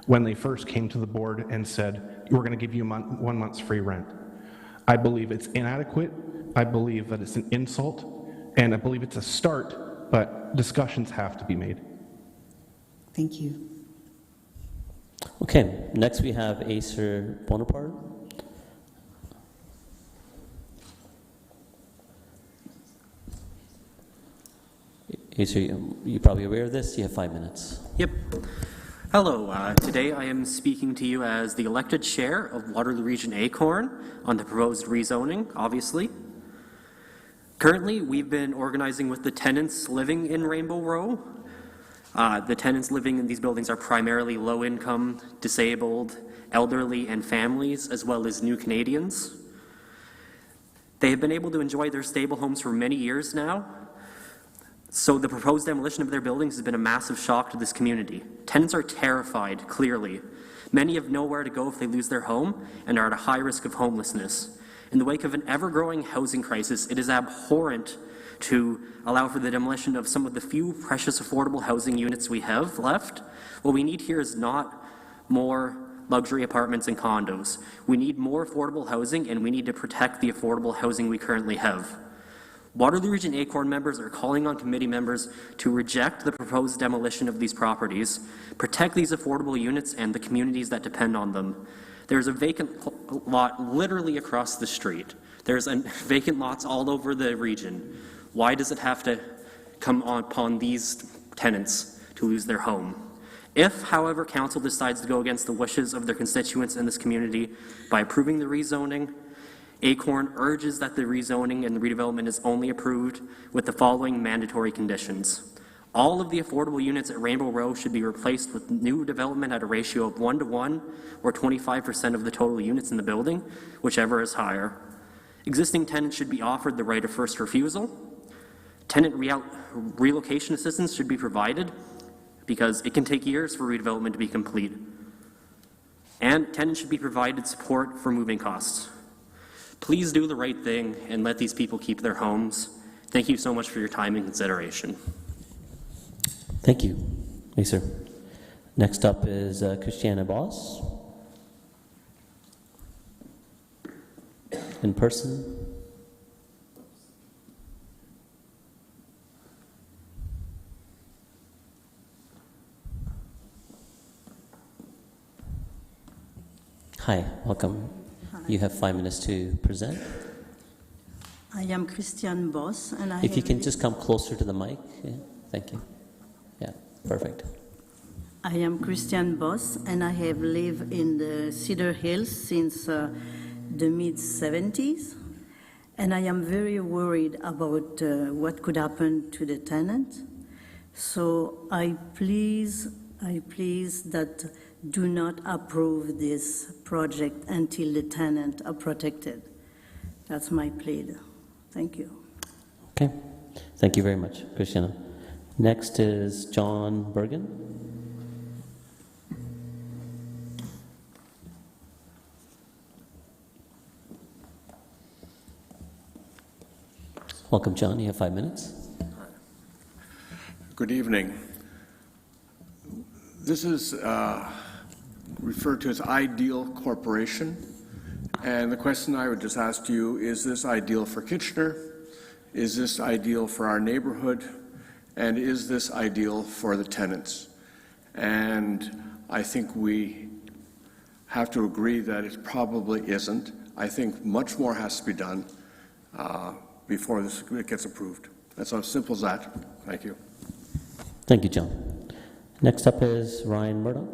when they first came to the board and said, we're going to give you 1 month's free rent. I believe it's inadequate, I believe that it's an insult, and I believe it's a start, but discussions have to be made. Thank you. Okay, next we have Acer Bonaparte. Acer, you're probably aware of this. You have 5 minutes. Yep. Hello. Today I am speaking to you as the elected chair of Waterloo Region Acorn on the proposed rezoning, obviously. Currently, we've been organizing with the tenants living in Rainbow Row. The tenants living in these buildings are primarily low-income, disabled, elderly, and families, as well as new Canadians. They have been able to enjoy their stable homes for many years now, so the proposed demolition of their buildings has been a massive shock to this community. Tenants are terrified, clearly. Many have nowhere to go if they lose their home and are at a high risk of homelessness. In the wake of an ever-growing housing crisis, it is abhorrent to allow for the demolition of some of the few precious affordable housing units we have left. What we need here is not more luxury apartments and condos. We need more affordable housing, and we need to protect the affordable housing we currently have. Waterloo Region Acorn members are calling on committee members to reject the proposed demolition of these properties, protect these affordable units and the communities that depend on them. There's a vacant lot literally across the street. There's vacant lots all over the region. Why does it have to come upon these tenants to lose their home? If, however, council decides to go against the wishes of their constituents in this community by approving the rezoning, Acorn urges that the rezoning and the redevelopment is only approved with the following mandatory conditions. All of the affordable units at Rainbow Row should be replaced with new development at a ratio of 1:1 or 25% of the total units in the building, whichever is higher. Existing tenants should be offered the right of first refusal. Tenant relocation assistance should be provided because it can take years for redevelopment to be complete. And tenants should be provided support for moving costs. Please do the right thing and let these people keep their homes. Thank you so much for your time and consideration. Thank you, Acer. Next up is Christiana Boss. In person. Hi, welcome. You have 5 minutes to present. I am Christiane Boss, and If you can just come closer to the mic. Yeah, thank you. Yeah, perfect. I am Christiane Boss, and I have lived in the Cedar Hills since the mid-70s, and I am very worried about what could happen to the tenant. So I please that do not approve this project until the tenants are protected. That's my plea. Thank you. Okay. Thank you very much, Christiana. Next is John Bergen. Welcome, John. You have 5 minutes. Good evening. This is referred to as Ideal Corporation. And the question I would just ask you, is this ideal for Kitchener? Is this ideal for our neighborhood? And is this ideal for the tenants? And I think we have to agree that it probably isn't. I think much more has to be done before this gets approved. That's as simple as that. Thank you. Thank you, John. Next up is Ryan Murdoch.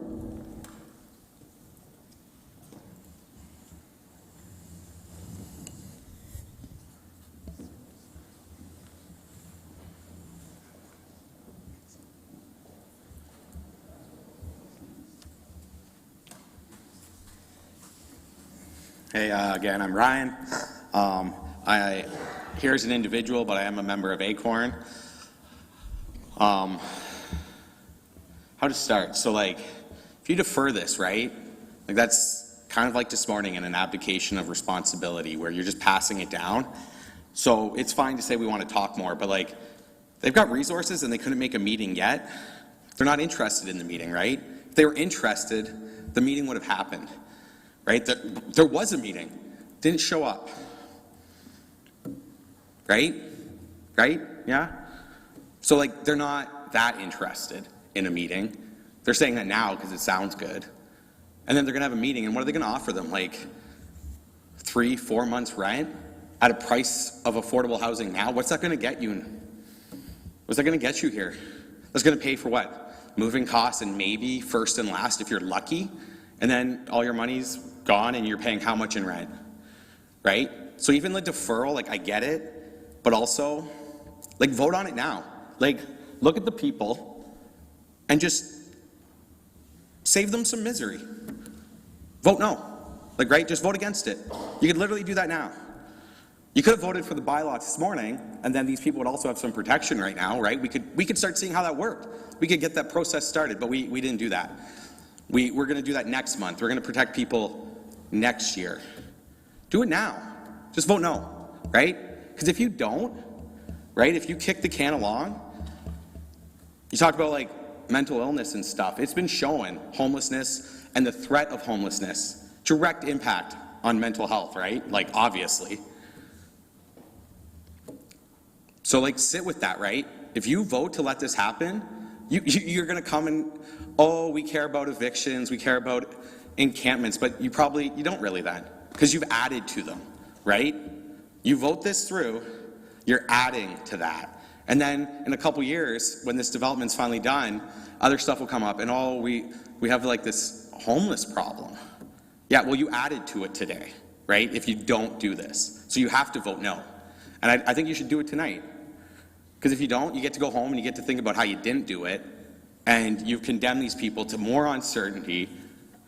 Hey, again, I'm Ryan. Here as an individual, but I am a member of Acorn. How to start? So, like, if you defer this, right? Like, that's kind of like this morning in an abdication of responsibility where you're just passing it down. So it's fine to say we want to talk more, but, like, they've got resources and they couldn't make a meeting yet. They're not interested in the meeting, right? If they were interested, the meeting would have happened, right? There was a meeting. Didn't show up. Right? Right? Yeah? So, like, they're not that interested in a meeting. They're saying that now because it sounds good. And then they're going to have a meeting, and what are they going to offer them? Like 3-4 months rent at a price of affordable housing now? What's that going to get you? What's that going to get you here? That's going to pay for what? Moving costs and maybe first and last if you're lucky. And then all your money's gone and you're paying how much in rent? Right? So even the deferral, like, I get it. But also, like, vote on it now. Like, look at the people and just save them some misery. Vote no. Like, right? Just vote against it. You could literally do that now. You could have voted for the bylaw this morning, and then these people would also have some protection right now, right? We could start seeing how that worked. We could get that process started, but we didn't do that. We're going to do that next month. We're going to protect people next year. Do it now. Just vote no, right? Because if you don't, right, if you kick the can along, you talk about, like, mental illness and stuff. It's been shown homelessness and the threat of homelessness, direct impact on mental health, right? Like, obviously. So, like, sit with that, right? If you vote to let this happen, you're going to come and, oh, we care about evictions, we care about encampments, but you don't really then, because you've added to them, right? You vote this through, you're adding to that. And then in a couple years, when this development's finally done, other stuff will come up and, oh, we have, like, this homeless problem. Yeah, well, you added to it today, right? If you don't do this. So you have to vote no. And I think you should do it tonight. Because if you don't, you get to go home and you get to think about how you didn't do it, and you've condemned these people to more uncertainty,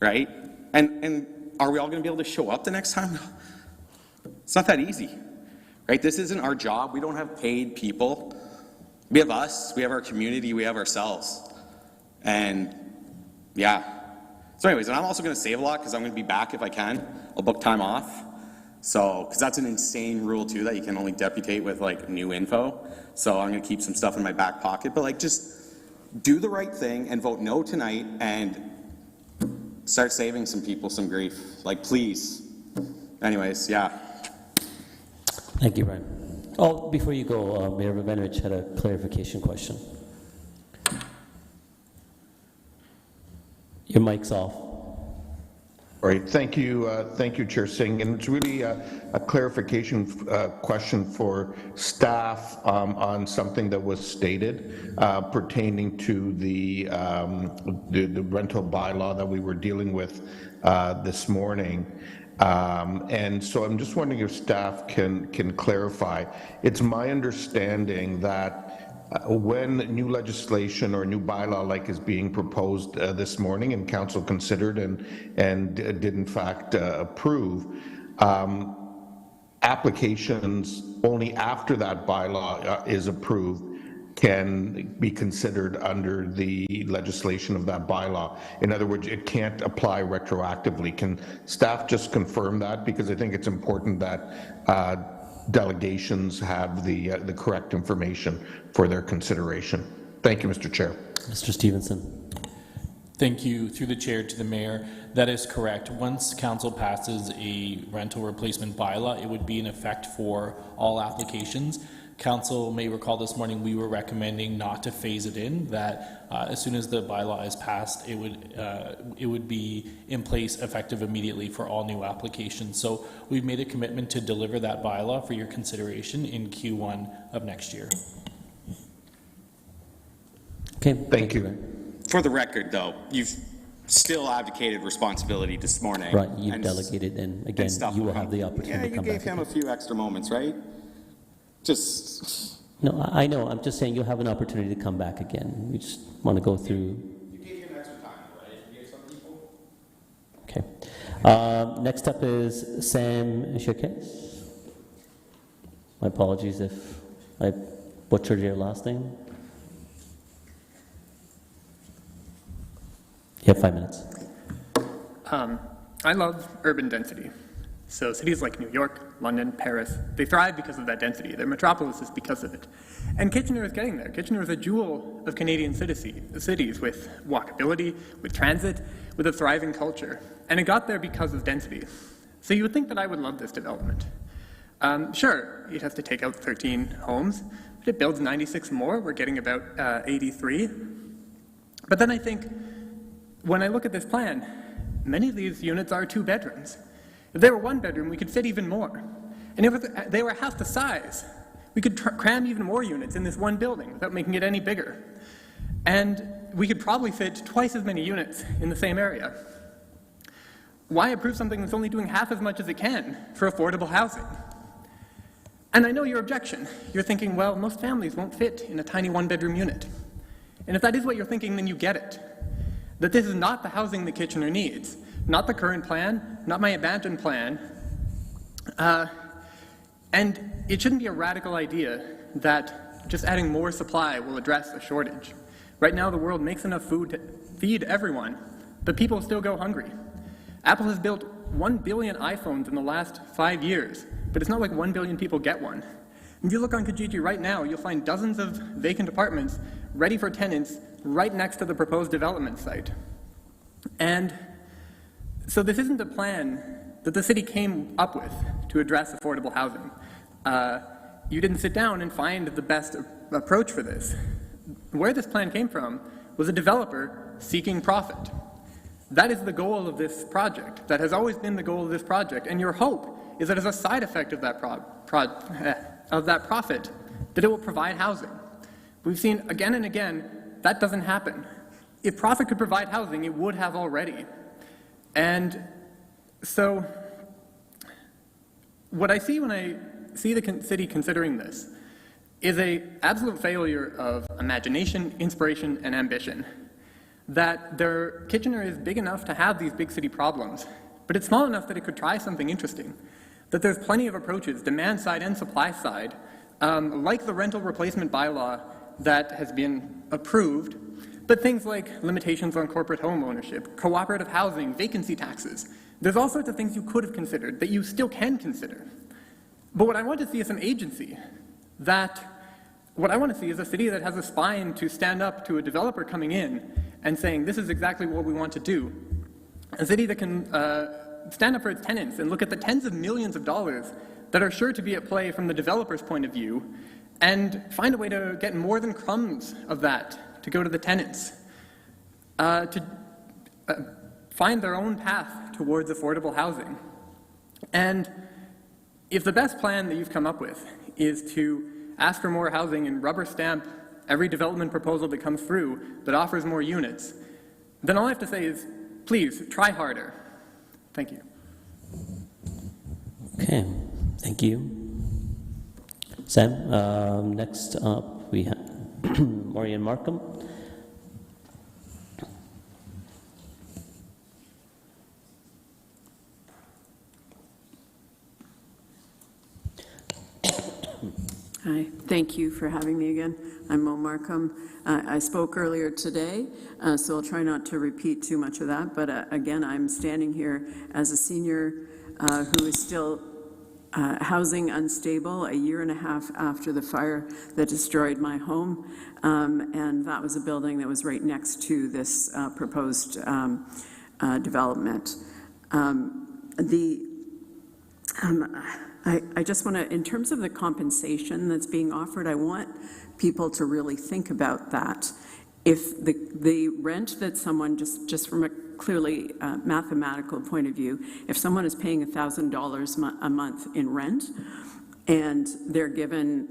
right? And are we all going to be able to show up the next time? It's not that easy. Right? This isn't our job. We don't have paid people. We have us, we have our community, we have ourselves. And yeah. So anyways, and I'm also going to save a lot because I'm going to be back if I can. I'll book time off. So, because that's an insane rule too, that you can only deputate with, like, new info. So I'm going to keep some stuff in my back pocket. But, like, just do the right thing and vote no tonight and start saving some people some grief. Like, please. Anyways, yeah. Thank you, Ryan. Oh, before you go, Mayor Rabinovich had a clarification question. Your mic's off. All right, thank you, Chair Singh. And it's really a clarification question for staff on something that was stated pertaining to the rental bylaw that we were dealing with this morning. And so I'm just wondering if staff can clarify. It's my understanding that when new legislation or new bylaw like is being proposed this morning and council considered and did in fact approve, applications only after that bylaw is approved can be considered under the legislation of that bylaw. In other words, it can't apply retroactively. Can staff just confirm that? Because I think it's important that delegations have the correct information for their consideration. Thank you, Mr. Chair. Mr. Stevenson. Thank you. Through the chair to the mayor, that is correct. Once council passes a rental replacement bylaw, it would be in effect for all applications. Council may recall this morning we were recommending not to phase it in, that as soon as the bylaw is passed, it would be in place effective immediately for all new applications. So we've made a commitment to deliver that bylaw for your consideration in Q1 of next year. Okay, thank you. For the record, though, you've still abdicated responsibility this morning. Right, you've delegated, and again, you will have the opportunity to come back. Yeah, you gave him a few extra moments, right? Just... No, I know. I'm just saying you'll have an opportunity to come back again. We just want to go through. You gave him extra time, right? You gave some people. Okay. Next up is Sam Shakes. My apologies if I butchered your last name. You have 5 minutes. I love urban density. So cities like New York, London, Paris, they thrive because of that density. Their metropolis is because of it. And Kitchener is getting there. Kitchener is a jewel of Canadian cities with walkability, with transit, with a thriving culture. And it got there because of density. So you would think that I would love this development. Sure, it has to take out 13 homes, but it builds 96 more. We're getting about 83. But then I think, when I look at this plan, many of these units are 2 bedrooms. If they were 1 bedroom, we could fit even more. And if they were half the size, we could cram even more units in this one building without making it any bigger. And we could probably fit twice as many units in the same area. Why approve something that's only doing half as much as it can for affordable housing? And I know your objection. You're thinking, well, most families won't fit in a tiny 1-bedroom unit. And if that is what you're thinking, then you get it. That this is not the housing that Kitchener needs, not the current plan, not my abandoned plan, and it shouldn't be a radical idea that just adding more supply will address a shortage. Right now, the world makes enough food to feed everyone, but people still go hungry. Apple has built 1 billion iPhones in the last 5 years, but it's not like 1 billion people get one. If you look on Kijiji right now, you'll find dozens of vacant apartments ready for tenants right next to the proposed development site. And so this isn't a plan that the city came up with to address affordable housing. You didn't sit down and find the best approach for this. Where this plan came from was a developer seeking profit. That is the goal of this project. That has always been the goal of this project. And your hope is that as a side effect of that profit, that it will provide housing. We've seen again and again that doesn't happen. If profit could provide housing, it would have already. And so what I see when I see the city considering this is an absolute failure of imagination, inspiration, and ambition. That Kitchener is big enough to have these big city problems, but it's small enough that it could try something interesting. That there's plenty of approaches, demand side and supply side, like the rental replacement bylaw that has been approved, but things like limitations on corporate home ownership, cooperative housing, vacancy taxes. There's all sorts of things you could have considered that you still can consider. But what I want to see is an agency what I want to see is a city that has a spine to stand up to a developer coming in and saying, this is exactly what we want to do. A city that can stand up for its tenants and look at the tens of millions of dollars that are sure to be at play from the developer's point of view and find a way to get more than crumbs of that to go to the tenants, to find their own path towards affordable housing. And if the best plan that you've come up with is to ask for more housing and rubber stamp every development proposal that comes through that offers more units, then all I have to say is, please, try harder. Thank you. Okay, thank you. Sam, next up we have Maureen Markham. Hi, thank you for having me again. I'm Mo Markham. I spoke earlier today, so I'll try not to repeat too much of that, but again, I'm standing here as a senior who is still housing unstable a year and a half after the fire that destroyed my home, and that was a building that was right next to this proposed development. I just want to, in terms of the compensation that's being offered, I want people to really think about that. If the rent that someone, just from a clearly mathematical point of view, if someone is paying $1,000 a month in rent and they're given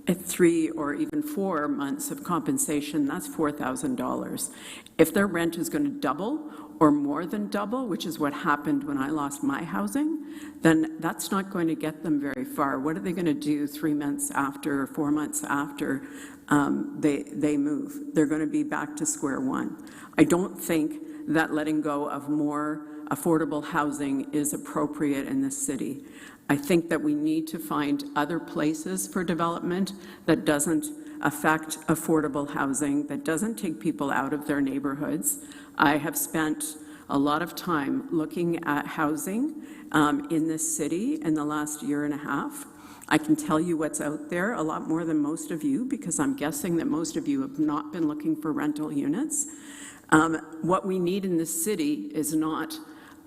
3 or even 4 months of compensation, that's $4,000. If their rent is going to double or more than double, which is what happened when I lost my housing, then that's not going to get them very far. What are they going to do 3 months after or 4 months after they move? They're going to be back to square one. I don't think that letting go of more affordable housing is appropriate in this city. I think that we need to find other places for development that doesn't affect affordable housing, that doesn't take people out of their neighborhoods. I have spent a lot of time looking at housing in this city in the last year and a half. I can tell you what's out there, a lot more than most of you, because I'm guessing that most of you have not been looking for rental units. What we need in this city is not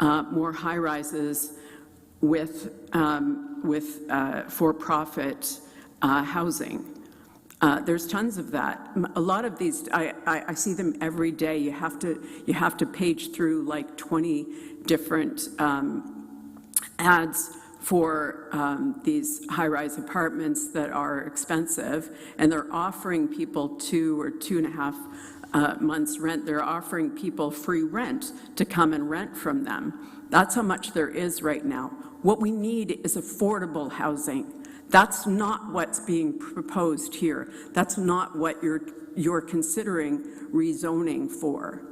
more high-rises with for-profit housing. There's tons of that. A lot of these, I see them every day. You have to page through like 20 different ads for these high-rise apartments that are expensive, and they're offering people 2 or 2.5 months rent. They're offering people free rent to come and rent from them. That's how much there is right now. What we need is affordable housing. That's not what's being proposed here. That's not what you're considering rezoning for.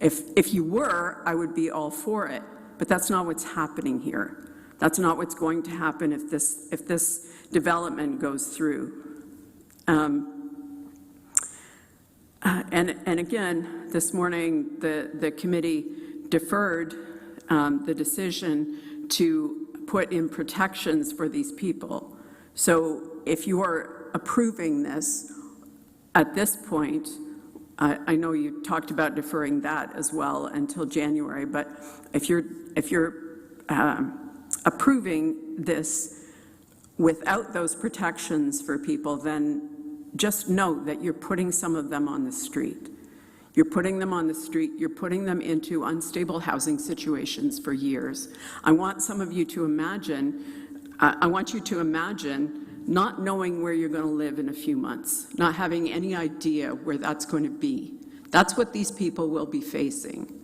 If you were, I would be all for it, but that's not what's happening here. That's not what's going to happen if this development goes through. And again, this morning, the committee deferred the decision to put in protections for these people. So if you are approving this at this point, I know you talked about deferring that as well until January, but if you're approving this without those protections for people, then just know that you're putting some of them on the street. You're putting them on the street. You're putting them into unstable housing situations for years. I want some of you to imagine, I want you to imagine not knowing where you're going to live in a few months, not having any idea where that's going to be. That's what these people will be facing.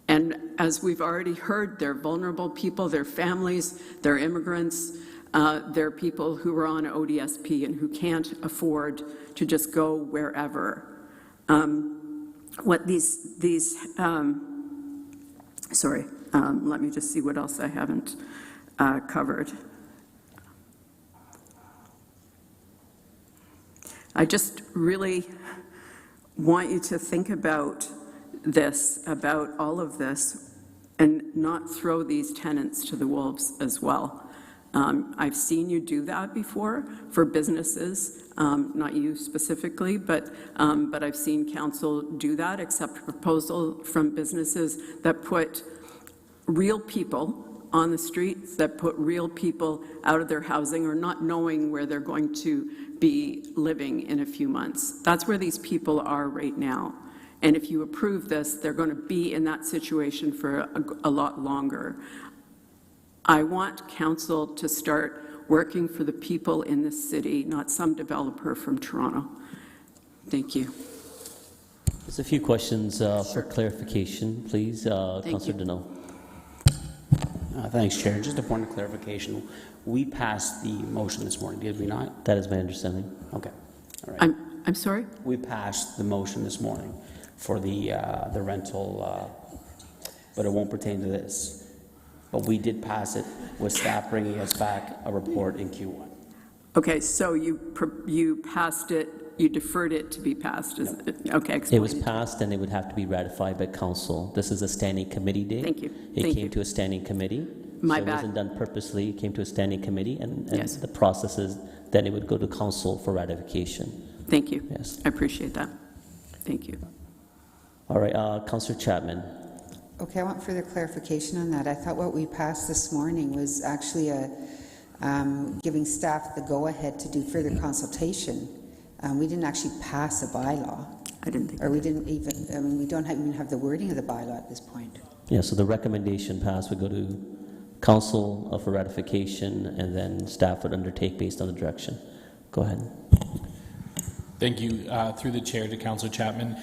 And as we've already heard, they're vulnerable people, they're families, they're immigrants, they're people who are on ODSP and who can't afford to just go wherever. Let me just see what else I haven't covered. I just really want you to think about this, about all of this, and not throw these tenants to the wolves as well. I've seen you do that before for businesses, not you specifically, but I've seen council do that, accept a proposal from businesses that put real people on the streets, that put real people out of their housing or not knowing where they're going to be living in a few months. That's where these people are right now. And if you approve this, they're going to be in that situation for a lot longer. I want council to start working for the people in this city, not some developer from Toronto. Thank you. There's a few questions for clarification, please. Councillor Deneau. Thanks, Chair. Just a point of clarification. We passed the motion this morning, did we not? That is my understanding. Okay. All right. I'm sorry? We passed the motion this morning for the rental, but it won't pertain to this. But we did pass it with staff bringing us back a report in Q1. Okay, so you passed it, you deferred it to be passed. Is it? Okay, explain. It was passed and it would have to be ratified by council. This is a standing committee day. Thank you. It came to a standing committee. My So it bad. wasn't done purposely, it came to a standing committee, and Yes. the process is then it would go to council for ratification. Thank you. Yes. I appreciate that. Thank you. All right, Councillor Chapman. Okay, I want further clarification on that. I thought what we passed this morning was actually giving staff the go-ahead to do further consultation. We didn't actually pass a bylaw. I didn't think. Or we didn't even, I mean, we don't even have the wording of the bylaw at this point. Yeah, so the recommendation passed would go to council for ratification, and then staff would undertake based on the direction. Go ahead. Thank you. Through the chair to Councillor Chapman,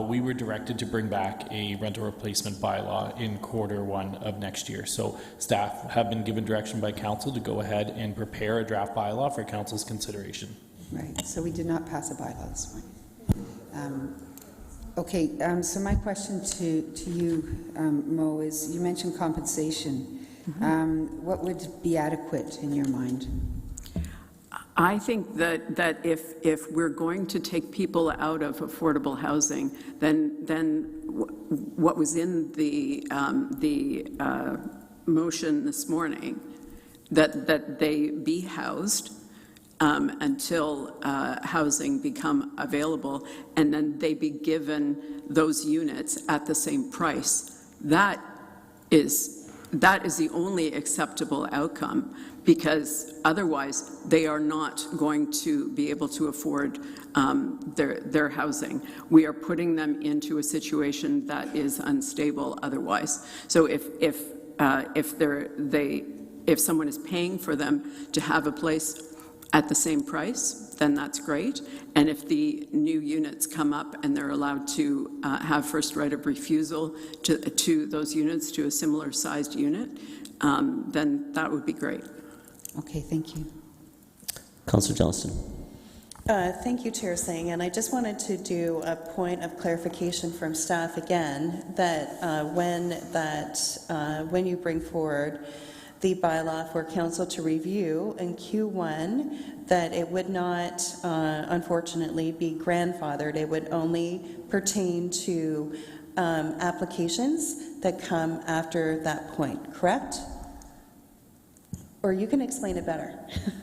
we were directed to bring back a rental replacement bylaw in Q1 of next year. So staff have been given direction by council to go ahead and prepare a draft bylaw for council's consideration. Right, so we did not pass a bylaw this morning. Okay, so my question to you, Mo, is you mentioned compensation. What would be adequate in your mind? I think that if we're going to take people out of affordable housing, then what was in the motion this morning, that they be housed until housing become available, and then they be given those units at the same price. That is the only acceptable outcome, because otherwise they are not going to be able to afford their housing. We are putting them into a situation that is unstable otherwise. So if someone is paying for them to have a place at the same price, then that's great. And if the new units come up and they're allowed to have first right of refusal to those units, to a similar sized unit, then that would be great. Okay, thank you. Councillor Johnston. Thank you, Chair Singh. And I just wanted to do a point of clarification from staff again, that when you bring forward the bylaw for council to review in Q1, that it would not, unfortunately, be grandfathered. It would only pertain to applications that come after that point, correct? Or you can explain it better.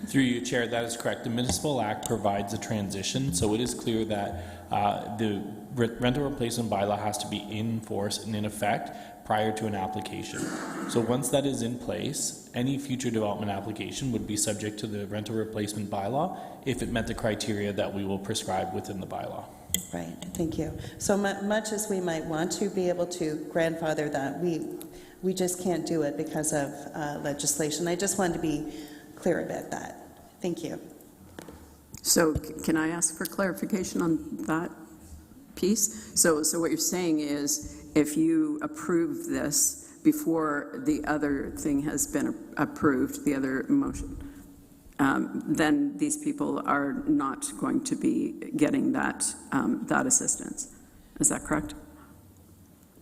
Through you, Chair, that is correct. The Municipal Act provides a transition, so it is clear that the rental replacement bylaw has to be in force and in effect prior to an application. So once that is in place, any future development application would be subject to the rental replacement bylaw if it met the criteria that we will prescribe within the bylaw. Right, thank you. So much as we might want to be able to grandfather that, we just can't do it because of legislation. I just wanted to be clear about that. Thank you. So can I ask for clarification on that piece? So what you're saying is, if you approve this before the other thing has been approved, the other motion, then these people are not going to be getting that assistance. Is that correct?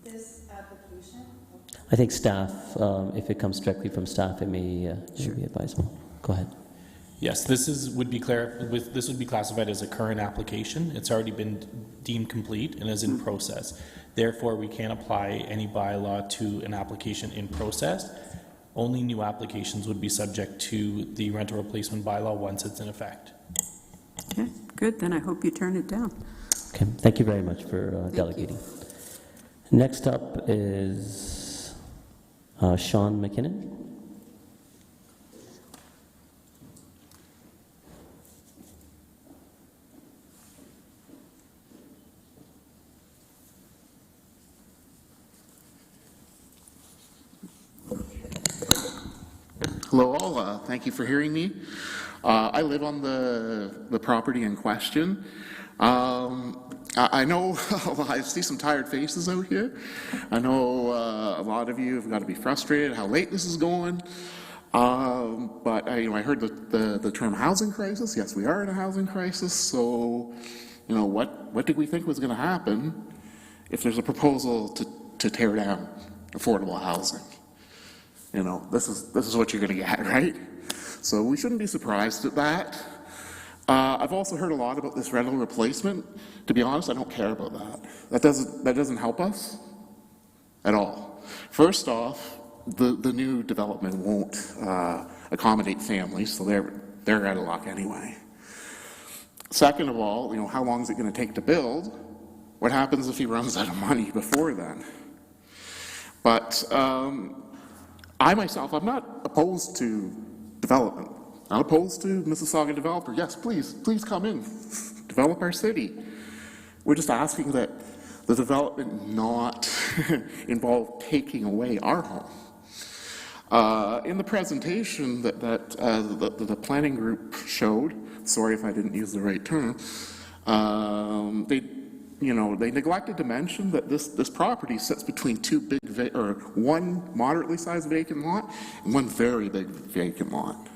This application? I think staff, if it comes directly from staff, it may be advisable. Go ahead. Yes, this would be classified as a current application. It's already been deemed complete and is in process. Therefore, we can't apply any bylaw to an application in process. Only new applications would be subject to the rental replacement bylaw once it's in effect. Okay, good. Then I hope you turn it down. Okay, thank you very much for delegating. Next up is Sean McKinnon. Hello all, thank you for hearing me. I live on the property in question. I know, I see some tired faces out here. I know a lot of you have got to be frustrated how late this is going. But I heard the term housing crisis. Yes, we are in a housing crisis. So, what did we think was going to happen if there's a proposal to tear down affordable housing? This is what you're going to get, right? So we shouldn't be surprised at that. I've also heard a lot about this rental replacement. To be honest, I don't care about that. That doesn't help us at all. First off, the new development won't accommodate families, so they're out of luck anyway. Second of all, how long is it going to take to build? What happens if he runs out of money before then? But I myself, I'm not opposed to development. Not opposed to Mississauga developer. Yes, please come in, develop our city. We're just asking that the development not involve taking away our home. In the presentation that the planning group showed, sorry if I didn't use the right term, they neglected to mention that this property sits between one moderately sized vacant lot and one very big vacant lot.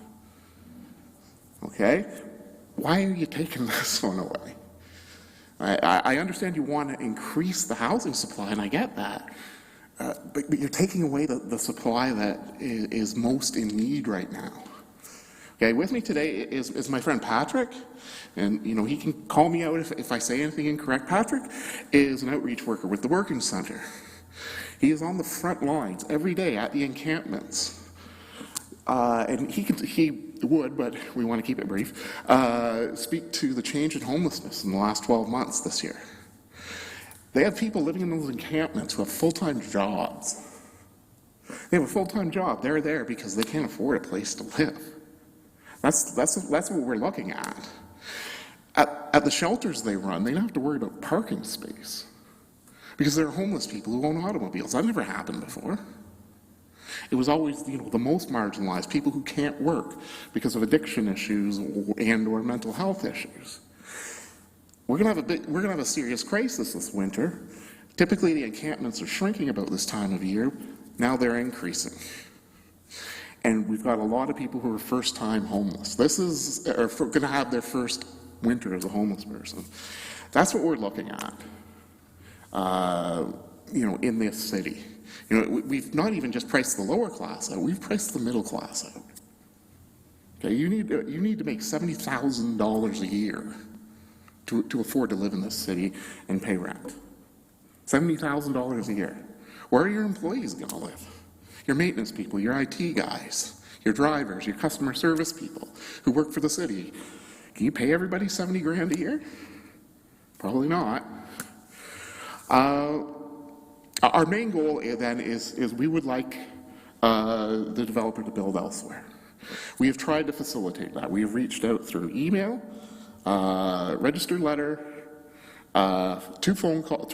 Okay? Why are you taking this one away? I understand you want to increase the housing supply, and I get that. But you're taking away the supply that is most in need right now. Okay, with me today is my friend Patrick, and he can call me out if I say anything incorrect. Patrick is an outreach worker with the Working Center. He is on the front lines every day at the encampments. And he would, but we want to keep it brief, speak to the change in homelessness in the last 12 months this year. They have people living in those encampments who have full-time jobs. They have a full-time job. They're there because they can't afford a place to live. That's what we're looking at. At the shelters they run, they don't have to worry about parking space because there are homeless people who own automobiles. That never happened before. It was always, the most marginalized, people who can't work because of addiction issues or mental health issues. We're going to have a serious crisis this winter. Typically, the encampments are shrinking about this time of year. Now they're increasing. And we've got a lot of people who are first-time homeless. Are going to have their first winter as a homeless person. That's what we're looking at, in this city. We've not even just priced the lower class out, we've priced the middle class out. Okay, you need to make $70,000 a year to afford to live in this city and pay rent. $70,000 a year. Where are your employees going to live? Your maintenance people, your IT guys, your drivers, your customer service people who work for the city. Can you pay everybody $70 grand a year? Probably not. Our main goal then is we would like the developer to build elsewhere. We have tried to facilitate that. We have reached out through email, registered letter, 2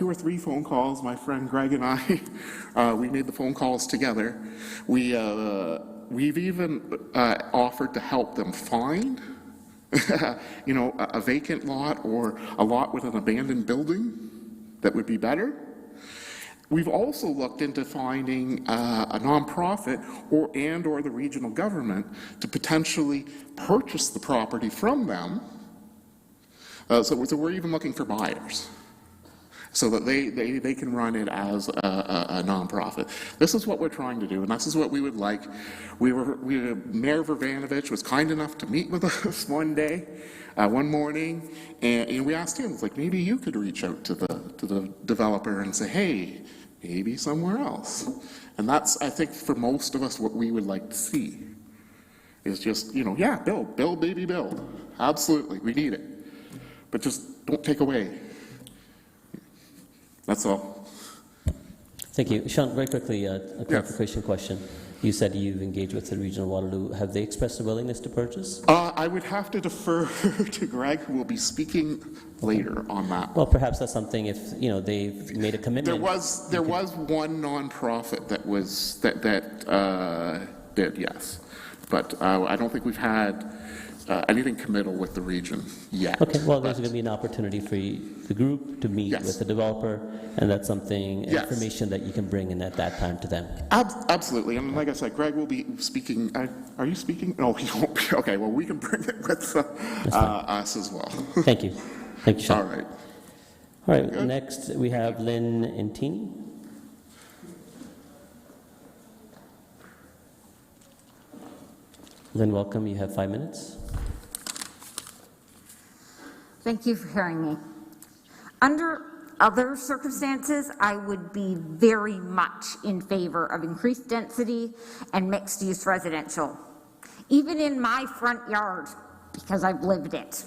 or 3 phone calls. My friend Greg and I, we made the phone calls together. We've even offered to help them find, a vacant lot or a lot with an abandoned building that would be better. We've also looked into finding a nonprofit or the regional government to potentially purchase the property from them. So we're even looking for buyers so that they can run it as a nonprofit. This is what we're trying to do, and this is what we would like. Mayor Vervanovich was kind enough to meet with us one morning, and we asked him, maybe you could reach out to the developer and say, hey, maybe somewhere else. And that's, I think, for most of us, what we would like to see is just, build, baby, build. Absolutely, we need it. But just don't take away. That's all. Thank you. Sean, very quickly, a clarification question. You said you've engaged with the Regional Waterloo. Have they expressed a willingness to purchase? I would have to defer to Greg, who will be speaking later on that. Well, perhaps that's something if, they've made a commitment. There was one nonprofit that did, yes. But I don't think we've had anything committal with the region yet. Okay, well, there's going to be an opportunity for the group to meet with the developer, and that's something, information that you can bring in at that time to them. Absolutely, and like I said, Greg will be speaking. Are you speaking? No, he won't be. Okay, well, we can bring it with us as well. Thank you. Thank you, Sean. All right. All right, next we have Lynn Intini. Lynn, welcome. You have 5 minutes. Thank you for hearing me. Under other circumstances, I would be very much in favor of increased density and mixed-use residential, even in my front yard, because I've lived it.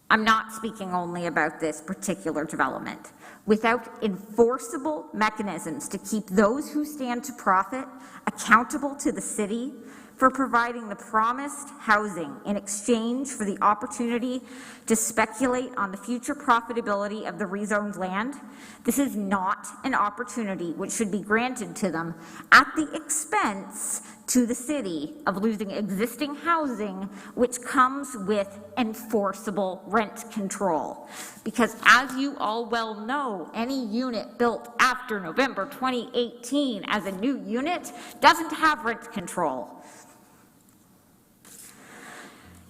I'm not speaking only about this particular development. Without enforceable mechanisms to keep those who stand to profit accountable to the city for providing the promised housing in exchange for the opportunity to speculate on the future profitability of the rezoned land, this is not an opportunity which should be granted to them at the expense to the city of losing existing housing, which comes with enforceable rent control. Because as you all well know, any unit built after November 2018 as a new unit doesn't have rent control.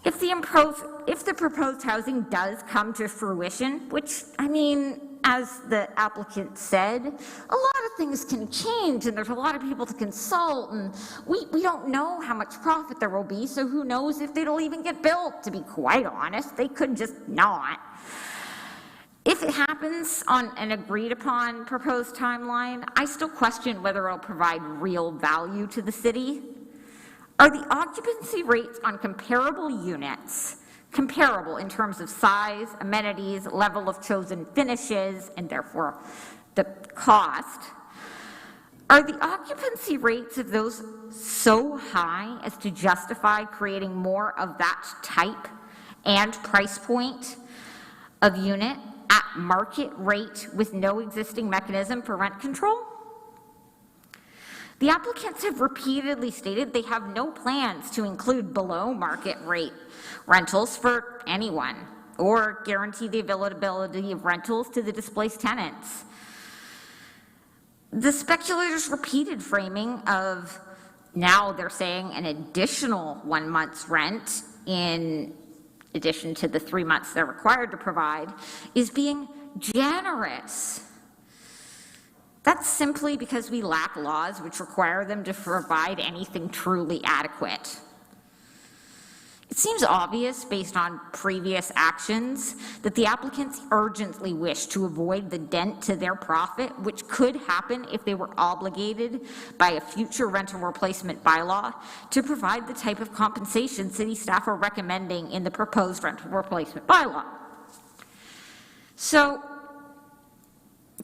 If the proposed housing does come to fruition, which, I mean, as the applicant said, a lot of things can change and there's a lot of people to consult, and we don't know how much profit there will be, so who knows if it'll even get built, to be quite honest. They could just not. If it happens on an agreed upon proposed timeline, I still question whether it'll provide real value to the city. Are the occupancy rates on comparable units, comparable in terms of size, amenities, level of chosen finishes, and therefore the cost, are the occupancy rates of those so high as to justify creating more of that type and price point of unit at market rate with no existing mechanism for rent control? The applicants have repeatedly stated they have no plans to include below market rate rentals for anyone or guarantee the availability of rentals to the displaced tenants. The speculators' repeated framing of now they're saying an additional 1 month's rent in addition to the 3 months they're required to provide is being generous. That's simply because we lack laws which require them to provide anything truly adequate. It seems obvious, based on previous actions, that the applicants urgently wish to avoid the dent to their profit, which could happen if they were obligated by a future rental replacement bylaw to provide the type of compensation city staff are recommending in the proposed rental replacement bylaw. So,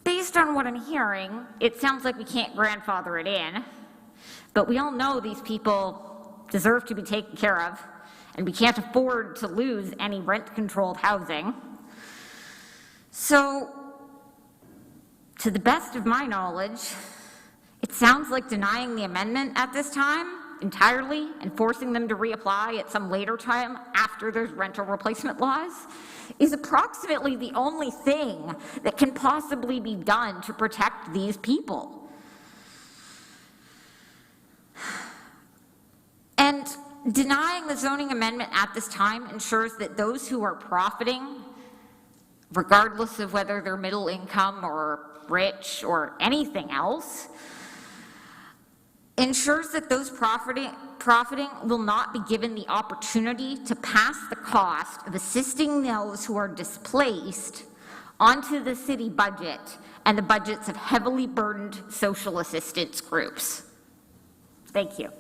based on what I'm hearing, it sounds like we can't grandfather it in, but we all know these people deserve to be taken care of, and we can't afford to lose any rent-controlled housing. So, to the best of my knowledge, it sounds like denying the amendment at this time entirely and forcing them to reapply at some later time after there's rental replacement laws is approximately the only thing that can possibly be done to protect these people. And denying the zoning amendment at this time ensures that those who are profiting, regardless of whether they're middle income or rich or anything else, ensures that those profiting will not be given the opportunity to pass the cost of assisting those who are displaced onto the city budget and the budgets of heavily burdened social assistance groups. Thank you.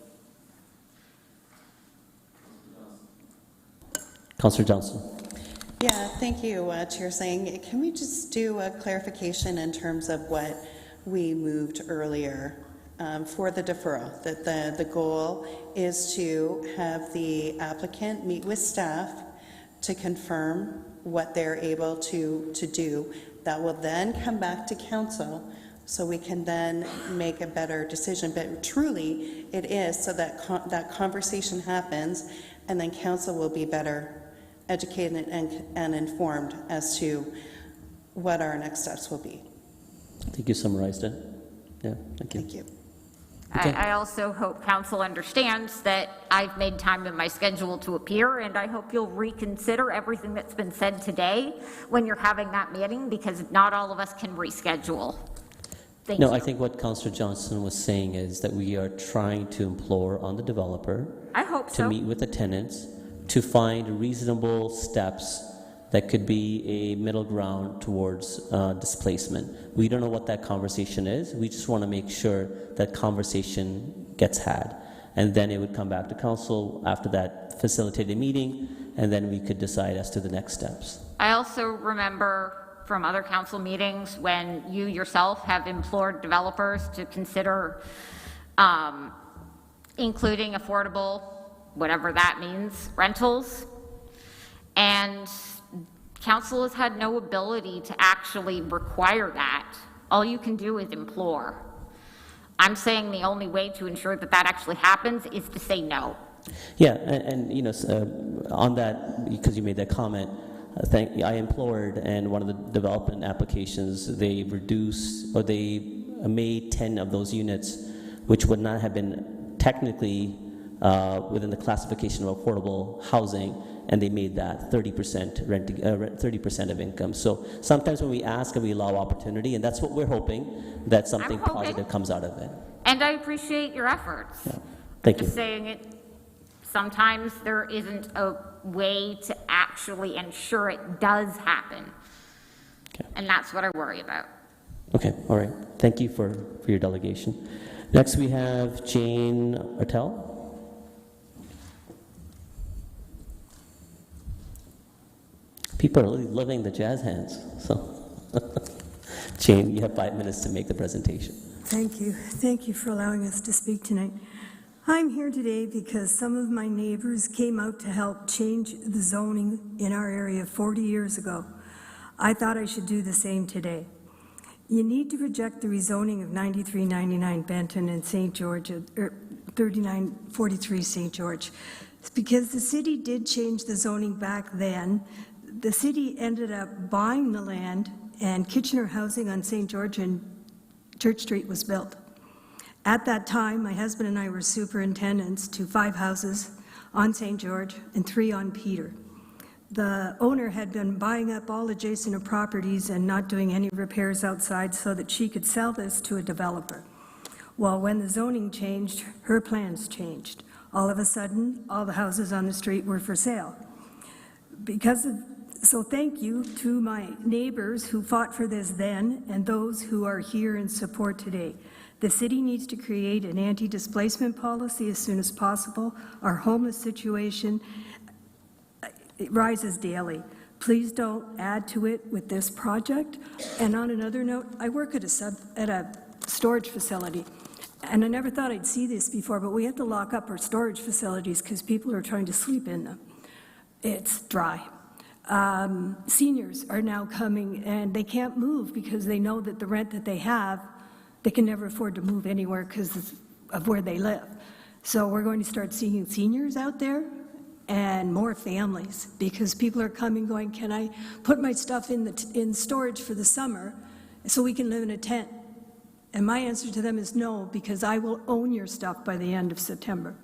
Councillor Johnson. Yeah, thank you, Chair Singh. Can we just do a clarification in terms of what we moved earlier for the deferral? That the goal is to have the applicant meet with staff to confirm what they're able to do. That will then come back to council so we can then make a better decision. But truly, it is so that that conversation happens, and then council will be better educated and informed as to what our next steps will be. I think you summarized it. Yeah, thank you. Thank you. Okay. I also hope council understands that I've made time in my schedule to appear, and I hope you'll reconsider everything that's been said today when you're having that meeting, because not all of us can reschedule. Thank you. No, I think what Councillor Johnson was saying is that we are trying to implore on the developer I hope to so. meet with the tenants to find reasonable steps that could be a middle ground towards displacement. We don't know what that conversation is. We just want to make sure that conversation gets had. And then it would come back to council after that facilitated meeting, and then we could decide as to the next steps. I also remember from other council meetings when you yourself have implored developers to consider including affordable, whatever that means, rentals. And council has had no ability to actually require that. All you can do is implore. I'm saying the only way to ensure that that actually happens is to say no. Yeah, and you know, on that, because you made that comment, I implored, and one of the development applications, they reduced, or they made 10 of those units, which would not have been technically within the classification of affordable housing, and they made that 30% 30% of income. So sometimes when we ask and we allow opportunity, and that's what we're hoping, that something positive comes out of it. And I appreciate your efforts. Yeah. Thank you. Just saying it, sometimes there isn't a way to actually ensure it does happen. Okay. And that's what I worry about. Okay, all right. Thank you for your delegation. Next we have Jane Artel. People are really loving the jazz hands. So, Jane, you have 5 minutes to make the presentation. Thank you. Thank you for allowing us to speak tonight. I'm here today because some of my neighbors came out to help change the zoning in our area 40 years ago. I thought I should do the same today. You need to reject the rezoning of 9399 Benton and St. George, or 3943 St. George. It's because the city did change the zoning back then. The city ended up buying the land, and Kitchener Housing on St. George and Church Street was built. At that time, my husband and I were superintendents to 5 houses on St. George and 3 on Peter. The owner had been buying up all adjacent properties and not doing any repairs outside so that she could sell this to a developer. Well, when the zoning changed, her plans changed. All of a sudden, all the houses on the street were for sale. So thank you to my neighbors who fought for this then and those who are here in support today. The city needs to create an anti-displacement policy as soon as possible. Our homeless situation, it rises daily. Please don't add to it with this project. And on another note, I work at a storage facility. And I never thought I'd see this before, but we have to lock up our storage facilities because people are trying to sleep in them. It's dry. Seniors are now coming and they can't move because they know that the rent that they have, they can never afford to move anywhere because of where they live. So we're going to start seeing seniors out there and more families because people are coming going, can I put my stuff in storage for the summer so we can live in a tent? And my answer to them is no, because I will own your stuff by the end of September.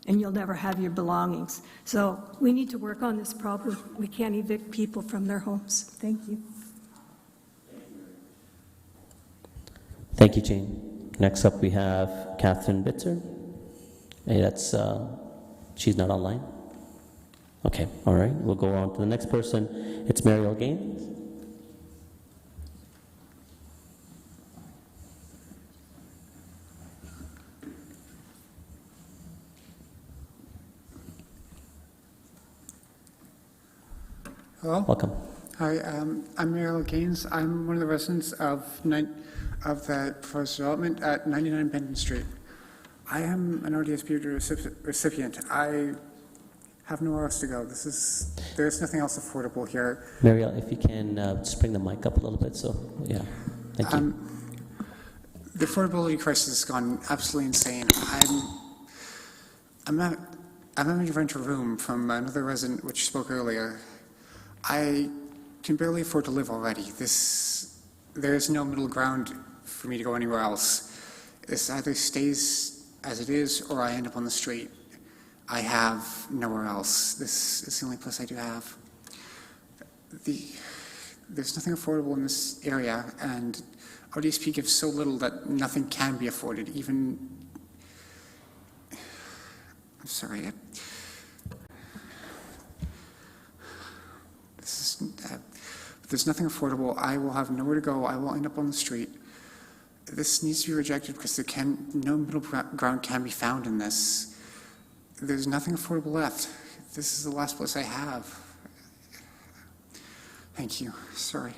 And you'll never have your belongings. So we need to work on this problem. We can't evict people from their homes. Thank you. Thank you, Jane. Next up we have Catherine Bitzer. Hey, she's not online? Okay, all right. We'll go on to the next person. It's Mariel Gaines. Hello. Welcome. Hi, I'm Mariel Gaines. I'm one of the residents of the proposed development at 99 Benton Street. I am an ODSP recipient. I have nowhere else to go. There's nothing else affordable here. Mariel, if you can just bring the mic up a little bit. So, yeah. Thank you. The affordability crisis has gone absolutely insane. I'm having to rent a room from another resident, which spoke earlier. I can barely afford to live already. There is no middle ground for me to go anywhere else. This either stays as it is or I end up on the street. I have nowhere else. This is the only place I do have. There's nothing affordable in this area, and ODSP gives so little that nothing can be afforded, even... I'm sorry. This there's nothing affordable. I will have nowhere to go. I will end up on the street. This needs to be rejected because no middle ground can be found in this. There's nothing affordable left. This is the last place I have. Thank you. Sorry.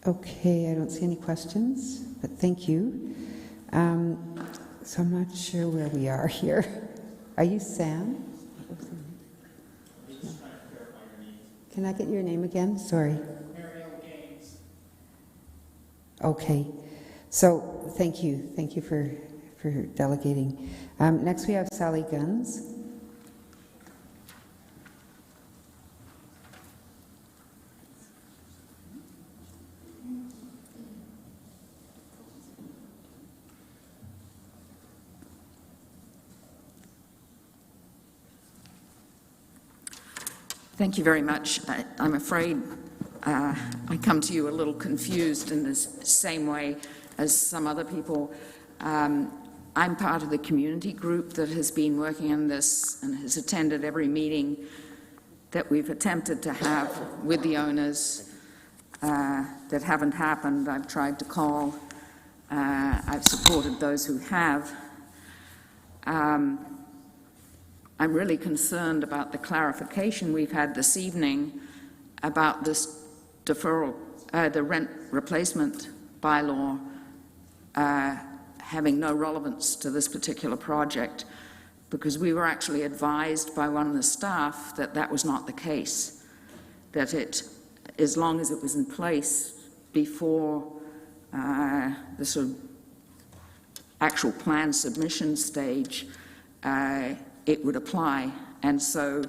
Okay, I don't see any questions, but thank you. So I'm not sure where we are here. Are you Sam? No. Can I get your name again? Sorry. Okay. So thank you. Thank you for delegating. Next we have Sally Guns. Thank you very much. I'm afraid I come to you a little confused in the same way as some other people. I'm part of the community group that has been working on this and has attended every meeting that we've attempted to have with the owners that haven't happened. I've tried to call. I've supported those who have. I'm really concerned about the clarification we've had this evening about this deferral, the rent replacement bylaw having no relevance to this particular project, because we were actually advised by one of the staff that that was not the case, that it, as long as it was in place before the sort of actual plan submission stage, it would apply. And so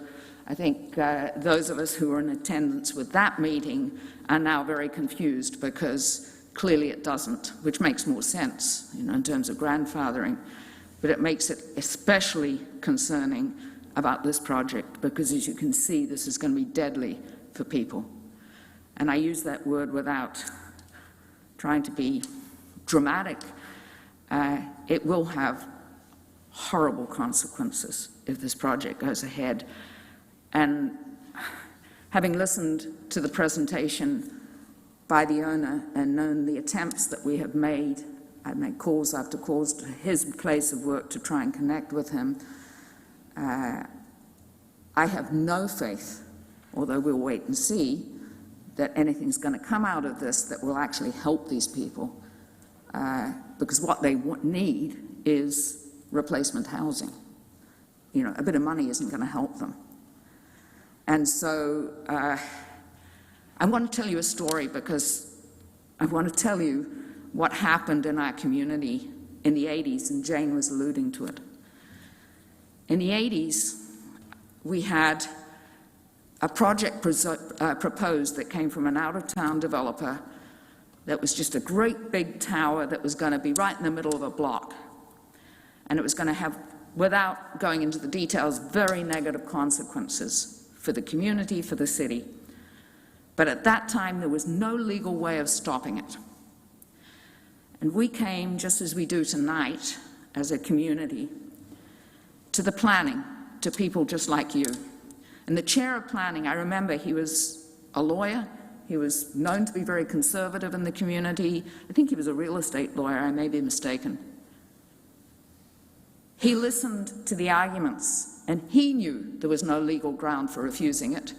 I think those of us who were in attendance with that meeting are now very confused, because clearly it doesn't, which makes more sense, you know, in terms of grandfathering. But it makes it especially concerning about this project, because as you can see, this is going to be deadly for people. And I use that word without trying to be dramatic. It will have horrible consequences if this project goes ahead. And having listened to the presentation by the owner and known the attempts that we have made, I've made calls after calls to his place of work to try and connect with him. I have no faith, although we'll wait and see, that anything's going to come out of this that will actually help these people, because what they need is replacement housing. You know, a bit of money isn't going to help them. And so I want to tell you a story, because I want to tell you what happened in our community in the 80s, and Jane was alluding to it. In the 80s, we had a project proposed that came from an out-of-town developer that was just a great big tower that was going to be right in the middle of a block. And it was going to have, without going into the details, very negative consequences for the community, for the city. But at that time, there was no legal way of stopping it. And we came, just as we do tonight, as a community, to the planning, to people just like you. And the chair of planning, I remember he was a lawyer. He was known to be very conservative in the community. I think he was a real estate lawyer, I may be mistaken. He listened to the arguments, and he knew there was no legal ground for refusing it.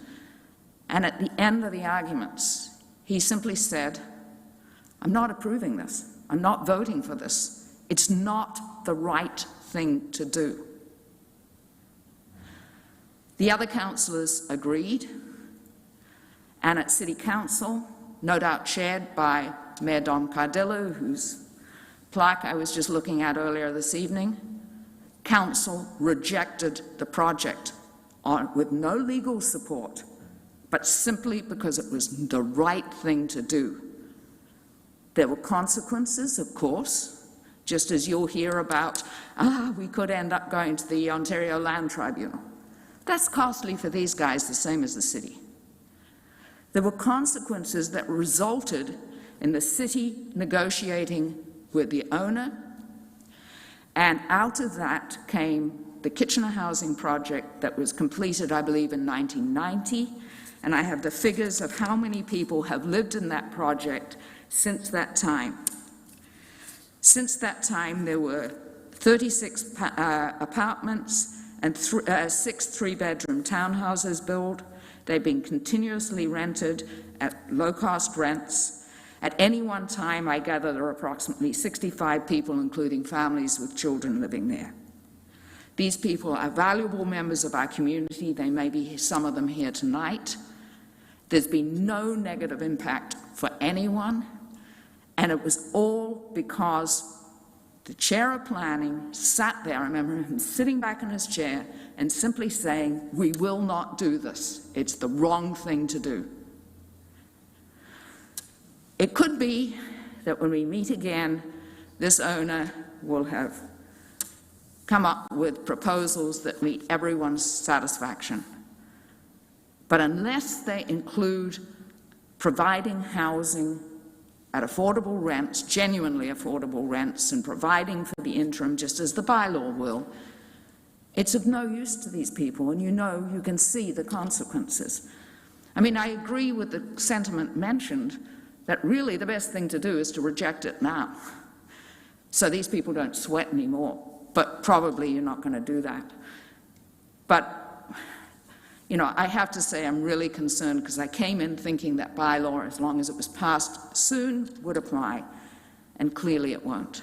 And at the end of the arguments, he simply said, I'm not approving this. I'm not voting for this. It's not the right thing to do. The other councillors agreed, and at City Council, no doubt chaired by Mayor Don Cardillo, whose plaque I was just looking at earlier this evening, Council rejected the project with no legal support, but simply because it was the right thing to do. There were consequences, of course, just as you'll hear about, we could end up going to the Ontario Land Tribunal. That's costly for these guys, the same as the city. There were consequences that resulted in the city negotiating with the owner, and out of that came the Kitchener Housing Project that was completed, I believe, in 1990, And I have the figures of how many people have lived in that project since that time. Since that time, there were 36 apartments and 6 three-bedroom townhouses built. They've been continuously rented at low-cost rents. At any one time, I gather there are approximately 65 people, including families with children, living there. These people are valuable members of our community. They may be some of them here tonight. There's been no negative impact for anyone, and it was all because the chair of planning sat there. I remember him sitting back in his chair and simply saying, "We will not do this. It's the wrong thing to do." It could be that when we meet again, this owner will have come up with proposals that meet everyone's satisfaction. But unless they include providing housing at affordable rents, genuinely affordable rents, and providing for the interim, just as the bylaw will, it's of no use to these people, and you can see the consequences. I mean, I agree with the sentiment mentioned that really the best thing to do is to reject it now, so these people don't sweat anymore, but probably you're not going to do that. But I have to say I'm really concerned because I came in thinking that bylaw, as long as it was passed soon, would apply, and clearly it won't.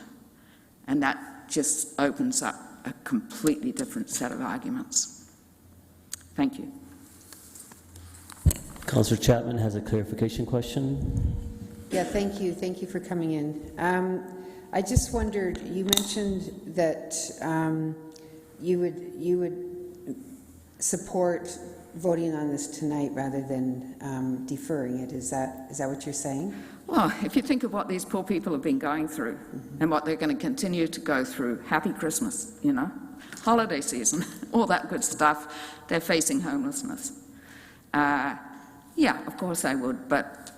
And that just opens up a completely different set of arguments. Thank you. Councillor Chapman has a clarification question. Yeah, thank you. Thank you for coming in. I just wondered, you mentioned that you would support voting on this tonight rather than deferring it. Is that what you're saying? Well, if you think of what these poor people have been going through and what they're going to continue to go through, happy Christmas, holiday season, all that good stuff, they're facing homelessness. Yeah, of course I would, but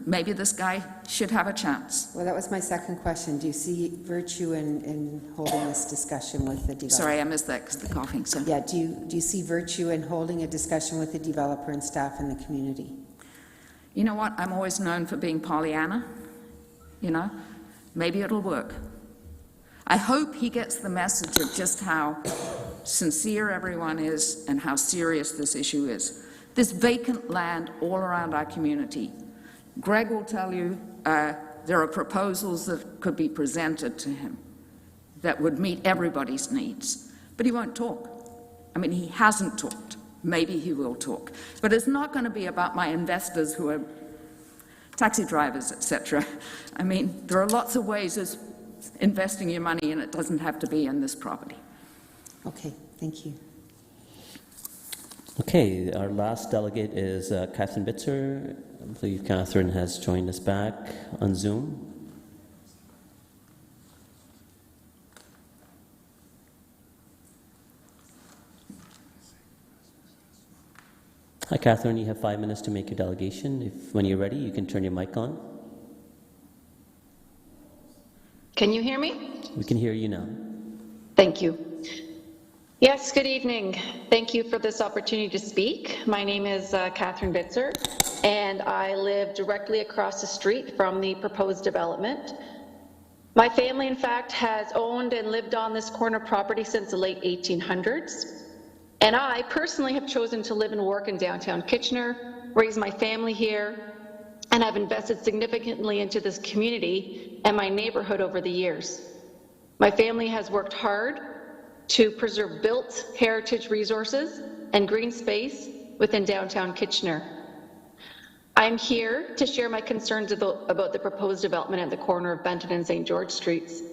maybe this guy should have a chance. Well, that was my second question. Do you see virtue in holding this discussion with the developer? Sorry, I missed that because of the coughing. So. Yeah, do you see virtue in holding a discussion with the developer and staff in the community? You know what? I'm always known for being Pollyanna. Maybe it'll work. I hope he gets the message of just how sincere everyone is and how serious this issue is. There's vacant land all around our community. Greg will tell you there are proposals that could be presented to him that would meet everybody's needs, but he won't talk. I mean, he hasn't talked. Maybe he will talk. But it's not going to be about my investors who are taxi drivers, etc. I mean, there are lots of ways of investing your money, and it doesn't have to be in this property. Okay, thank you. Okay, our last delegate is Catherine Bitzer. I believe Catherine has joined us back on Zoom. Hi, Catherine. You have 5 minutes to make your delegation. When you're ready, you can turn your mic on. Can you hear me? We can hear you now. Thank you. Yes, good evening. Thank you for this opportunity to speak. My name is Catherine Bitzer, and I live directly across the street from the proposed development. My family, in fact, has owned and lived on this corner property since the late 1800s. And I personally have chosen to live and work in downtown Kitchener, raise my family here, and I've invested significantly into this community and my neighborhood over the years. My family has worked hard to preserve built heritage resources and green space within downtown Kitchener. I'm here to share my concerns about the proposed development at the corner of Benton and St. George Streets.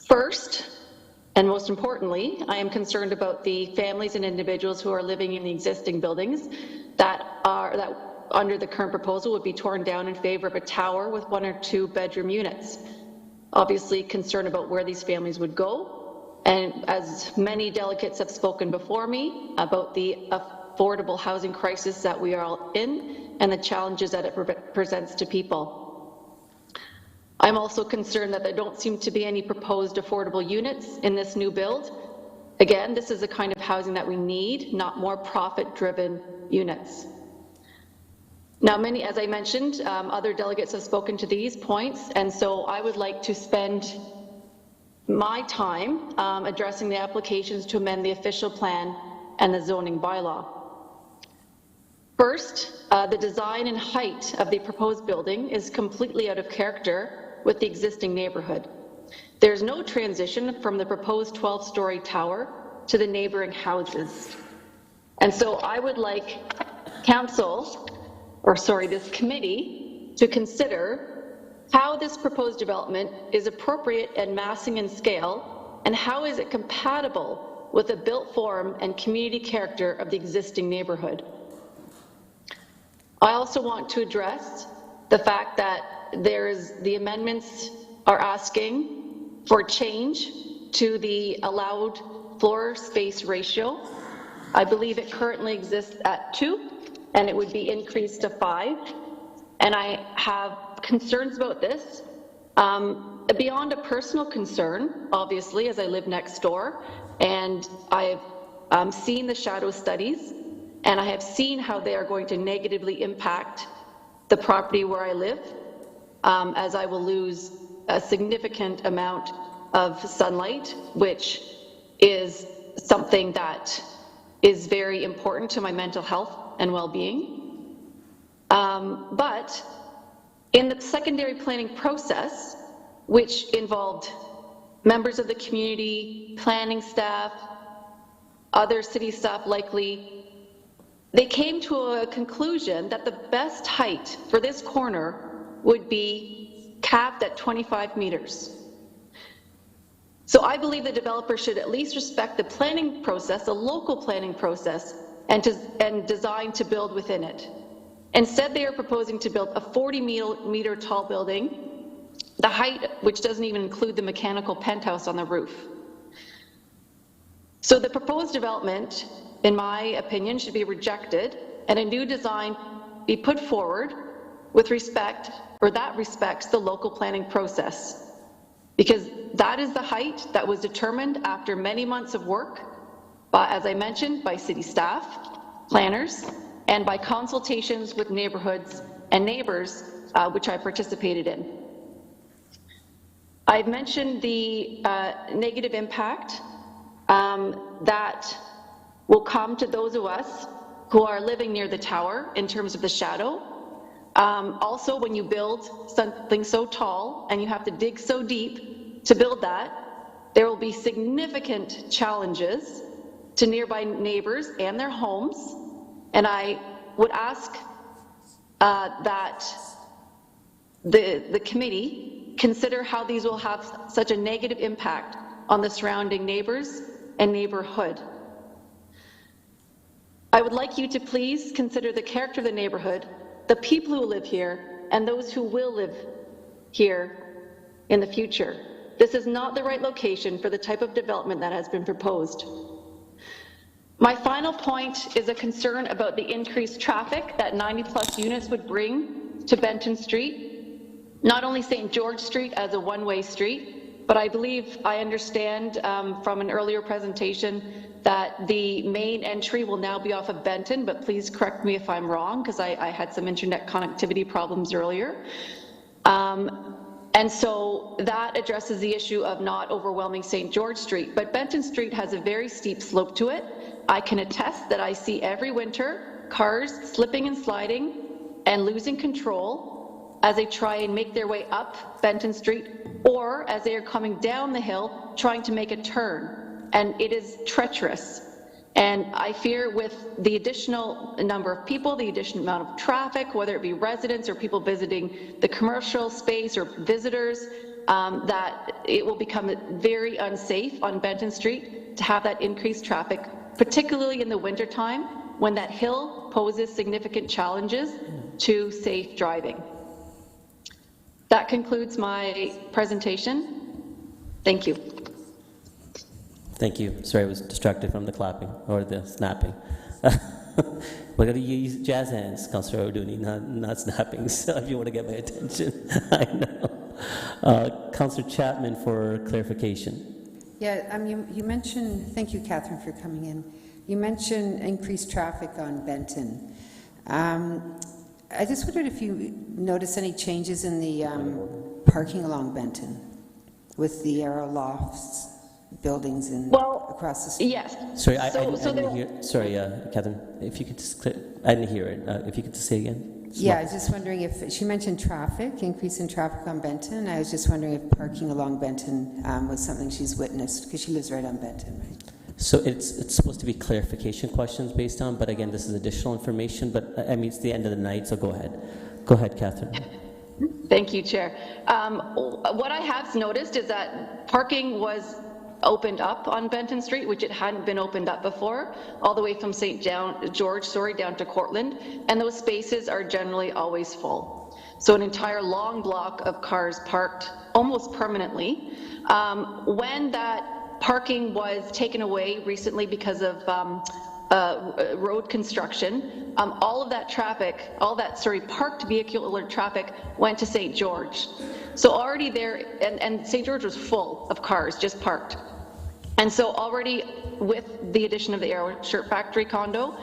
First, and most importantly, I am concerned about the families and individuals who are living in the existing buildings that under the current proposal would be torn down in favor of a tower with 1 or 2 bedroom units. Obviously concerned about where these families would go, and as many delegates have spoken before me about the affordable housing crisis that we are all in and the challenges that it presents to people. I'm also concerned that there don't seem to be any proposed affordable units in this new build. Again, this is the kind of housing that we need, not more profit-driven units. Now, as I mentioned, other delegates have spoken to these points, and so I would like to spend my time addressing the applications to amend the official plan and the zoning bylaw. First, the design and height of the proposed building is completely out of character with the existing neighborhood. There's no transition from the proposed 12-story tower to the neighboring houses. And so I would like this committee to consider how this proposed development is appropriate and massing in scale, and how is it compatible with the built form and community character of the existing neighborhood. I also want to address the fact that the amendments are asking for change to the allowed floor space ratio. I believe it currently exists at 2, and it would be increased to 5. And I have concerns about this. Beyond a personal concern, obviously, as I live next door, and I've seen the shadow studies, and I have seen how they are going to negatively impact the property where I live, as I will lose a significant amount of sunlight, which is something that is very important to my mental health and well-being. But in the secondary planning process, which involved members of the community, planning staff, other city staff likely, they came to a conclusion that the best height for this corner would be capped at 25 meters. So I believe the developer should at least respect the planning process, the local planning process, and design to build within it. Instead, they are proposing to build a 40-meter tall building, the height which doesn't even include the mechanical penthouse on the roof. So the proposed development, in my opinion, should be rejected and a new design be put forward with respect, or that respects the local planning process. Because that is the height that was determined after many months of work, as I mentioned, by city staff, planners, and by consultations with neighborhoods and neighbors, which I participated in. I've mentioned the negative impact that will come to those of us who are living near the tower in terms of the shadow. Also, when you build something so tall and you have to dig so deep to build that, there will be significant challenges to nearby neighbors and their homes. And I would ask that the committee consider how these will have such a negative impact on the surrounding neighbors and neighborhood. I would like you to please consider the character of the neighborhood, the people who live here, and those who will live here in the future. This is not the right location for the type of development that has been proposed. My final point is a concern about the increased traffic that 90+ units would bring to Benton Street. Not only St. George Street as a one-way street, but I believe I understand from an earlier presentation that the main entry will now be off of Benton, but please correct me if I'm wrong, because I had some internet connectivity problems earlier. And so that addresses the issue of not overwhelming St. George Street, but Benton Street has a very steep slope to it. I can attest that I see every winter cars slipping and sliding and losing control as they try and make their way up Benton Street, or as they are coming down the hill trying to make a turn. And it is treacherous. And I fear with the additional number of people, the additional amount of traffic, whether it be residents or people visiting the commercial space or visitors, that it will become very unsafe on Benton Street to have that increased traffic, particularly in the wintertime when that hill poses significant challenges to safe driving. That concludes my presentation. Thank you. Thank you. Sorry, I was distracted from the clapping or the snapping. We're going to use jazz hands, Councillor O'Dooney, not snapping, so if you want to get my attention. I know. Councillor Chapman for clarification. Yeah, you mentioned, thank you, Catherine, for coming in. You mentioned increased traffic on Benton. I just wondered if you noticed any changes in the parking along Benton with the Arrow Lofts buildings and across the street. Yes. Sorry, I didn't hear. Sorry, Catherine, if you could just I didn't hear it. If you could just say again. Yeah, I was just wondering if, she mentioned traffic, increase in traffic on Benton. I was just wondering if parking along Benton was something she's witnessed, because she lives right on Benton, right? So it's supposed to be clarification questions based on, but again, this is additional information, but I mean, it's the end of the night, so go ahead. Go ahead, Catherine. Thank you, Chair. What I have noticed is that parking was opened up on Benton Street, which it hadn't been opened up before, all the way from St. George, down to Cortland, and those spaces are generally always full. So an entire long block of cars parked almost permanently. When that parking was taken away recently because of road construction, all of that traffic, parked vehicular traffic went to St. George. So already there, and St. George was full of cars just parked. And so already with the addition of the Arrow Shirt Factory condo,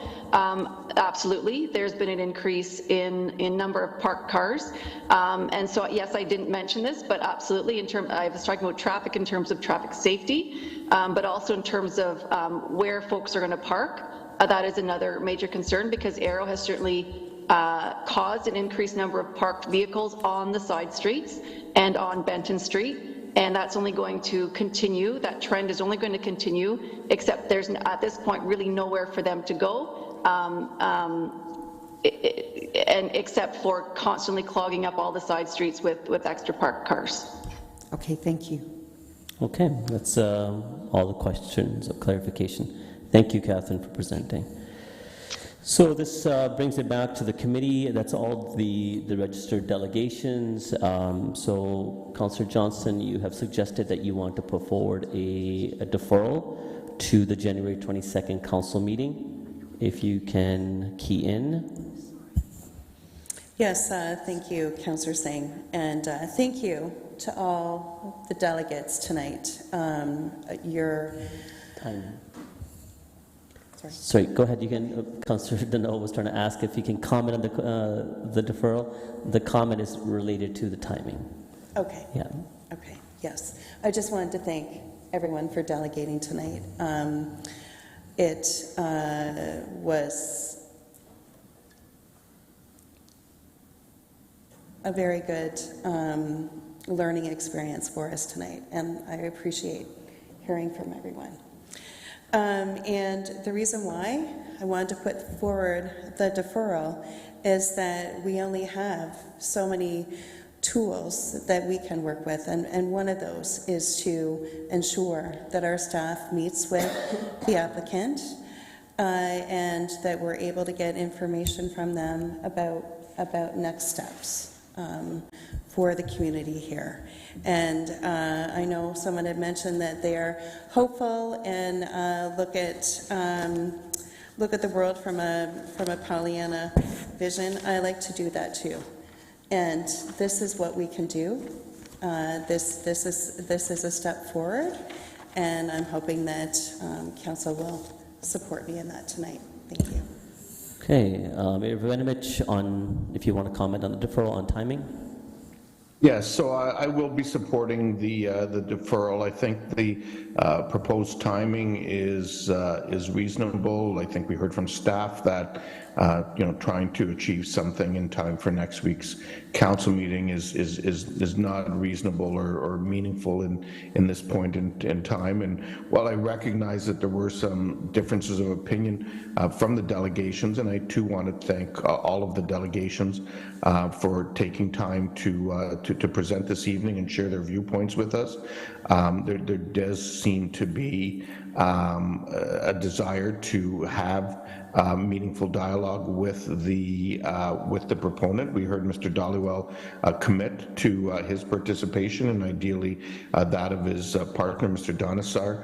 absolutely, there's been an increase in number of parked cars. And so, yes, I didn't mention this, but absolutely, I was talking about traffic in terms of traffic safety, but also in terms of where folks are going to park. That is another major concern, because Arrow has certainly caused an increased number of parked vehicles on the side streets and on Benton Street. And that's only going to continue. That trend is only going to continue, except there's at this point really nowhere for them to go, and except for constantly clogging up all the side streets with extra parked cars. Okay, thank you. Okay, that's all the questions of clarification. Thank you, Catherine, for presenting. So this brings it back to the committee. That's all the registered delegations. So, Councillor Johnson, you have suggested that you want to put forward a deferral to the January 22nd council meeting. If you can key in. Yes, thank you, Councillor Singh, and thank you to all the delegates tonight. Your time. Sorry, go ahead. You can. Councillor Deneau was trying to ask if you can comment on the deferral. The comment is related to the timing. Okay. Yeah. Okay. Yes. I just wanted to thank everyone for delegating tonight. It was a very good learning experience for us tonight, and I appreciate hearing from everyone. And the reason why I wanted to put forward the deferral is that we only have so many tools that we can work with, and one of those is to ensure that our staff meets with the applicant and that we're able to get information from them about next steps for the community here. And I know someone had mentioned that they are hopeful and look at the world from a Pollyanna vision. I like to do that too, and this is what we can do. This is a step forward, and I'm hoping that council will support me in that tonight. Thank you. Okay, Mayor Voinovich, on if you want to comment on the deferral on timing. Yes, so I will be supporting the deferral. I think the proposed timing is reasonable. I think we heard from staff that trying to achieve something in time for next week's council meeting is not reasonable or meaningful in this point in time. And while I recognize that there were some differences of opinion from the delegations, and I too want to thank all of the delegations for taking time to present this evening and share their viewpoints with us. There does seem to be a desire to have meaningful dialogue with the proponent. We heard Mr. Dhaliwal commit to his participation, and ideally that of his partner, Mr. Donisar,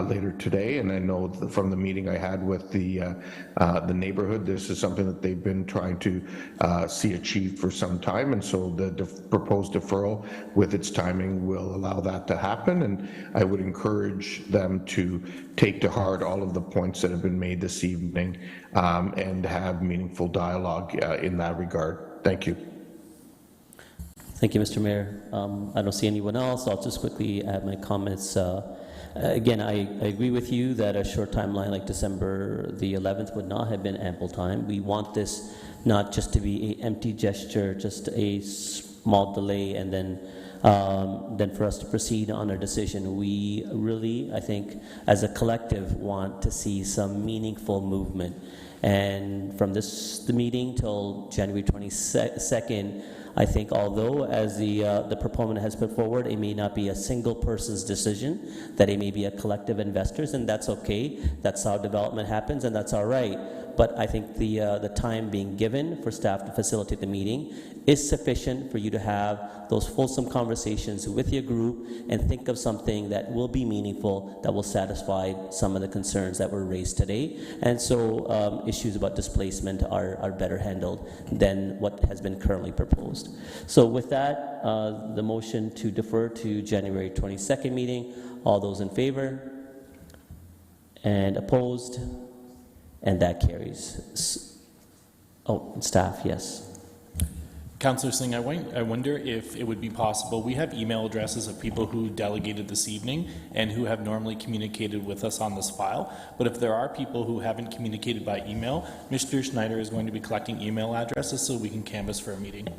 later today. And I know from the meeting I had with the neighborhood, this is something that they've been trying to see achieved for some time, and so the proposed deferral with its timing will allow that to happen. And I would encourage them to take to heart all of the points that have been made this evening and have meaningful dialogue in that regard. Thank you. Thank you, Mr. Mayor. I don't see anyone else. I'll just quickly add my comments. Again, I agree with you that a short timeline like December the 11th would not have been ample time. We want this not just to be an empty gesture, just a small delay, and then for us to proceed on our decision. We really, I think, as a collective, want to see some meaningful movement. And from the meeting till January 22nd, I think although, as the proponent has put forward, it may not be a single person's decision, that it may be a collective investors, and that's okay. That's how development happens, and that's all right. But I think the time being given for staff to facilitate the meeting is sufficient for you to have those fulsome conversations with your group and think of something that will be meaningful, that will satisfy some of the concerns that were raised today. And so issues about displacement are better handled than what has been currently proposed. So with that, the motion to defer to January 22nd meeting, all those in favor and opposed? And that carries. Oh, staff, yes. Councillor Singh, I wonder if it would be possible, we have email addresses of people who delegated this evening and who have normally communicated with us on this file, but if there are people who haven't communicated by email, Mr. Schneider is going to be collecting email addresses so we can canvass for a meeting.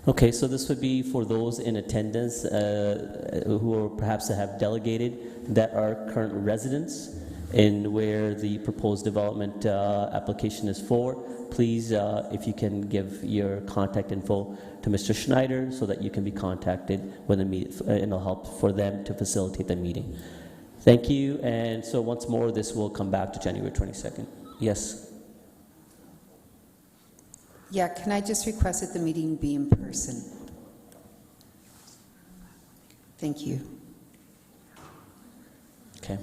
Okay, so this would be for those in attendance who are perhaps have delegated that are current residents in where the proposed development application is for. Please, if you can give your contact info to Mr. Schneider so that you can be contacted when the meeting, and it'll help for them to facilitate the meeting. Thank you. And so once more, this will come back to January 22nd. Yes. Yeah, can I just request that the meeting be in person? Thank you. Okay.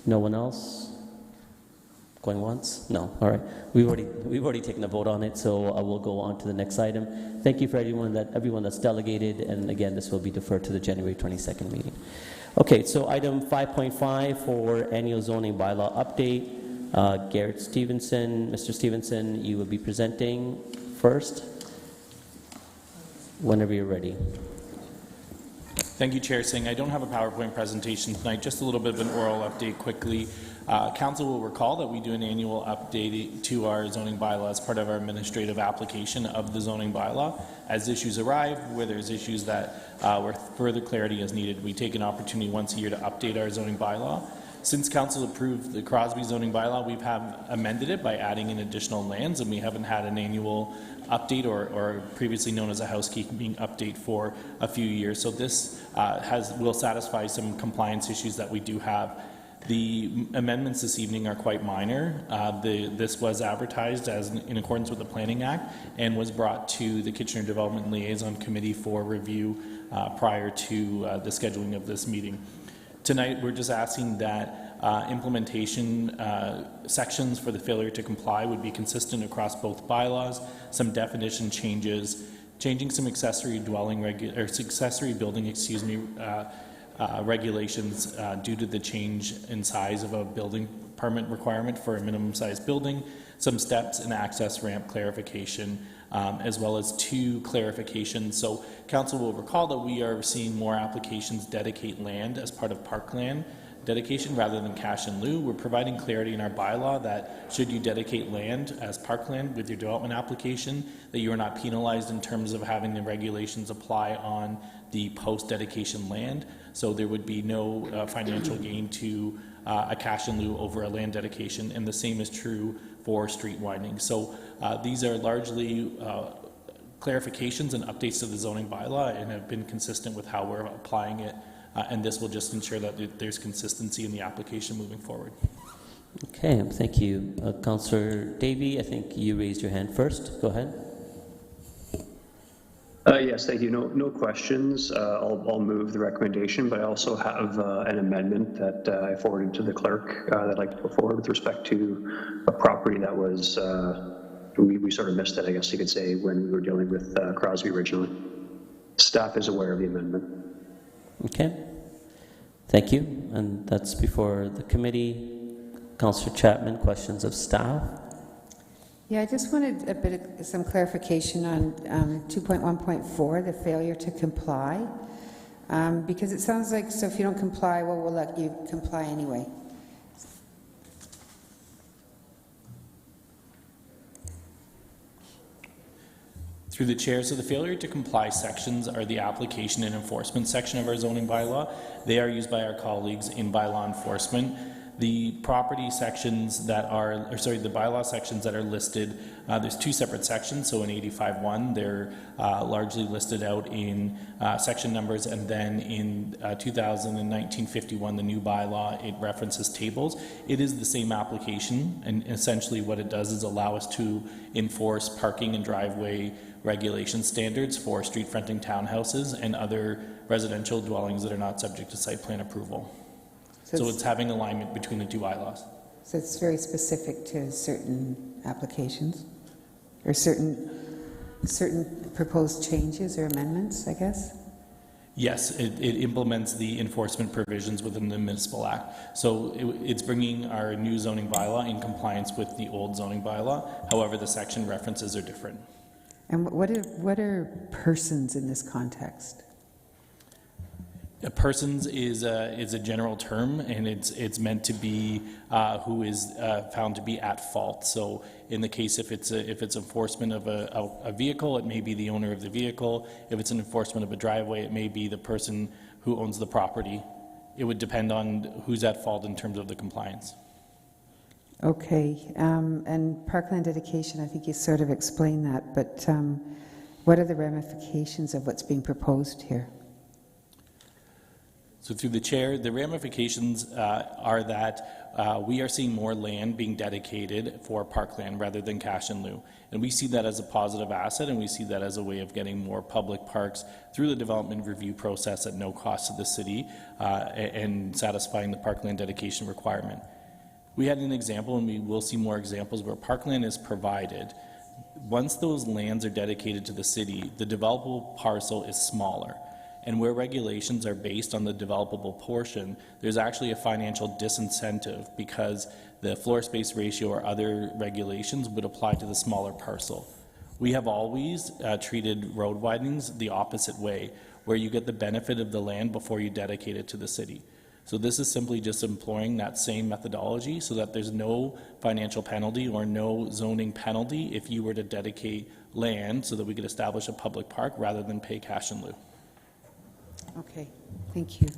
No one else? Going once? No. All right. We've already taken a vote on it, so I will go on to the next item. Thank you for everyone that's delegated, and again, this will be deferred to the January 22nd meeting. Okay, so item 5.5 for annual zoning bylaw update. Garrett Stevenson, Mr. Stevenson, you will be presenting first. Whenever you're ready. Thank you, Chair Singh. I don't have a PowerPoint presentation tonight, just a little bit of an oral update quickly. Council will recall that we do an annual update to our zoning bylaw as part of our administrative application of the zoning bylaw. As issues arrive, where there's issues that where further clarity is needed, we take an opportunity once a year to update our zoning bylaw. Since Council approved the Crosby zoning bylaw, we've amended it by adding in additional lands, and we haven't had an annual update or previously known as a housekeeping update for a few years. So this will satisfy some compliance issues that we do have. The amendments this evening are quite minor. This was advertised as in accordance with the Planning Act and was brought to the Kitchener Development Liaison Committee for review prior to the scheduling of this meeting. Tonight, we're just asking that implementation sections for the failure to comply would be consistent across both bylaws, some definition changes, changing some accessory building, regulations due to the change in size of a building permit requirement for a minimum size building, some steps and access ramp clarification, as well as 2 clarifications. So Council will recall that we are seeing more applications dedicate land as part of parkland dedication rather than cash in lieu. We're providing clarity in our bylaw that should you dedicate land as parkland with your development application, that you are not penalized in terms of having the regulations apply on the post-dedication land. So there would be no financial gain to a cash in lieu over a land dedication, and the same is true for street widening. So these are largely clarifications and updates to the zoning bylaw and have been consistent with how we're applying it, and this will just ensure that there's consistency in the application moving forward. Okay, thank you. Councillor Davey, I think you raised your hand first. Go ahead. Yes, thank you. No questions. I'll move the recommendation, but I also have an amendment that I forwarded to the clerk that I'd like to put forward with respect to a property that was, we sort of missed it, I guess you could say, when we were dealing with Crosby originally. Staff is aware of the amendment. Okay. Thank you. And that's before the committee. Councillor Chapman, questions of staff? Yeah, I just wanted a bit of some clarification on 2.1.4, the failure to comply, because it sounds like, so if you don't comply, well, we'll let you comply anyway. Through the chair, so the failure to comply sections are the application and enforcement section of our zoning bylaw. They are used by our colleagues in bylaw enforcement. The property sections that are, or sorry, the bylaw sections that are listed, there's two separate sections. So in 85.1, they're largely listed out in section numbers, and then in 2019-51, the new bylaw, it references tables. It is the same application, and essentially what it does is allow us to enforce parking and driveway regulation standards for street fronting townhouses and other residential dwellings that are not subject to site plan approval. So it's having alignment between the two bylaws. So it's very specific to certain applications, or certain proposed changes or amendments, I guess? Yes, it implements the enforcement provisions within the Municipal Act. So it's bringing our new zoning bylaw in compliance with the old zoning bylaw. However, the section references are different. And what are persons in this context? Persons is a general term, and it's meant to be who is found to be at fault. So in the case if it's enforcement of a vehicle, it may be the owner of the vehicle. If it's an enforcement of a driveway, it may be the person who owns the property. It would depend on who's at fault in terms of the compliance. Okay, and parkland dedication, I think you sort of explained that, but what are the ramifications of what's being proposed here? So through the chair, the ramifications are that we are seeing more land being dedicated for parkland rather than cash in lieu. And we see that as a positive asset, and we see that as a way of getting more public parks through the development review process at no cost to the city and satisfying the parkland dedication requirement. We had an example, and we will see more examples, where parkland is provided. Once those lands are dedicated to the city, the developable parcel is smaller. And where regulations are based on the developable portion, there's actually a financial disincentive because the floor space ratio or other regulations would apply to the smaller parcel. We have always treated road widenings the opposite way, where you get the benefit of the land before you dedicate it to the city. So this is simply just employing that same methodology so that there's no financial penalty or no zoning penalty if you were to dedicate land so that we could establish a public park rather than pay cash in lieu. Okay, thank you.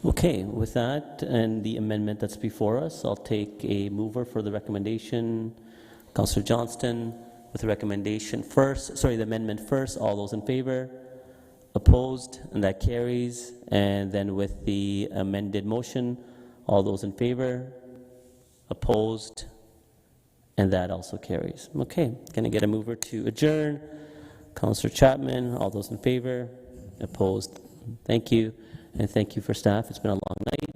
Okay, with that and the amendment that's before us, I'll take a mover for the recommendation. Councillor Johnston with the recommendation first, the amendment first. All those in favor? Opposed? And that carries. And then with the amended motion, all those in favor? Opposed? And that also carries. Okay, can I get a mover to adjourn? Councillor Chapman, all those in favor? Opposed? Thank you. And thank you for staff. It's been a long night.